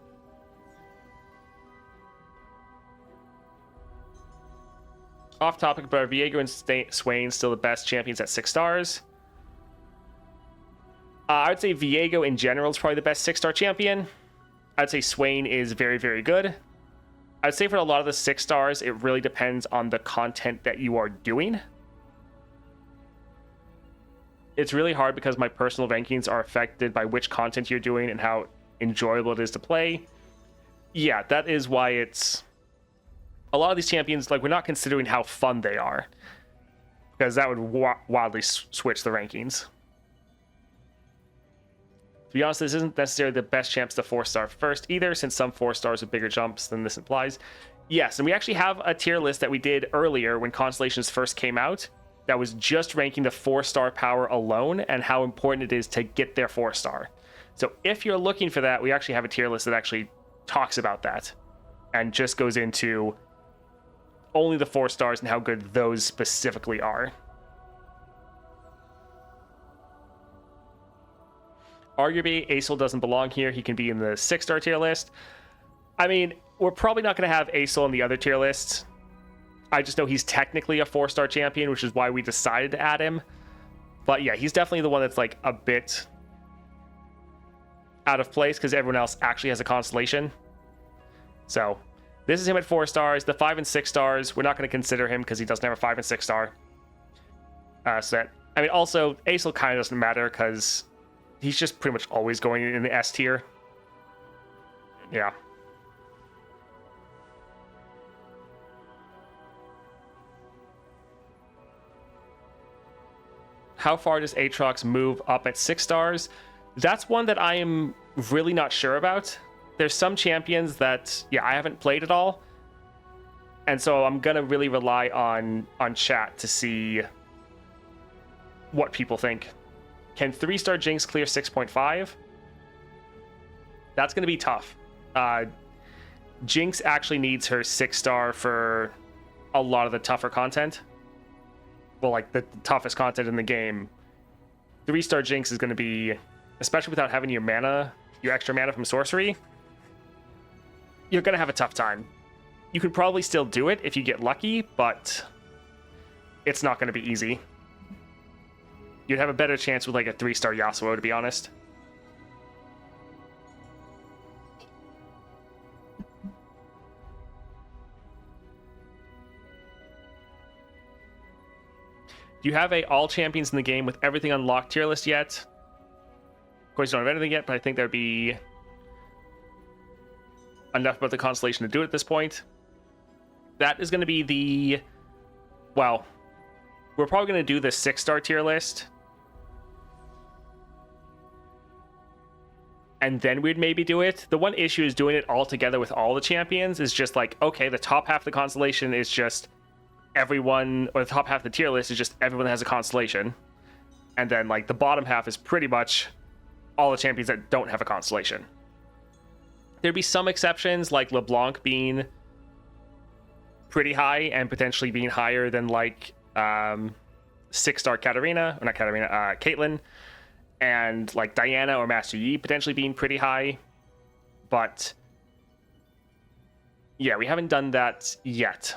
Off topic, but are Viego and Swain still the best champions at 6 stars? I would say Viego in general is probably the best 6-star champion. I'd say Swain is very, very good. I'd say for a lot of the 6 stars, it really depends on the content that you are doing. It's really hard because my personal rankings are affected by which content you're doing and how enjoyable it is to play. Yeah, that is why it's... a lot of these champions, like, we're not considering how fun they are, because that would wildly switch the rankings. To be honest, this isn't necessarily the best champs to 4-star first either, since some 4 stars with bigger jumps than this implies. Yes, and we actually have a tier list that we did earlier when Constellations first came out that was just ranking the 4-star power alone and how important it is to get their 4-star. So if you're looking for that, we actually have a tier list that actually talks about that and just goes into only the 4 stars and how good those specifically are. Arguably, Aesol doesn't belong here. He can be in the 6-star tier list. I mean, we're probably not going to have Aesol in the other tier lists. I just know he's technically a 4-star champion, which is why we decided to add him. But yeah, he's definitely the one that's like a bit out of place because everyone else actually has a constellation. So this is him at 4 stars. The 5 and 6 stars, we're not going to consider him because he doesn't have a 5 and 6 star. So that, I mean, also Aesol kind of doesn't matter because he's just pretty much always going in the S tier. Yeah. How far does Aatrox move up at 6 stars? That's one that I am really not sure about. There's some champions that, yeah, I haven't played at all. And so I'm going to really rely on chat to see what people think. Can 3-star Jinx clear 6.5? That's going to be tough. Jinx actually needs her 6-star for a lot of the tougher content. Well, like the toughest content in the game. 3-star Jinx is going to be, especially without having your mana, your extra mana from sorcery, you're going to have a tough time. You could probably still do it if you get lucky, but it's not going to be easy. You'd have a better chance with like a 3-star Yasuo, to be honest. Do you have a all champions in the game with everything unlocked tier list yet? Of course, you don't have anything yet, but I think there'd be enough about the constellation to do it at this point. That is going to be the... Well, we're probably going to do the 6-star tier list. And then we'd maybe do it. The one issue is doing it all together with all the champions is just like, okay, the top half of the constellation is just everyone, or the top half of the tier list is just everyone that has a constellation. And then like the bottom half is pretty much all the champions that don't have a constellation. There'd be some exceptions, like LeBlanc being pretty high and potentially being higher than like 6-star Caitlyn, and like Diana or Master Yi potentially being pretty high. But yeah, we haven't done that yet.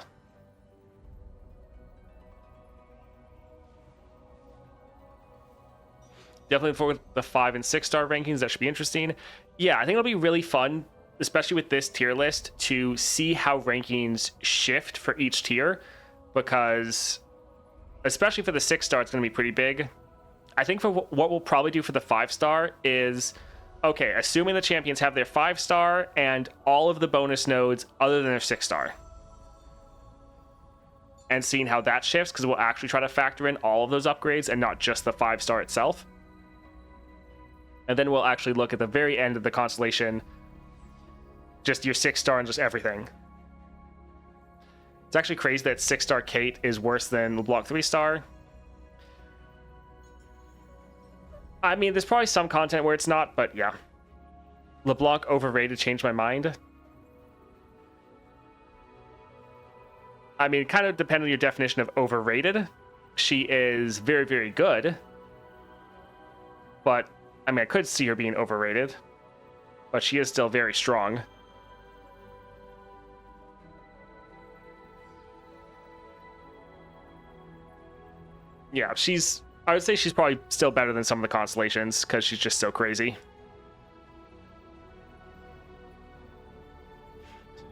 Definitely for the 5 and 6-star rankings, that should be interesting. Yeah, I think it'll be really fun, especially with this tier list, to see how rankings shift for each tier, because especially for the 6-star, it's going to be pretty big. I think for what we'll probably do for the 5-star is, okay, assuming the champions have their 5-star and all of the bonus nodes other than their 6-star. And seeing how that shifts, because we'll actually try to factor in all of those upgrades and not just the 5-star itself. And then we'll actually look at the very end of the constellation, just your 6-star and just everything. It's actually crazy that 6-star Kate is worse than LeBlanc 3-star. I mean, there's probably some content where it's not, but yeah. LeBlanc overrated, changed my mind. I mean, kind of depending on your definition of overrated. She is very, very good. But, I mean, I could see her being overrated. But she is still very strong. Yeah, I would say she's probably still better than some of the constellations, because she's just so crazy.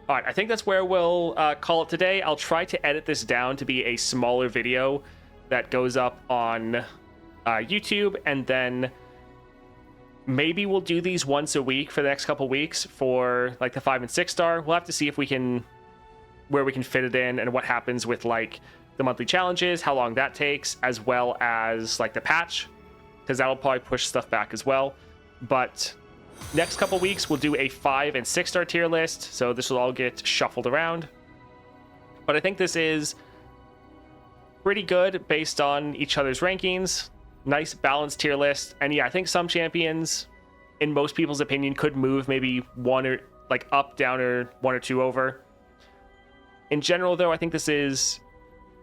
Alright, I think that's where we'll call it today. I'll try to edit this down to be a smaller video that goes up on YouTube, and then maybe we'll do these once a week for the next couple weeks for like the 5 and 6-star. We'll have to see if we can, where we can fit it in and what happens with like the monthly challenges, how long that takes, as well as like the patch, because that'll probably push stuff back as well. But next couple weeks we'll do a 5 and 6-star tier list, so this will all get shuffled around. But I think this is pretty good based on each other's rankings. Nice balanced tier list. And yeah, I think some champions, in most people's opinion, could move maybe one or like up, down, or one or two over. In general, though, I think this is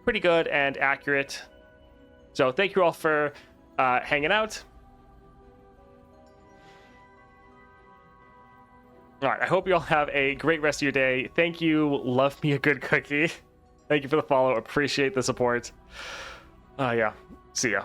pretty good and accurate. So thank you all for hanging out. All right, I hope you all have a great rest of your day. Thank you. Love me a good cookie. Thank you for the follow. Appreciate the support. Yeah. See ya.